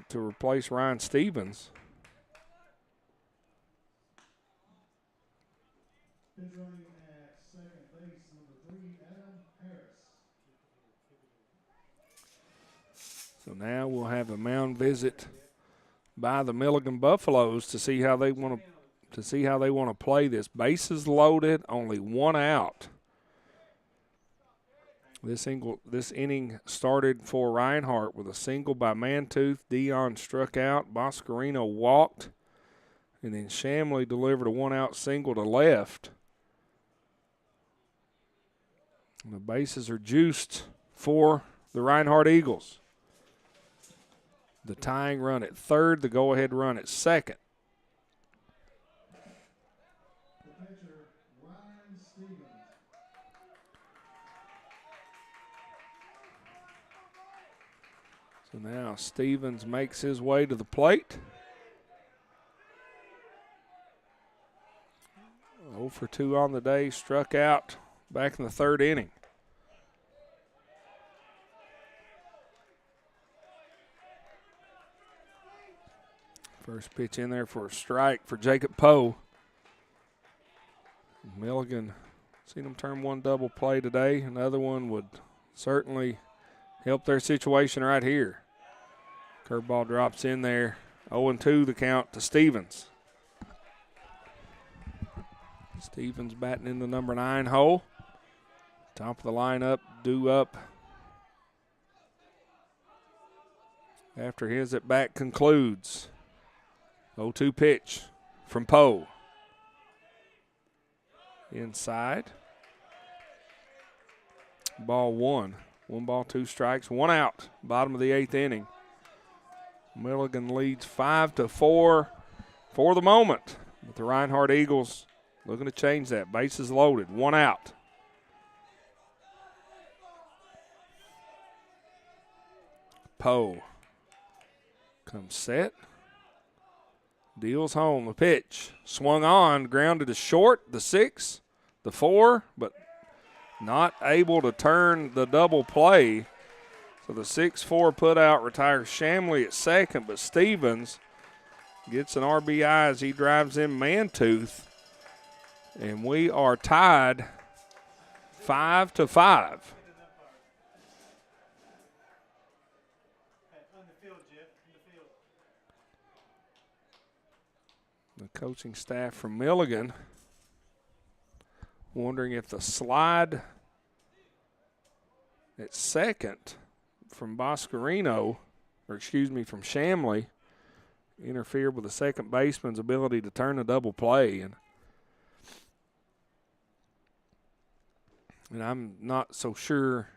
to replace Ryan Stevens. So now we'll have a mound visit by the Milligan Buffaloes to see how they want to play this. Bases loaded, only 1 out. This inning started for Reinhardt with a single by Mantooth. Dion struck out. Boscarino walked. And then Shamley delivered a 1-out single to left. And the bases are juiced for the Reinhardt Eagles. The tying run at third, the go-ahead run at second. So now Stevens makes his way to the plate. 0 for 2 on the day, struck out back in the 3rd inning. First pitch in there for a strike for Jacob Poe. Milligan, seen him turn one double play today. Another one would certainly help their situation right here. Curveball drops in there. 0-2 the count to Stevens. Stevens batting in the number 9 hole. Top of the lineup, due up after his at bat concludes. 0-2 pitch from Poe. Inside. Ball 1. 1 ball, 2 strikes, 1 out. Bottom of the 8th inning. Milligan leads 5-4 for the moment. But the Reinhardt Eagles looking to change that. Bases loaded, 1 out. Poe comes set. Deals home. The pitch. Swung on. Grounded to short. The 6. The 4. But not able to turn the double play. So the 6-4 put out retires Shamley at second. But Stevens gets an RBI as he drives in Mantooth. And we are tied 5-5. The coaching staff from Milligan wondering if the slide at second from Boscarino, or excuse me, from Shamley, interfered with the second baseman's ability to turn a double play. And I'm not so sure,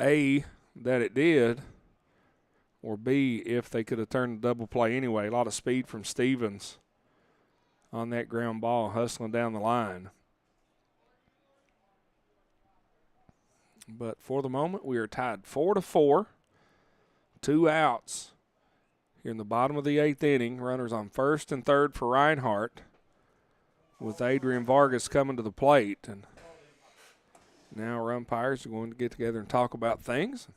A, that it did, or B, if they could have turned the double play anyway. A lot of speed from Stevens on that ground ball, hustling down the line. But for the moment, we are tied 4-4, 2 outs here in the bottom of the 8th inning. Runners on first and third for Reinhardt, with Adrian Vargas coming to the plate. And now our umpires are going to get together and talk about things.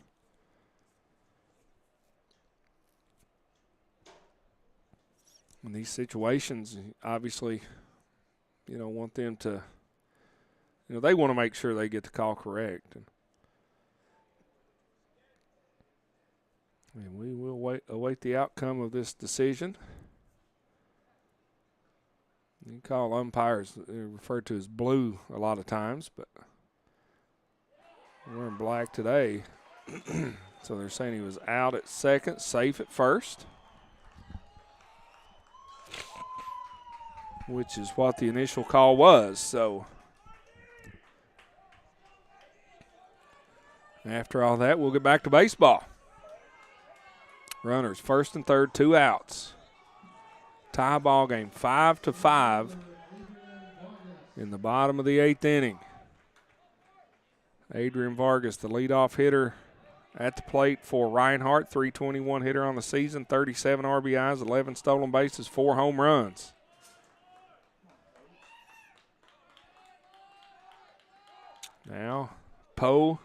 In these situations, obviously, want them to, they want to make sure they get the call correct. And we will await the outcome of this decision. You call umpires referred to as blue a lot of times, but we're in black today. So they're saying he was out at second, safe at first, which is what the initial call was. So after all that, we'll get back to baseball. Runners first and third, 2 outs. Tie ball game 5-5 in the bottom of the 8th inning. Adrian Vargas, the leadoff hitter at the plate for Reinhardt, 321 hitter on the season, 37 RBIs, 11 stolen bases, 4 home runs. Now, Poe,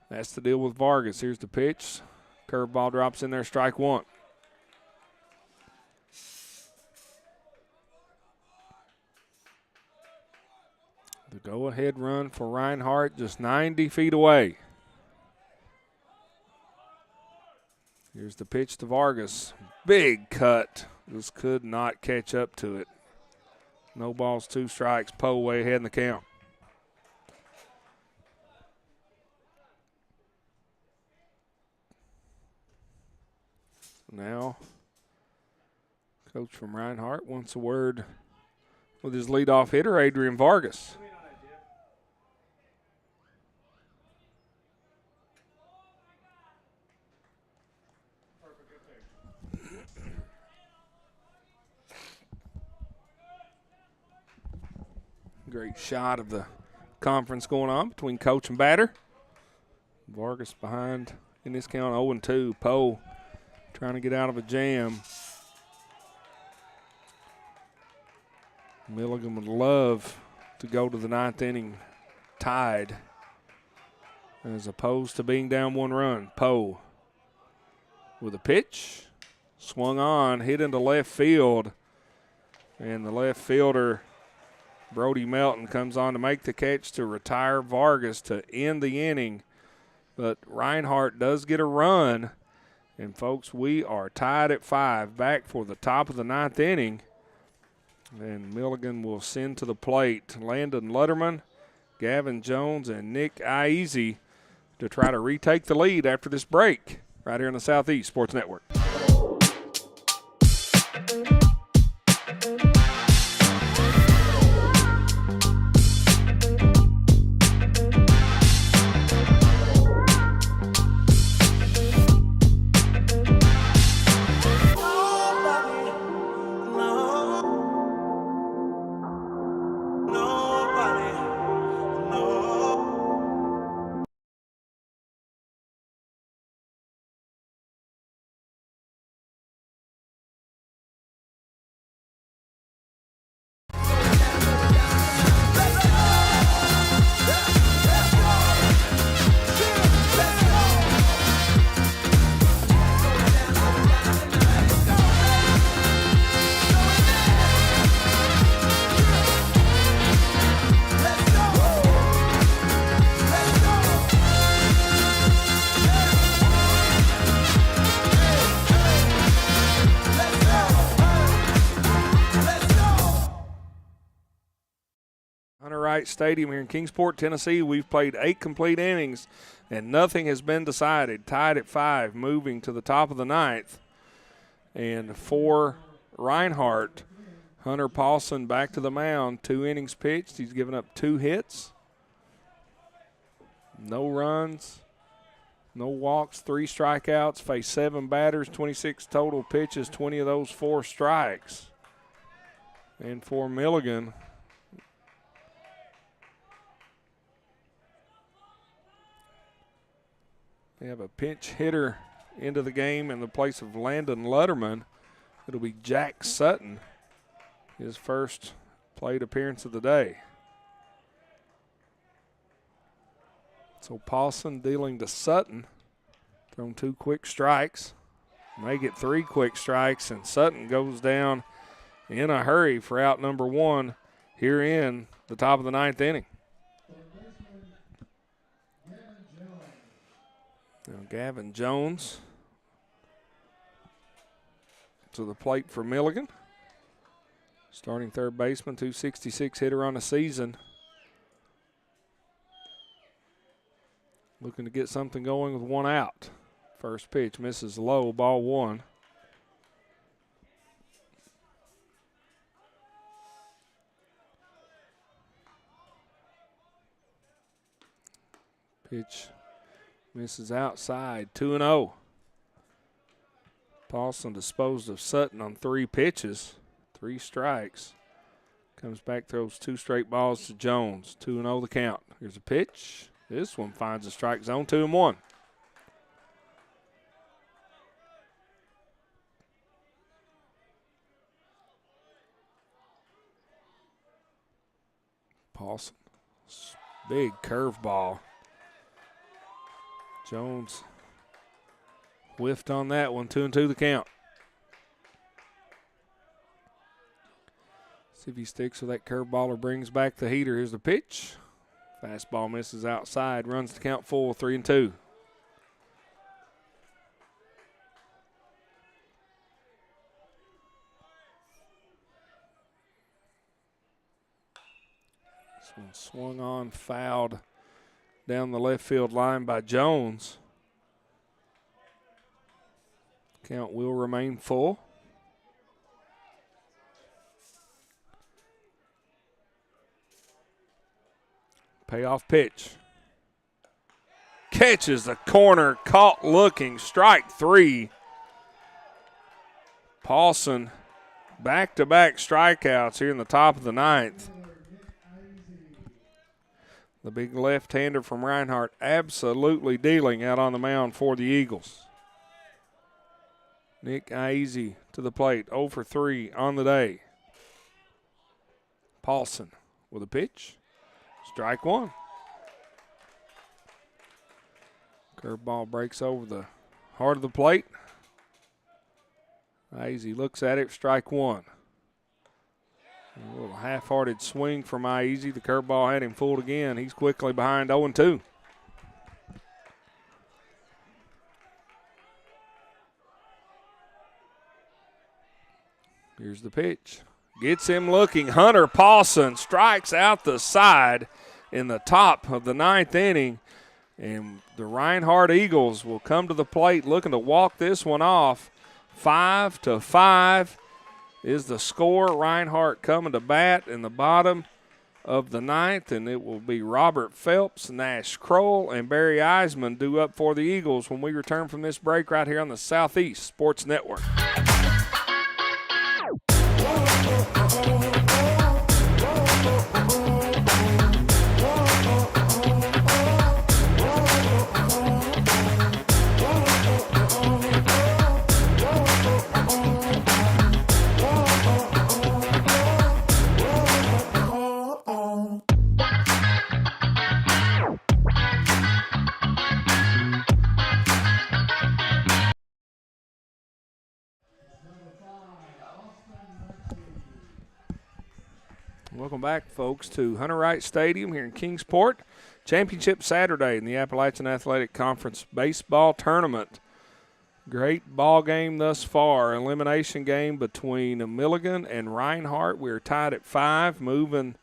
that's the deal with Vargas. Here's the pitch. Curveball drops in there, strike one. The go-ahead run for Reinhardt just 90 feet away. Here's the pitch to Vargas. Big cut. Just could not catch up to it. No balls, 2 strikes. Poe way ahead in the count. Now, coach from Reinhardt wants a word with his leadoff hitter, Adrian Vargas. Great shot of the conference going on between coach and batter. Vargas behind in this count 0-2. Poe trying to get out of a jam. Milligan would love to go to the 9th inning tied as opposed to being down 1 run. Poe with a pitch. Swung on, hit into left field. And the left fielder, Brody Melton, comes on to make the catch to retire Vargas to end the inning. But Reinhardt does get a run. And, folks, we are tied at 5, back for the top of the 9th inning. And Milligan will send to the plate Landon Lutterman, Gavin Jones, and Nick Iese to try to retake the lead after this break right here on the Southeast Sports Network. Wright Stadium here in Kingsport, Tennessee. We've played 8 complete innings, and nothing has been decided. Tied at 5, moving to the top of the 9th. And for Reinhardt, Hunter Paulson back to the mound. 2 innings pitched. He's given up 2 hits. No runs, no walks, 3 strikeouts, faced 7 batters, 26 total pitches, 20 of those 4 strikes. And for Milligan, they have a pinch hitter into the game in the place of Landon Lutterman. It'll be Jack Sutton, his first plate appearance of the day. So Paulson dealing to Sutton, thrown 2 quick strikes. May get 3 quick strikes, and Sutton goes down in a hurry for out number 1 here in the top of the 9th inning. Now Gavin Jones to the plate for Milligan. Starting third baseman, 266 hitter on the season. Looking to get something going with 1 out. First pitch misses low, ball 1. Pitch misses outside, 2-0. Paulson disposed of Sutton on 3 pitches, 3 strikes. Comes back, throws 2 straight balls to Jones. 2-0 the count. Here's a pitch. This one finds a strike zone, 2-1. Paulson, big curveball. Jones whiffed on that one, 2-2 the count. See if he sticks with that curveball or brings back the heater. Here's the pitch. Fastball misses outside, runs the count full, 3-2. This one swung on, fouled down the left field line by Jones. Count will remain full. Payoff pitch. Catches the corner, caught looking, strike 3. Paulson, back-to-back strikeouts here in the top of the 9th. The big left-hander from Reinhardt absolutely dealing out on the mound for the Eagles. Nick Aizy to the plate, 0 for 3 on the day. Paulson with a pitch. Strike 1. Curveball breaks over the heart of the plate. Aizy looks at it, strike 1. A little half-hearted swing from Aizy. The curveball had him fooled again. He's quickly behind 0-2. Here's the pitch. Gets him looking. Hunter Paulson strikes out the side in the top of the 9th inning. And the Reinhardt Eagles will come to the plate looking to walk this one off. 5-5 is the score. Reinhardt coming to bat in the bottom of the 9th, and it will be Robert Phelps, Nash Kroll, and Barry Eisman due up for the Eagles when we return from this break right here on the Southeast Sports Network. Welcome back, folks, to Hunter Wright Stadium here in Kingsport. Championship Saturday in the Appalachian Athletic Conference Baseball Tournament. Great ball game thus far. Elimination game between Milligan and Reinhardt. We're tied at 5, moving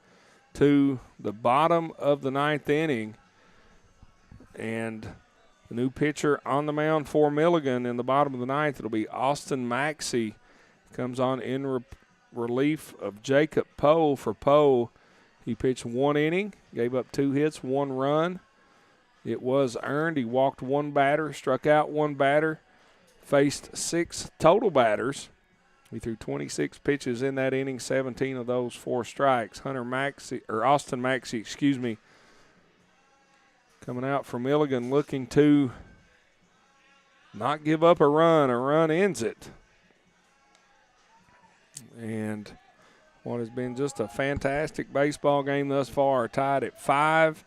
to the bottom of the 9th inning. And the new pitcher on the mound for Milligan in the bottom of the 9th, it'll be Austin Maxey. Comes on in relief of Jacob Poe. For Poe, he pitched 1 inning, gave up 2 hits, 1 run. It was earned. He walked 1 batter, struck out 1 batter, faced 6 total batters. He threw 26 pitches in that inning, 17 of those 4 strikes. Austin Maxey, coming out for Milligan, looking to not give up a run. A run ends it. And what has been just a fantastic baseball game thus far, tied at 5.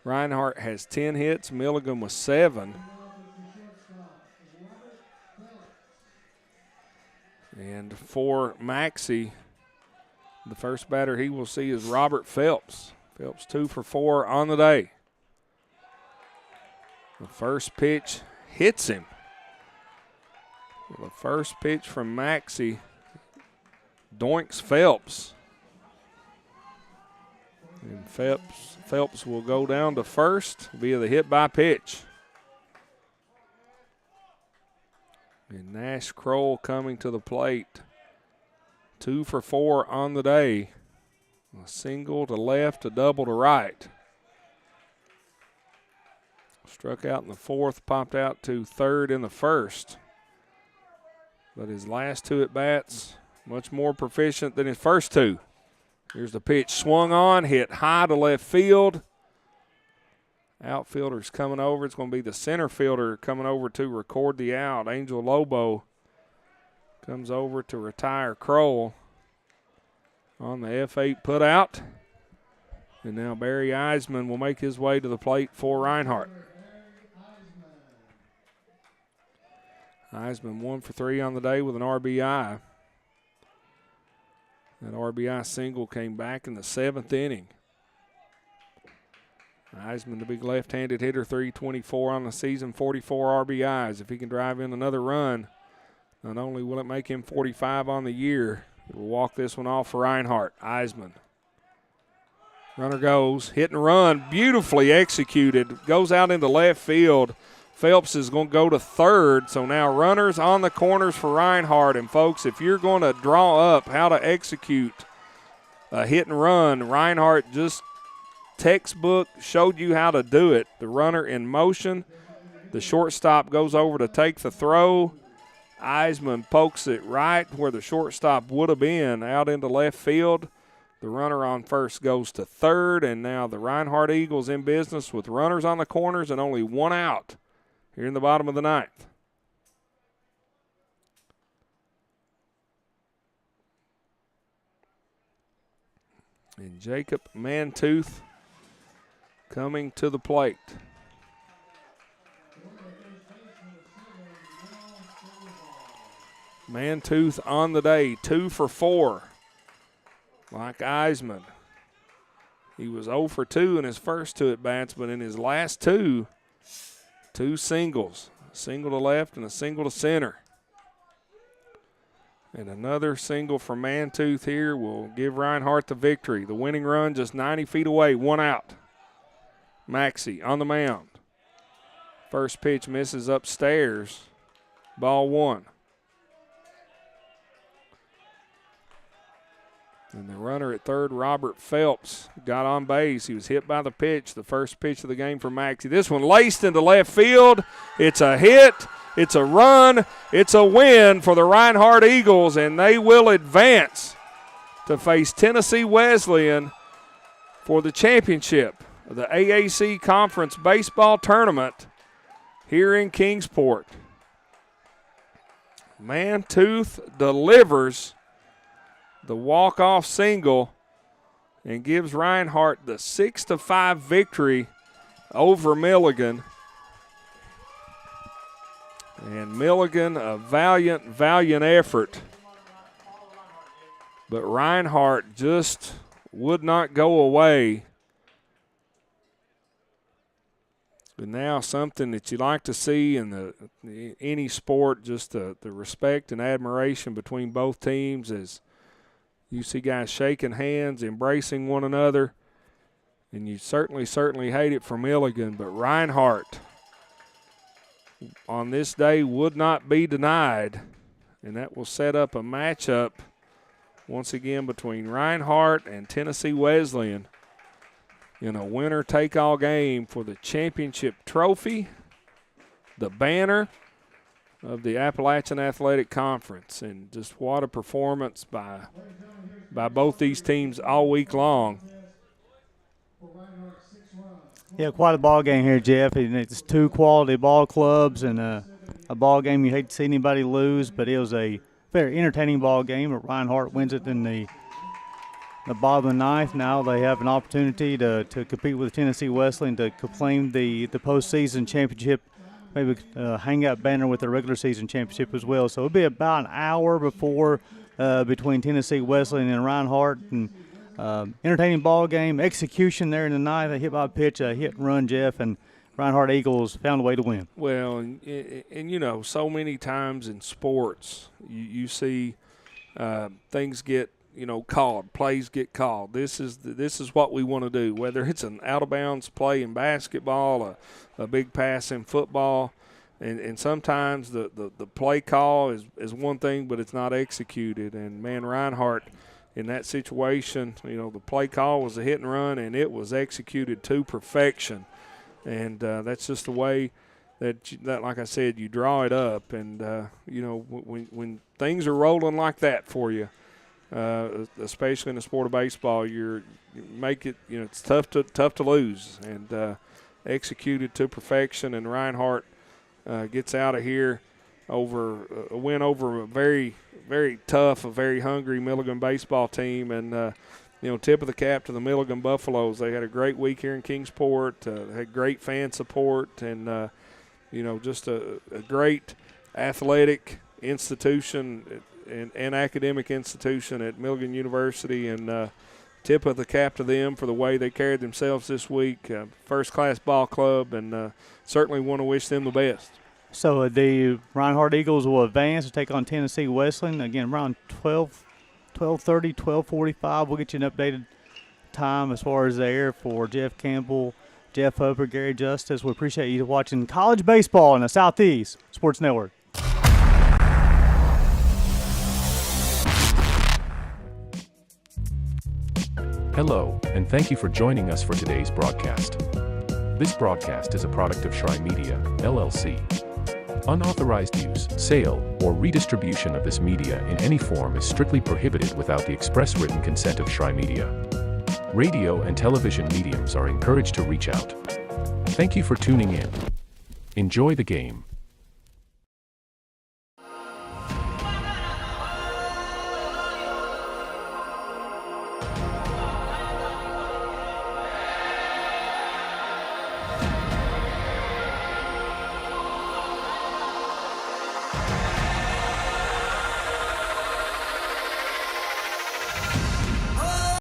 Reinhardt has 10 hits. Milligan with 7. And for Maxey, the first batter he will see is Robert Phelps. Phelps 2 for 4 on the day. The first pitch hits him. The first pitch from Maxey doinks Phelps. And Phelps will go down to first via the hit by pitch. And Nash Kroll coming to the plate. 2 for 4 on the day. A single to left, a double to right. Struck out in the 4th, popped out to 3rd in the 1st. But his last 2 at-bats, much more proficient than his first 2. Here's the pitch, swung on, hit high to left field. Outfielder's coming over. It's going to be the center fielder coming over to record the out. Angel Lobo comes over to retire Kroll on the F8 putout. And now Barry Eisman will make his way to the plate for Reinhardt. Eisman 1 for 3 on the day with an RBI. That RBI single came back in the 7th inning. Eisman, the big left-handed hitter, 324 on the season, 44 RBIs. If he can drive in another run, not only will it make him 45 on the year, it will walk this one off for Reinhardt. Eisman. Runner goes, hit and run, beautifully executed, goes out into left field. Phelps is going to go to 3rd, so now runners on the corners for Reinhardt. And, folks, if you're going to draw up how to execute a hit and run, Reinhardt just textbook showed you how to do it. The runner in motion. The shortstop goes over to take the throw. Eisman pokes it right where the shortstop would have been, out into left field. The runner on first goes to 3rd, and now the Reinhardt Eagles in business with runners on the corners and only 1 out here in the bottom of the 9th. And Jacob Mantooth coming to the plate. Mantooth on the day, 2 for 4. Like Eisman. He was 0 for 2 in his first 2 at-bats, but in his last 2 singles. A single to left and a single to center. And another single from Mantooth here will give Reinhardt the victory. The winning run just 90 feet away, 1 out. Maxey on the mound. First pitch misses upstairs. Ball 1. And the runner at 3rd, Robert Phelps, got on base. He was hit by the pitch, the first pitch of the game for Maxey. This one laced into left field. It's a hit. It's a run. It's a win for the Reinhardt Eagles, and they will advance to face Tennessee Wesleyan for the championship of the AAC Conference Baseball Tournament here in Kingsport. Mantooth delivers the walk-off single and gives Reinhardt the 6-5 victory over Milligan. And Milligan, a valiant effort. But Reinhardt just would not go away. And now something that you like to see in any sport, just the respect and admiration between both teams as You see guys shaking hands, embracing one another, and you certainly hate it for Milligan. But Reinhardt on this day would not be denied, and that will set up a matchup once again between Reinhardt and Tennessee Wesleyan in a winner-take-all game for the championship trophy, the banner of the Appalachian Athletic Conference. And just what a performance by both these teams all week long.
Yeah, quite a ball game here, Jeff. And it's two quality ball clubs and a ball game you hate to see anybody lose, but it was a very entertaining ball game. But Reinhardt wins it in the bottom of the ninth. Now they have an opportunity to compete with Tennessee Wesleyan to claim the postseason championship, maybe hang out banner with the regular season championship as well. So it'll be about an hour before between Tennessee Wesleyan and Reinhardt. And entertaining ball game, execution there in the ninth. They hit by pitch, a hit and run, Jeff, and Reinhardt Eagles found a way to win.
Well, and you know, so many times in sports you see things get, you know, called, plays get called. This is what we want to do, whether it's an out-of-bounds play in basketball, a big pass in football, and sometimes the play call is one thing, but it's not executed. And, man, Reinhardt in that situation, you know, the play call was a hit and run, and it was executed to perfection. And that's just the way that like I said, you draw it up. And, you know, when things are rolling like that for you, especially in the sport of baseball, you make it, you know, it's tough to lose. And executed to perfection, and Reinhardt gets out of here over a win over a very, very tough, a very hungry Milligan baseball team. And, you know, tip of the cap to the Milligan Buffaloes. They had a great week here in Kingsport, had great fan support, and, you know, just a great athletic institution and academic institution at Milligan University. And tip of the cap to them for the way they carried themselves this week. First-class ball club, and certainly want to wish them the best.
So the Reinhardt Eagles will advance to take on Tennessee Wesleyan. Again, around 12:30, 12:45. We'll get you an updated time as far as there for Jeff Campbell, Jeff Hooper, Gary Justice. We appreciate you watching college baseball in the Southeast Sports Network.
Hello, and thank you for joining us for today's broadcast. This broadcast is a product of Shry Media, LLC. Unauthorized use, sale, or redistribution of this media in any form is strictly prohibited without the express written consent of Shry Media. Radio and television mediums are encouraged to reach out. Thank you for tuning in. Enjoy the game.